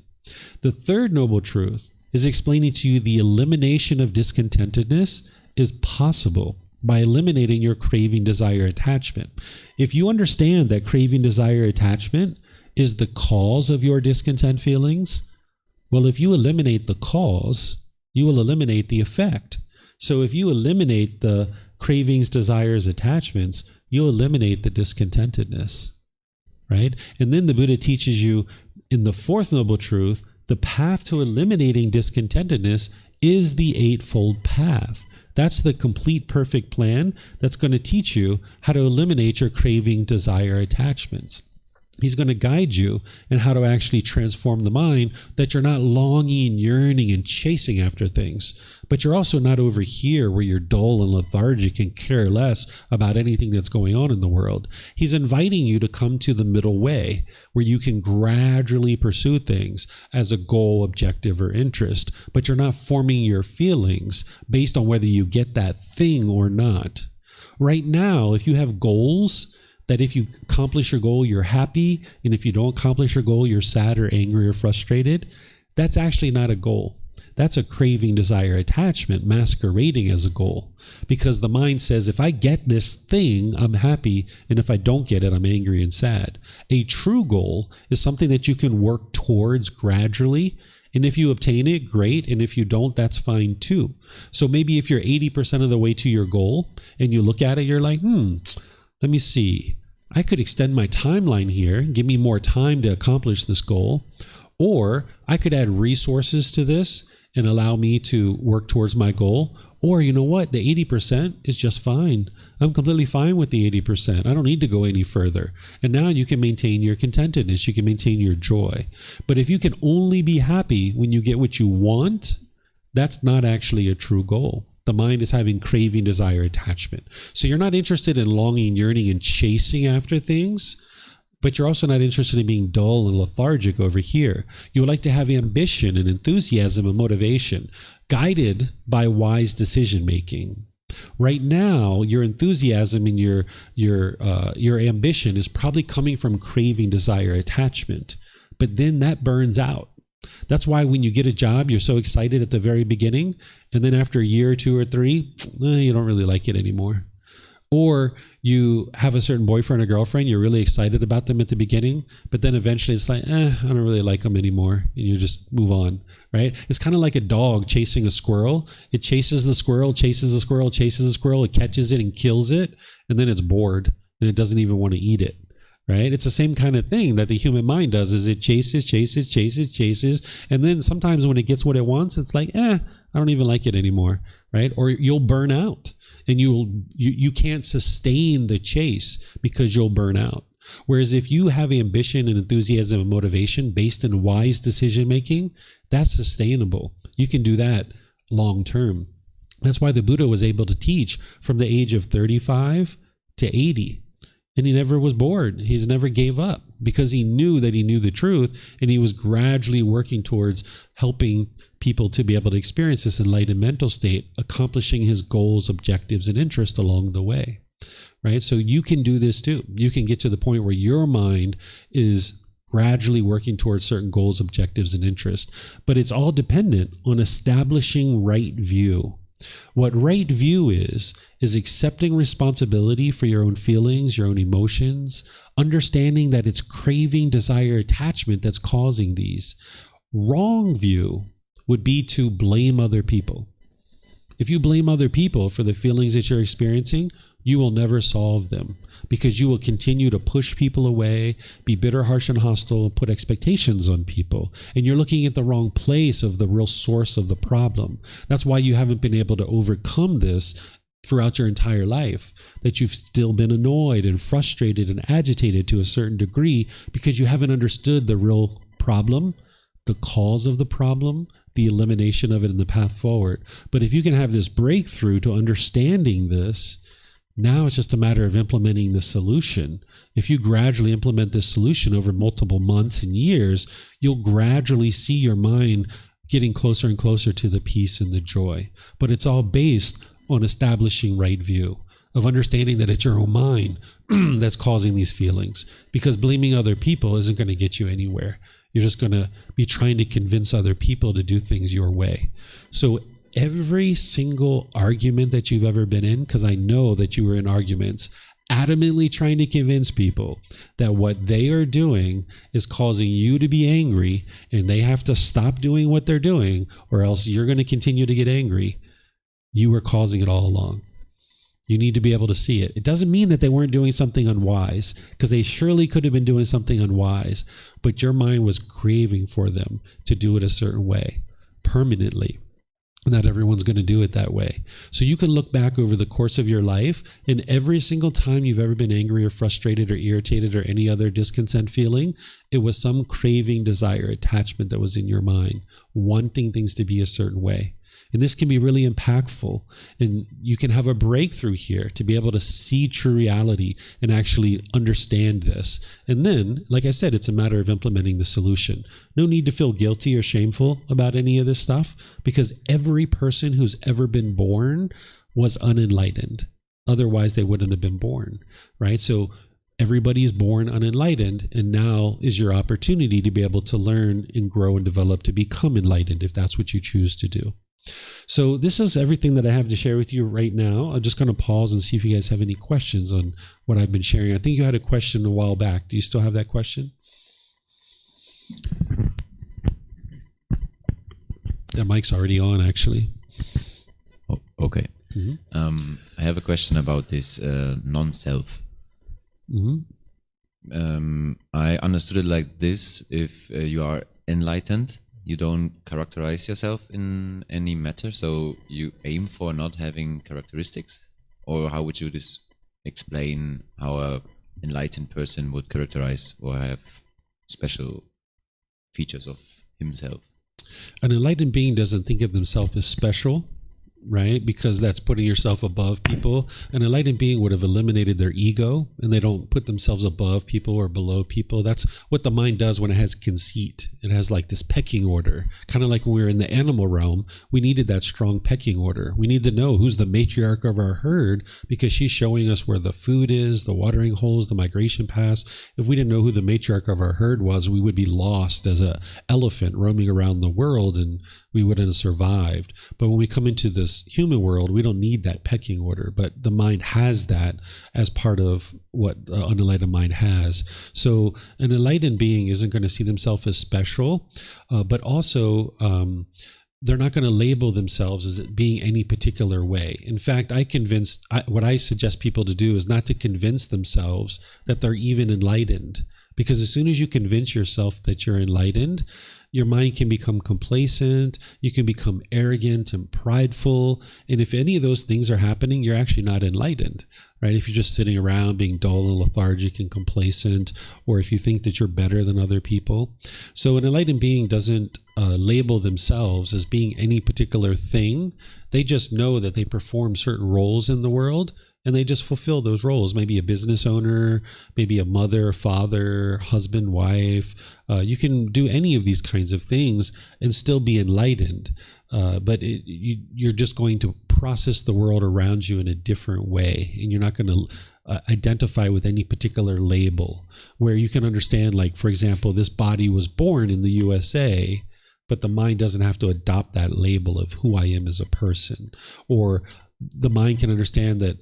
[SPEAKER 1] The third noble truth is explaining to you the elimination of discontentedness is possible by eliminating your craving, desire, attachment. If you understand that craving, desire, attachment is the cause of your discontent feelings, well, if you eliminate the cause, you will eliminate the effect. So if you eliminate the cravings, desires, attachments, you'll eliminate the discontentedness, right? And then the Buddha teaches you in the fourth noble truth, the path to eliminating discontentedness is the eightfold path. That's the complete perfect plan that's going to teach you how to eliminate your craving, desire, attachments. He's going to guide you in how to actually transform the mind, that you're not longing, yearning, and chasing after things, but you're also not over here where you're dull and lethargic and care less about anything that's going on in the world. He's inviting you to come to the middle way where you can gradually pursue things as a goal, objective, or interest, but you're not forming your feelings based on whether you get that thing or not. Right now, if you have goals, that if you accomplish your goal, you're happy, and if you don't accomplish your goal, you're sad or angry or frustrated, that's actually not a goal. That's a craving, desire, attachment masquerading as a goal. Because the mind says, if I get this thing, I'm happy, and if I don't get it, I'm angry and sad. A true goal is something that you can work towards gradually, and if you obtain it, great, and if you don't, that's fine too. So maybe if you're 80% of the way to your goal, and you look at it, you're like, let me see. I could extend my timeline here, give me more time to accomplish this goal, or I could add resources to this and allow me to work towards my goal. Or you know what? The 80% is just fine. I'm completely fine with the 80%. I don't need to go any further. And now you can maintain your contentedness. You can maintain your joy. But if you can only be happy when you get what you want, that's not actually a true goal. The mind is having craving, desire, attachment. So you're not interested in longing, yearning, and chasing after things, but you're also not interested in being dull and lethargic over here. You would like to have ambition and enthusiasm and motivation, guided by wise decision making. Right now, your enthusiasm and your ambition is probably coming from craving, desire, attachment, but then that burns out. That's why when you get a job, you're so excited at the very beginning, and then after a year or two or three, you don't really like it anymore. Or you have a certain boyfriend or girlfriend, you're really excited about them at the beginning, but then eventually it's like, I don't really like them anymore. And you just move on, right? It's kind of like a dog chasing a squirrel. It chases the squirrel, chases the squirrel, chases the squirrel. It catches it and kills it. And then it's bored and it doesn't even want to eat it, right? It's the same kind of thing that the human mind does, is it chases. And then sometimes when it gets what it wants, it's like, I don't even like it anymore, right? Or you'll burn out. And you can't sustain the chase because you'll burn out. Whereas if you have ambition and enthusiasm and motivation based in wise decision making, that's sustainable. You can do that long term. That's why the Buddha was able to teach from the age of 35 to 80. And he never was bored. He's never gave up because he knew that he knew the truth, and he was gradually working towards helping people to be able to experience this enlightened mental state, accomplishing his goals, objectives, and interests along the way, right? So you can do this too. You can get to the point where your mind is gradually working towards certain goals, objectives, and interests, but it's all dependent on establishing right view. What right view is accepting responsibility for your own feelings, your own emotions, understanding that it's craving, desire, attachment that's causing these. Wrong view would be to blame other people. If you blame other people for the feelings that you're experiencing, you will never solve them because you will continue to push people away, be bitter, harsh, and hostile, put expectations on people. And you're looking at the wrong place of the real source of the problem. That's why you haven't been able to overcome this throughout your entire life, that you've still been annoyed and frustrated and agitated to a certain degree because you haven't understood the real problem, the cause of the problem, the elimination of it, and the path forward. But if you can have this breakthrough to understanding this, now it's just a matter of implementing the solution. If you gradually implement this solution over multiple months and years, you'll gradually see your mind getting closer and closer to the peace and the joy. But it's all based on establishing right view, of understanding that it's your own mind that's causing these feelings. Because blaming other people isn't going to get you anywhere. You're just going to be trying to convince other people to do things your way. So every single argument that you've ever been in, because I know that you were in arguments, adamantly trying to convince people that what they are doing is causing you to be angry and they have to stop doing what they're doing or else you're going to continue to get angry. You were causing it all along. You need to be able to see it. It doesn't mean that they weren't doing something unwise, because they surely could have been doing something unwise, but your mind was craving for them to do it a certain way permanently. Not everyone's going to do it that way. So you can look back over the course of your life, and every single time you've ever been angry or frustrated or irritated or any other discontent feeling, it was some craving, desire, attachment that was in your mind, wanting things to be a certain way. And this can be really impactful. And you can have a breakthrough here to be able to see true reality and actually understand this. And then, like I said, it's a matter of implementing the solution. No need to feel guilty or shameful about any of this stuff, because every person who's ever been born was unenlightened. Otherwise, they wouldn't have been born, right? So everybody's born unenlightened, and now is your opportunity to be able to learn and grow and develop to become enlightened if that's what you choose to do. So this is everything that I have to share with you right now. I'm just going to pause and see if you guys have any questions on what I've been sharing. I think you had a question a while back. Do you still have that question? That mic's already on, actually.
[SPEAKER 6] Oh, okay.
[SPEAKER 1] Mm-hmm.
[SPEAKER 6] I have a question about this non-self.
[SPEAKER 1] Mm-hmm.
[SPEAKER 6] I understood it like this: if you are enlightened, you don't characterize yourself in any matter, so you aim for not having characteristics? Or how would you explain how a enlightened person would characterize or have special features of himself?
[SPEAKER 1] An enlightened being doesn't think of themselves as special, right? Because that's putting yourself above people. An enlightened being would have eliminated their ego, and they don't put themselves above people or below people. That's what the mind does when it has conceit It has like this pecking order, kind of like when we were in the animal realm. We needed that strong pecking order. We need to know who's the matriarch of our herd, because she's showing us where the food is, the watering holes, the migration paths. If we didn't know who the matriarch of our herd was, we would be lost as an elephant roaming around the world, and we wouldn't have survived. But when we come into this human world, we don't need that pecking order, but the mind has that as part of what unenlightened mind has. So an enlightened being isn't going to see themselves as special, but also they're not going to label themselves as being any particular way. In fact, what I suggest people to do is not to convince themselves that they're even enlightened, because as soon as you convince yourself that you're enlightened, your mind can become complacent, you can become arrogant and prideful. And if any of those things are happening, you're actually not enlightened, right? If you're just sitting around being dull and lethargic and complacent, or if you think that you're better than other people. So an enlightened being doesn't label themselves as being any particular thing. They just know that they perform certain roles in the world, and they just fulfill those roles. Maybe a business owner, maybe a mother, father, husband, wife. You can do any of these kinds of things and still be enlightened. But you're just going to process the world around you in a different way. And you're not going to identify with any particular label, where you can understand, like, for example, this body was born in the USA, but the mind doesn't have to adopt that label of who I am as a person. Or the mind can understand that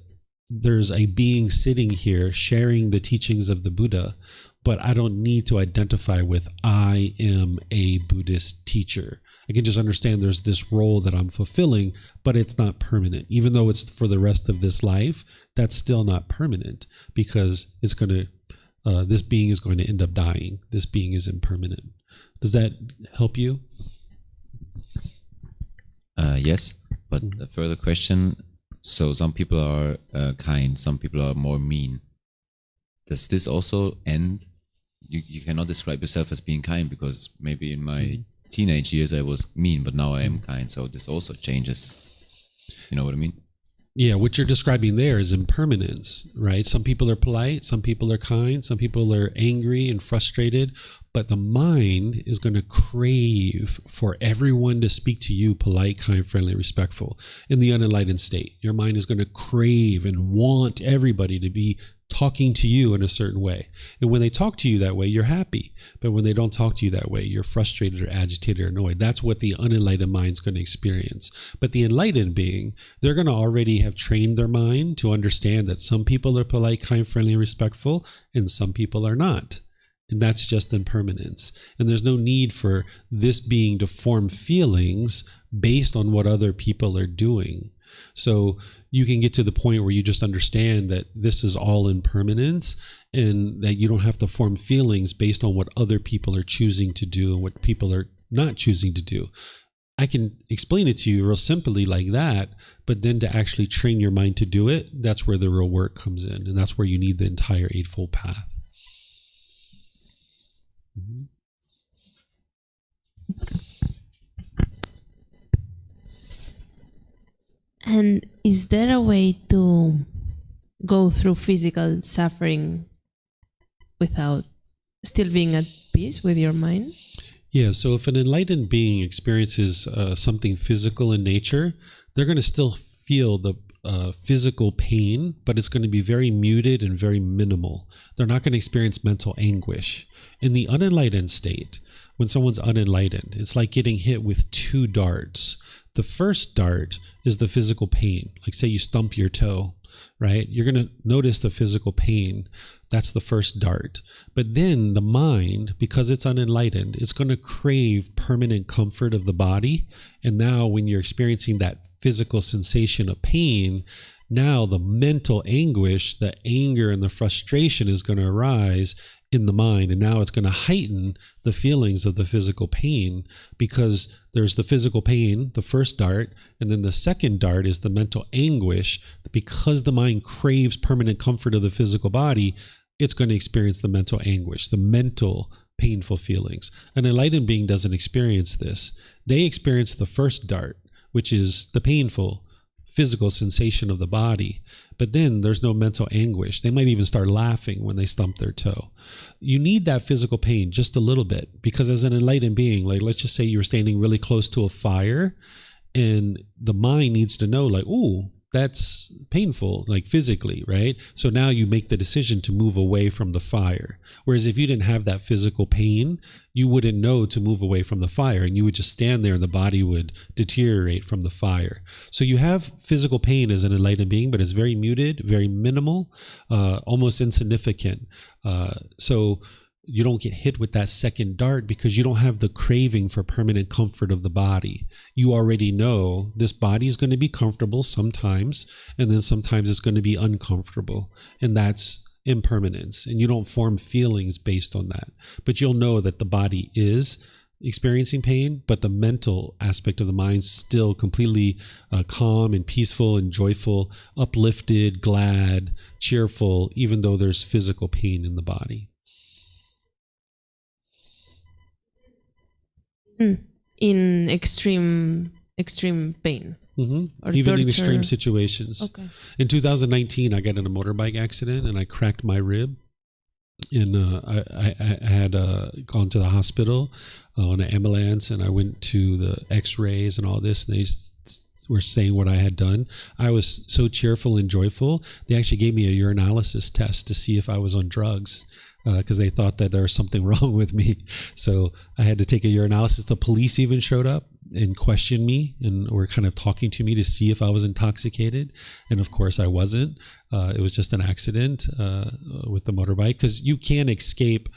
[SPEAKER 1] there's a being sitting here sharing the teachings of the Buddha, but I don't need to identify with I am a Buddhist teacher. I can just understand there's this role that I'm fulfilling, but it's not permanent. Even though it's for the rest of this life, that's still not permanent, because it's going to, this being is going to end up dying. This being is impermanent. Does that help you?
[SPEAKER 6] Yes, but a further question. So some people are kind, some people are more mean. Does this also end? You cannot describe yourself as being kind, because maybe in my teenage years I was mean, but now I am kind. So this also changes. You know what I mean?
[SPEAKER 1] Yeah, what you're describing there is impermanence, right? Some people are polite, some people are kind, some people are angry and frustrated, but the mind is going to crave for everyone to speak to you polite, kind, friendly, respectful. In the unenlightened state, your mind is going to crave and want everybody to be talking to you in a certain way. And when they talk to you that way, you're happy. But when they don't talk to you that way, you're frustrated or agitated or annoyed. That's what the unenlightened mind is going to experience. But the enlightened being, they're going to already have trained their mind to understand that some people are polite, kind, friendly, and respectful, and some people are not. And that's just impermanence. And there's no need for this being to form feelings based on what other people are doing. So you can get to the point where you just understand that this is all impermanence, and that you don't have to form feelings based on what other people are choosing to do and what people are not choosing to do. I can explain it to you real simply like that, but then to actually train your mind to do it, that's where the real work comes in. And that's where you need the entire Eightfold Path.
[SPEAKER 2] And is there a way to go through physical suffering without still being at peace with your mind?
[SPEAKER 1] Yeah, so if an enlightened being experiences something physical in nature, they're going to still feel the physical pain, but it's going to be very muted and very minimal. They're not going to experience mental anguish. In the unenlightened state, when someone's unenlightened, it's like getting hit with two darts. The first dart is the physical pain. Like, say you stump your toe, right? You're going to notice the physical pain. That's the first dart. But then the mind, because it's unenlightened, it's going to crave permanent comfort of the body. And now when you're experiencing that physical sensation of pain, now the mental anguish, the anger and the frustration is going to arise in the mind, and now it's going to heighten the feelings of the physical pain, because there's the physical pain, the first dart, and then the second dart is the mental anguish. Because the mind craves permanent comfort of the physical body, it's going to experience the mental anguish, the mental painful feelings. An enlightened being doesn't experience this. They experience the first dart, which is the painful physical sensation of the body, but then there's no mental anguish. They might even start laughing when they stump their toe. You need that physical pain just a little bit, because as an enlightened being, like let's just say you're standing really close to a fire, and the mind needs to know, like, ooh, that's painful, like physically, right? So now you make the decision to move away from the fire. Whereas if you didn't have that physical pain, you wouldn't know to move away from the fire, and you would just stand there and the body would deteriorate from the fire. So you have physical pain as an enlightened being, but it's very muted, very minimal, almost insignificant. So you don't get hit with that second dart because you don't have the craving for permanent comfort of the body. You already know this body is going to be comfortable sometimes, and then sometimes it's going to be uncomfortable. And that's impermanence. And you don't form feelings based on that. But you'll know that the body is experiencing pain, but the mental aspect of the mind is still completely calm and peaceful and joyful, uplifted, glad, cheerful, even though there's physical pain in the body.
[SPEAKER 2] In extreme pain.
[SPEAKER 1] Mm-hmm.
[SPEAKER 2] Or
[SPEAKER 1] Even in
[SPEAKER 2] torture.
[SPEAKER 1] extreme situations.
[SPEAKER 2] Okay.
[SPEAKER 1] In 2019, I got in a motorbike accident and I cracked my rib. And I had gone to the hospital on an ambulance, and I went to the x-rays and all this, and they were saying what I had done. I was so cheerful and joyful, they actually gave me a urinalysis test to see if I was on drugs, because they thought that there was something wrong with me. So I had to take a urinalysis. The police even showed up and questioned me and were kind of talking to me to see if I was intoxicated. And of course I wasn't. It was just an accident with the motorbike, because you can't escape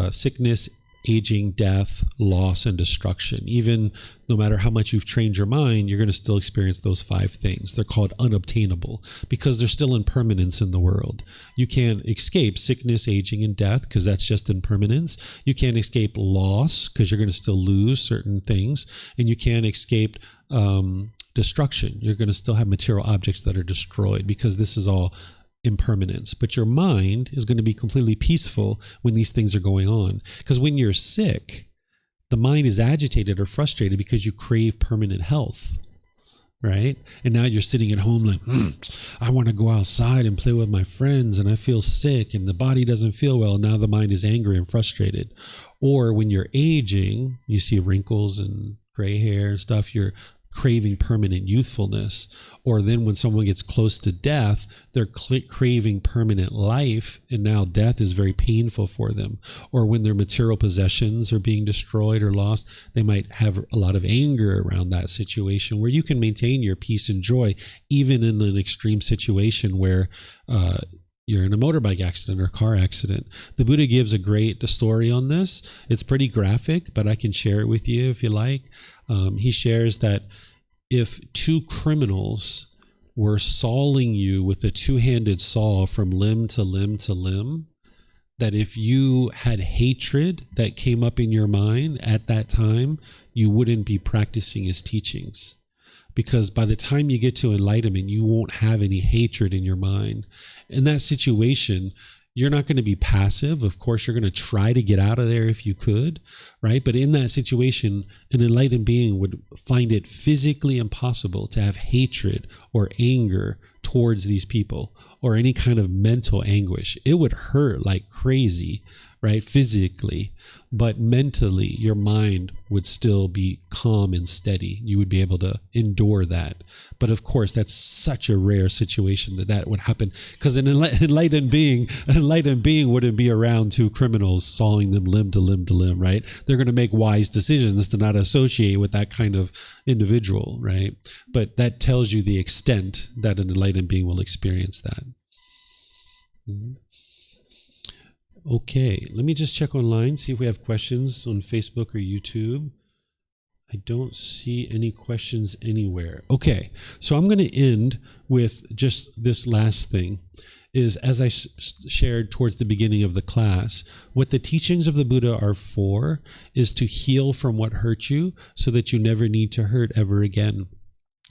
[SPEAKER 1] sickness, aging, death, loss, and destruction. Even no matter how much you've trained your mind, you're going to still experience those 5 things. They're called unobtainable because there's still impermanence in the world. You can't escape sickness, aging, and death because that's just impermanence. You can't escape loss because you're going to still lose certain things. And you can't escape destruction. You're going to still have material objects that are destroyed because this is all impermanence. But your mind is going to be completely peaceful when these things are going on. Because when you're sick, the mind is agitated or frustrated because you crave permanent health, right? And now you're sitting at home like, I want to go outside and play with my friends, and I feel sick and the body doesn't feel well. Now the mind is angry and frustrated. Or when you're aging, you see wrinkles and gray hair and stuff, you're craving permanent youthfulness. Or then when someone gets close to death, they're craving permanent life, and now death is very painful for them. Or when their material possessions are being destroyed or lost, they might have a lot of anger around that situation, where you can maintain your peace and joy even in an extreme situation where you're in a motorbike accident or car accident. The Buddha gives a great story on this. It's pretty graphic, but I can share it with you if you like. He shares that if 2 criminals were sawing you with a 2-handed saw from limb to limb to limb, that if you had hatred that came up in your mind at that time, you wouldn't be practicing his teachings. Because by the time you get to enlightenment, you won't have any hatred in your mind. In that situation, you're not going to be passive. Of course, you're going to try to get out of there if you could, right? But in that situation, an enlightened being would find it physically impossible to have hatred or anger towards these people or any kind of mental anguish. It would hurt like crazy, right? Physically, but mentally, your mind would still be calm and steady. You would be able to endure that. But of course, that's such a rare situation that would happen, because an enlightened being wouldn't be around 2 criminals sawing them limb to limb to limb, right? They're going to make wise decisions to not associate with that kind of individual, right? But that tells you the extent that an enlightened being will experience that. Mm-hmm. Okay, let me just check online, see if we have questions on Facebook or YouTube. I don't see any questions anywhere. Okay, so I'm going to end with just this last thing. Is, as I shared towards the beginning of the class, what the teachings of the Buddha are for is to heal from what hurt you so that you never need to hurt ever again.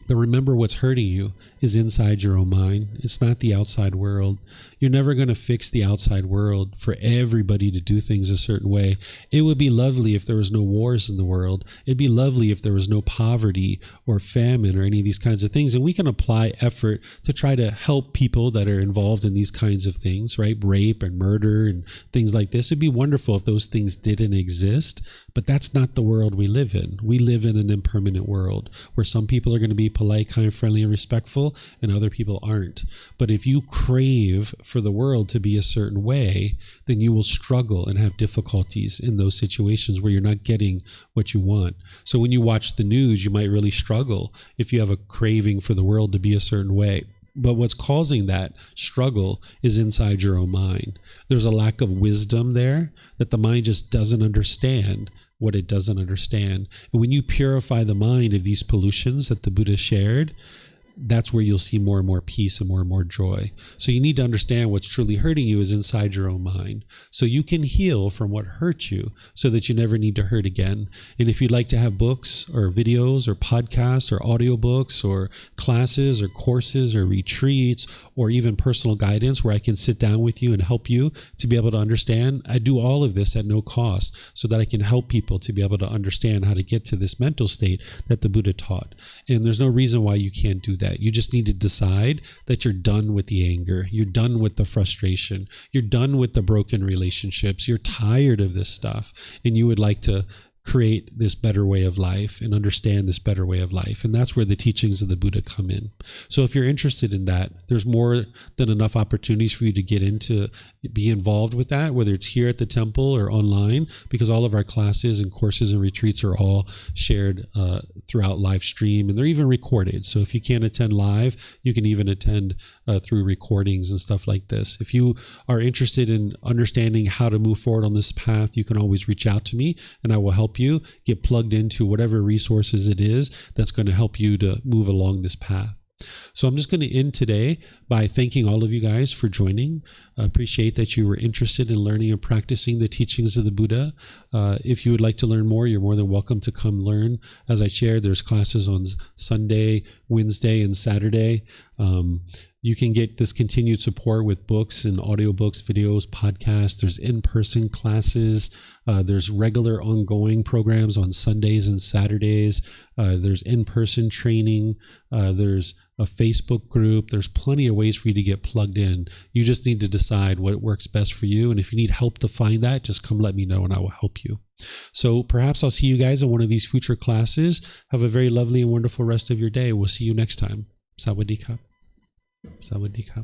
[SPEAKER 1] But remember, what's hurting you is inside your own mind. It's not the outside world. You're never going to fix the outside world for everybody to do things a certain way. It would be lovely if there was no wars in the world. It'd be lovely if there was no poverty or famine or any of these kinds of things. And we can apply effort to try to help people that are involved in these kinds of things, right? Rape and murder and things like this. It'd be wonderful if those things didn't exist, but that's not the world we live in. We live in an impermanent world where some people are going to be polite, kind, friendly, and respectful, and other people aren't. But if you crave for the world to be a certain way, then you will struggle and have difficulties in those situations where you're not getting what you want. So when you watch the news, you might really struggle if you have a craving for the world to be a certain way. But what's causing that struggle is inside your own mind. There's a lack of wisdom there that the mind just doesn't understand what it doesn't understand. And when you purify the mind of these pollutions that the Buddha shared, that's where you'll see more and more peace and more joy. So you need to understand what's truly hurting you is inside your own mind. So you can heal from what hurt you so that you never need to hurt again. And if you'd like to have books or videos or podcasts or audiobooks or classes or courses or retreats or even personal guidance where I can sit down with you and help you to be able to understand, I do all of this at no cost so that I can help people to be able to understand how to get to this mental state that the Buddha taught. And there's no reason why you can't do that. You just need to decide that you're done with the anger. You're done with the frustration. You're done with the broken relationships. You're tired of this stuff. And you would like to create this better way of life and understand this better way of life. And that's where the teachings of the Buddha come in. So if you're interested in that, there's more than enough opportunities for you to get into, be involved with that, whether it's here at the temple or online, because all of our classes and courses and retreats are all shared throughout live stream, and they're even recorded. So if you can't attend live, you can even attend through recordings and stuff like this. If you are interested in understanding how to move forward on this path, you can always reach out to me and I will help you get plugged into whatever resources it is that's going to help you to move along this path. So I'm just going to end today by thanking all of you guys for joining. I appreciate that you were interested in learning and practicing the teachings of the Buddha. If you would like to learn more, you're more than welcome to come learn. As I shared, there's classes on Sunday, Wednesday, and Saturday. You can get this continued support with books and audiobooks, videos, podcasts. There's in-person classes. There's regular ongoing programs on Sundays and Saturdays. There's in-person training. There's a Facebook group. There's plenty of ways for you to get plugged in. You just need to decide what works best for you. And if you need help to find that, just come let me know and I will help you. So perhaps I'll see you guys in one of these future classes. Have a very lovely and wonderful rest of your day. We'll see you next time. Sawadee-ka. Sawadee-ka.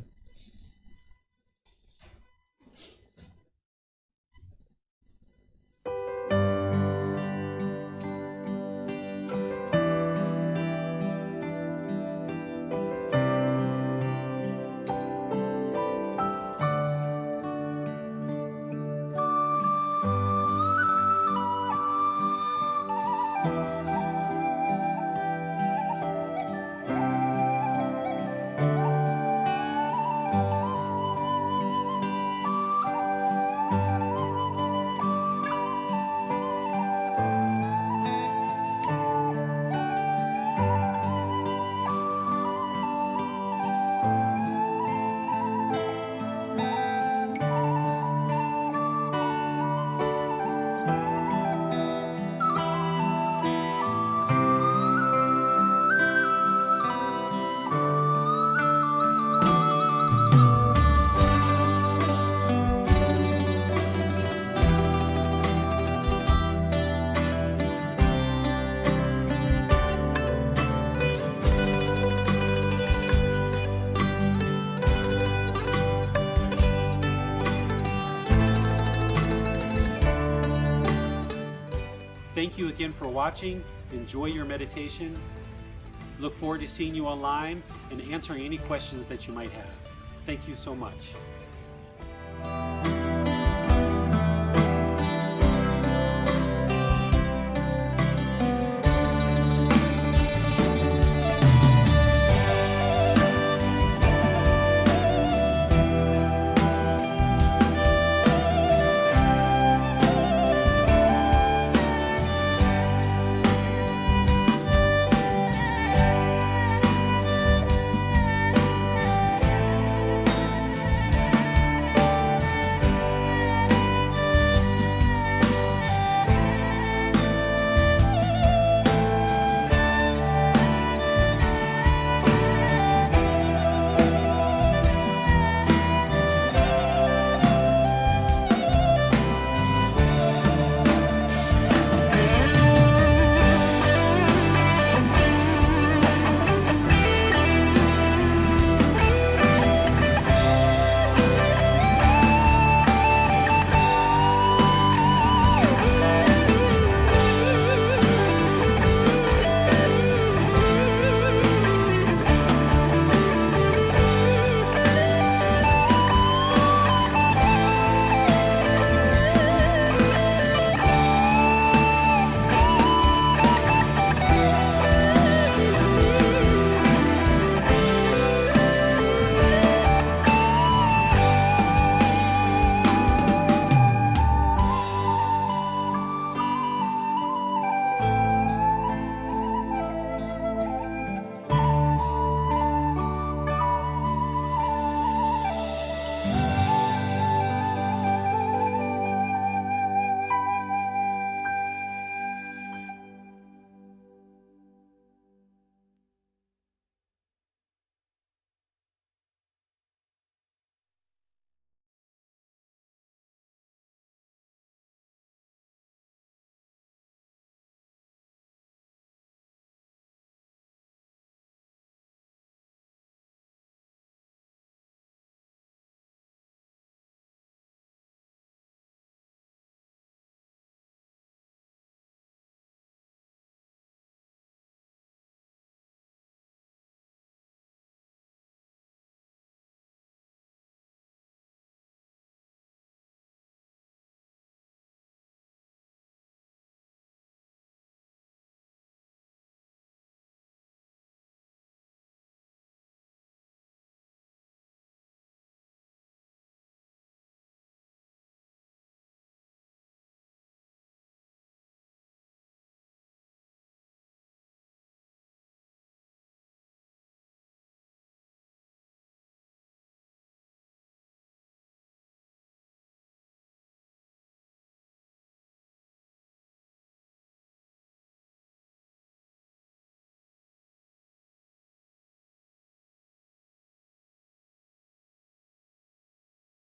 [SPEAKER 7] Thank you again for watching. Enjoy your meditation. Look forward to seeing you online and answering any questions that you might have. Thank you so much.